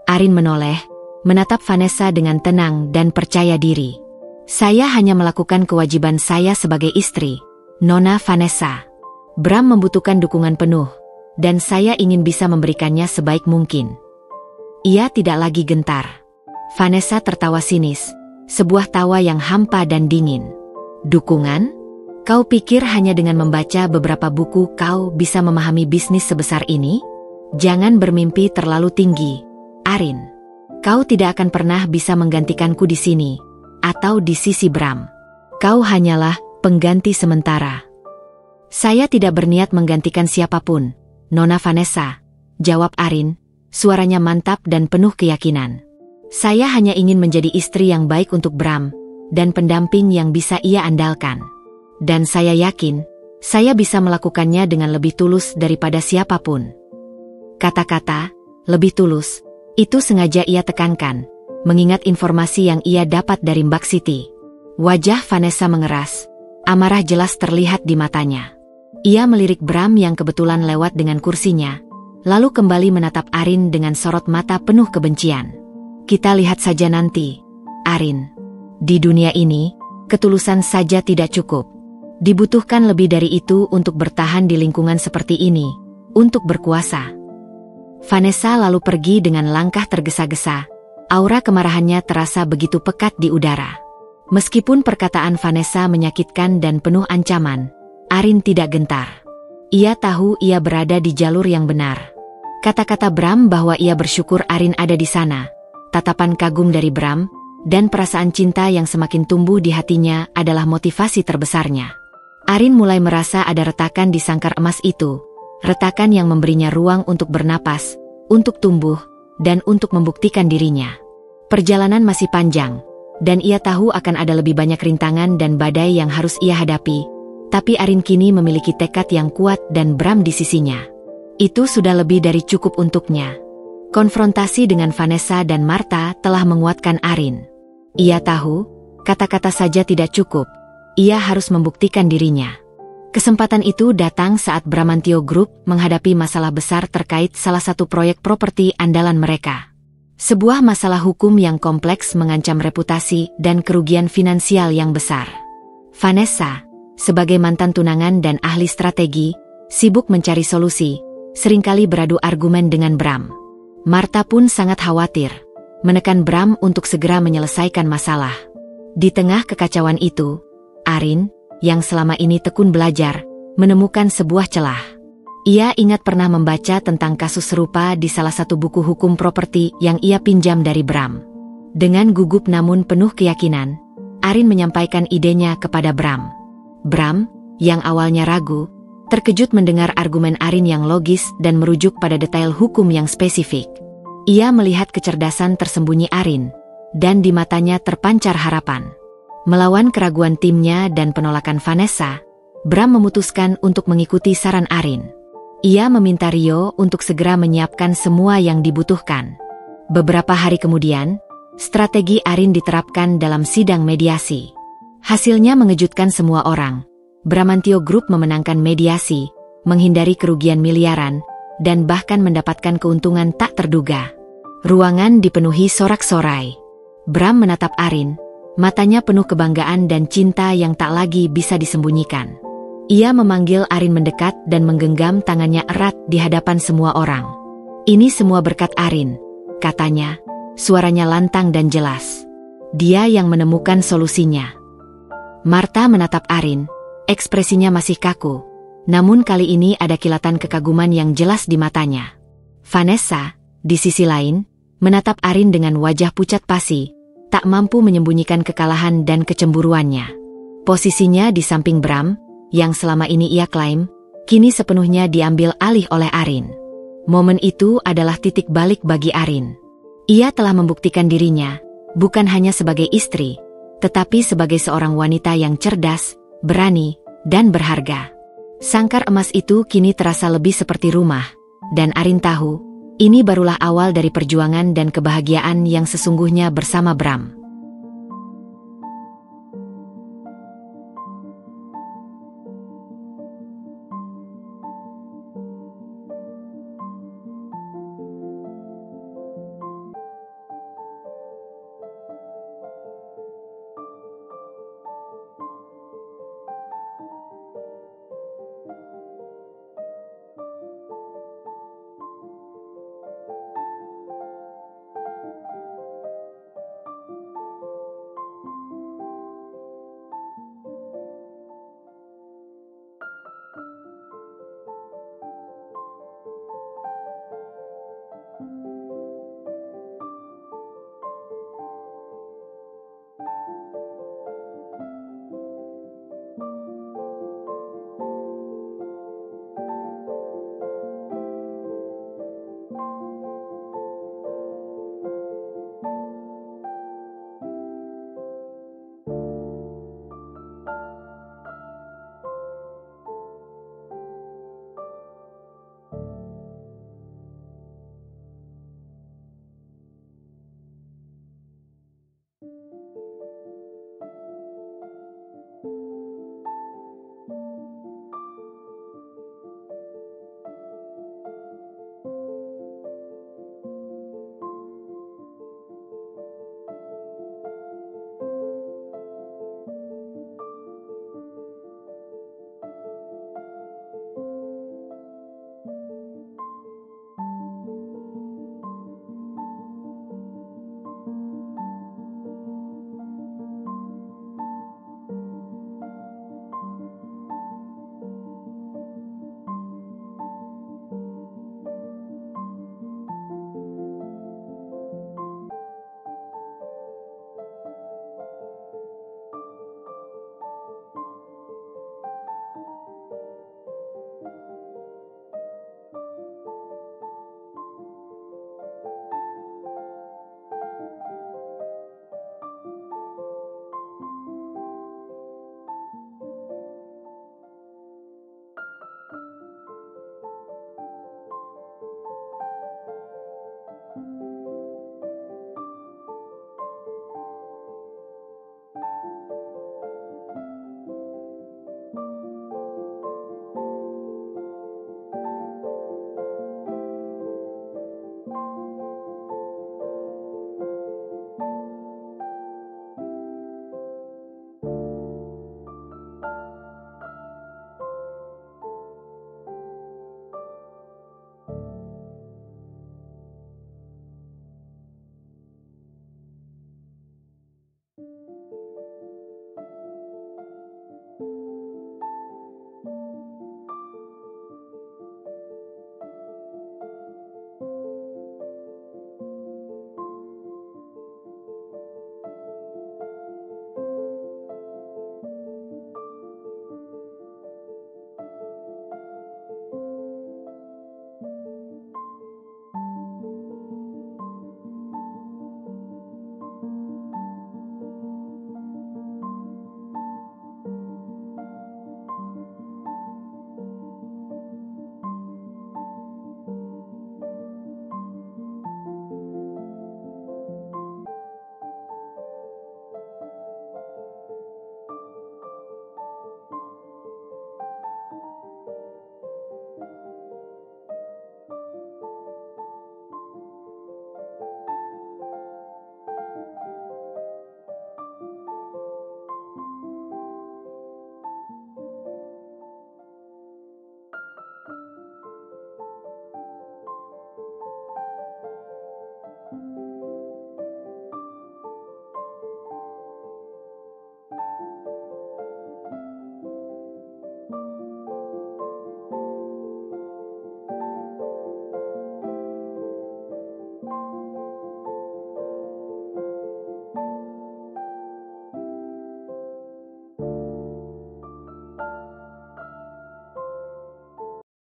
Arin menoleh, menatap Vanessa dengan tenang dan percaya diri. "Saya hanya melakukan kewajiban saya sebagai istri, Nona Vanessa. Bram membutuhkan dukungan penuh, dan saya ingin bisa memberikannya sebaik mungkin." Ia tidak lagi gentar. Vanessa tertawa sinis, sebuah tawa yang hampa dan dingin. "Dukungan? Kau pikir hanya dengan membaca beberapa buku kau bisa memahami bisnis sebesar ini? Jangan bermimpi terlalu tinggi, Arin. Kau tidak akan pernah bisa menggantikanku di sini, atau di sisi Bram. Kau hanyalah pengganti sementara." "Saya tidak berniat menggantikan siapapun, Nona Vanessa," jawab Arin, suaranya mantap dan penuh keyakinan. "Saya hanya ingin menjadi istri yang baik untuk Bram, dan pendamping yang bisa ia andalkan." Dan saya yakin, saya bisa melakukannya dengan lebih tulus daripada siapapun. Kata-kata, lebih tulus, itu sengaja ia tekankan, mengingat informasi yang ia dapat dari Mbak Siti. Wajah Vanessa mengeras, amarah jelas terlihat di matanya. Ia melirik Bram yang kebetulan lewat dengan kursinya, lalu kembali menatap Arin dengan sorot mata penuh kebencian. Kita lihat saja nanti, Arin. Di dunia ini, ketulusan saja tidak cukup. Dibutuhkan lebih dari itu untuk bertahan di lingkungan seperti ini, untuk berkuasa. Vanessa lalu pergi dengan langkah tergesa-gesa. Aura kemarahannya terasa begitu pekat di udara. Meskipun perkataan Vanessa menyakitkan dan penuh ancaman, Arin tidak gentar. Ia tahu ia berada di jalur yang benar. Kata-kata Bram bahwa ia bersyukur Arin ada di sana, tatapan kagum dari Bram, dan perasaan cinta yang semakin tumbuh di hatinya adalah motivasi terbesarnya. Arin mulai merasa ada retakan di sangkar emas itu. Retakan yang memberinya ruang untuk bernapas, untuk tumbuh, dan untuk membuktikan dirinya. Perjalanan masih panjang, dan ia tahu akan ada lebih banyak rintangan dan badai yang harus ia hadapi, tapi Arin kini memiliki tekad yang kuat dan Bram di sisinya. Itu sudah lebih dari cukup untuknya. Konfrontasi dengan Vanessa dan Martha telah menguatkan Arin. Ia tahu, kata-kata saja tidak cukup, ia harus membuktikan dirinya. Kesempatan itu datang saat Bramantio Group menghadapi masalah besar terkait salah satu proyek properti andalan mereka. Sebuah masalah hukum yang kompleks mengancam reputasi dan kerugian finansial yang besar. Vanessa, sebagai mantan tunangan dan ahli strategi, sibuk mencari solusi, seringkali beradu argumen dengan Bram. Martha pun sangat khawatir, menekan Bram untuk segera menyelesaikan masalah. Di tengah kekacauan itu, Arin, yang selama ini tekun belajar, menemukan sebuah celah. Ia ingat pernah membaca tentang kasus serupa di salah satu buku hukum properti yang ia pinjam dari Bram. Dengan gugup namun penuh keyakinan, Arin menyampaikan idenya kepada Bram. Bram, yang awalnya ragu, terkejut mendengar argumen Arin yang logis dan merujuk pada detail hukum yang spesifik. Ia melihat kecerdasan tersembunyi Arin, dan di matanya terpancar harapan. Melawan keraguan timnya dan penolakan Vanessa, Bram memutuskan untuk mengikuti saran Arin. Ia meminta Rio untuk segera menyiapkan semua yang dibutuhkan. Beberapa hari kemudian, strategi Arin diterapkan dalam sidang mediasi. Hasilnya mengejutkan semua orang. Bramantio Group memenangkan mediasi, menghindari kerugian miliaran, dan bahkan mendapatkan keuntungan tak terduga. Ruangan dipenuhi sorak-sorai. Bram menatap Arin, matanya penuh kebanggaan dan cinta yang tak lagi bisa disembunyikan. Ia memanggil Arin mendekat dan menggenggam tangannya erat di hadapan semua orang. Ini semua berkat Arin, katanya, suaranya lantang dan jelas. Dia yang menemukan solusinya. Martha menatap Arin, ekspresinya masih kaku, namun kali ini ada kilatan kekaguman yang jelas di matanya. Vanessa, di sisi lain, menatap Arin dengan wajah pucat pasi, tak mampu menyembunyikan kekalahan dan kecemburuannya. Posisinya di samping Bram, yang selama ini ia klaim, kini sepenuhnya diambil alih oleh Arin. Momen itu adalah titik balik bagi Arin. Ia telah membuktikan dirinya, bukan hanya sebagai istri, tetapi sebagai seorang wanita yang cerdas, berani, dan berharga. Sangkar emas itu kini terasa lebih seperti rumah, dan Arin tahu, ini barulah awal dari perjuangan dan kebahagiaan yang sesungguhnya bersama Bram.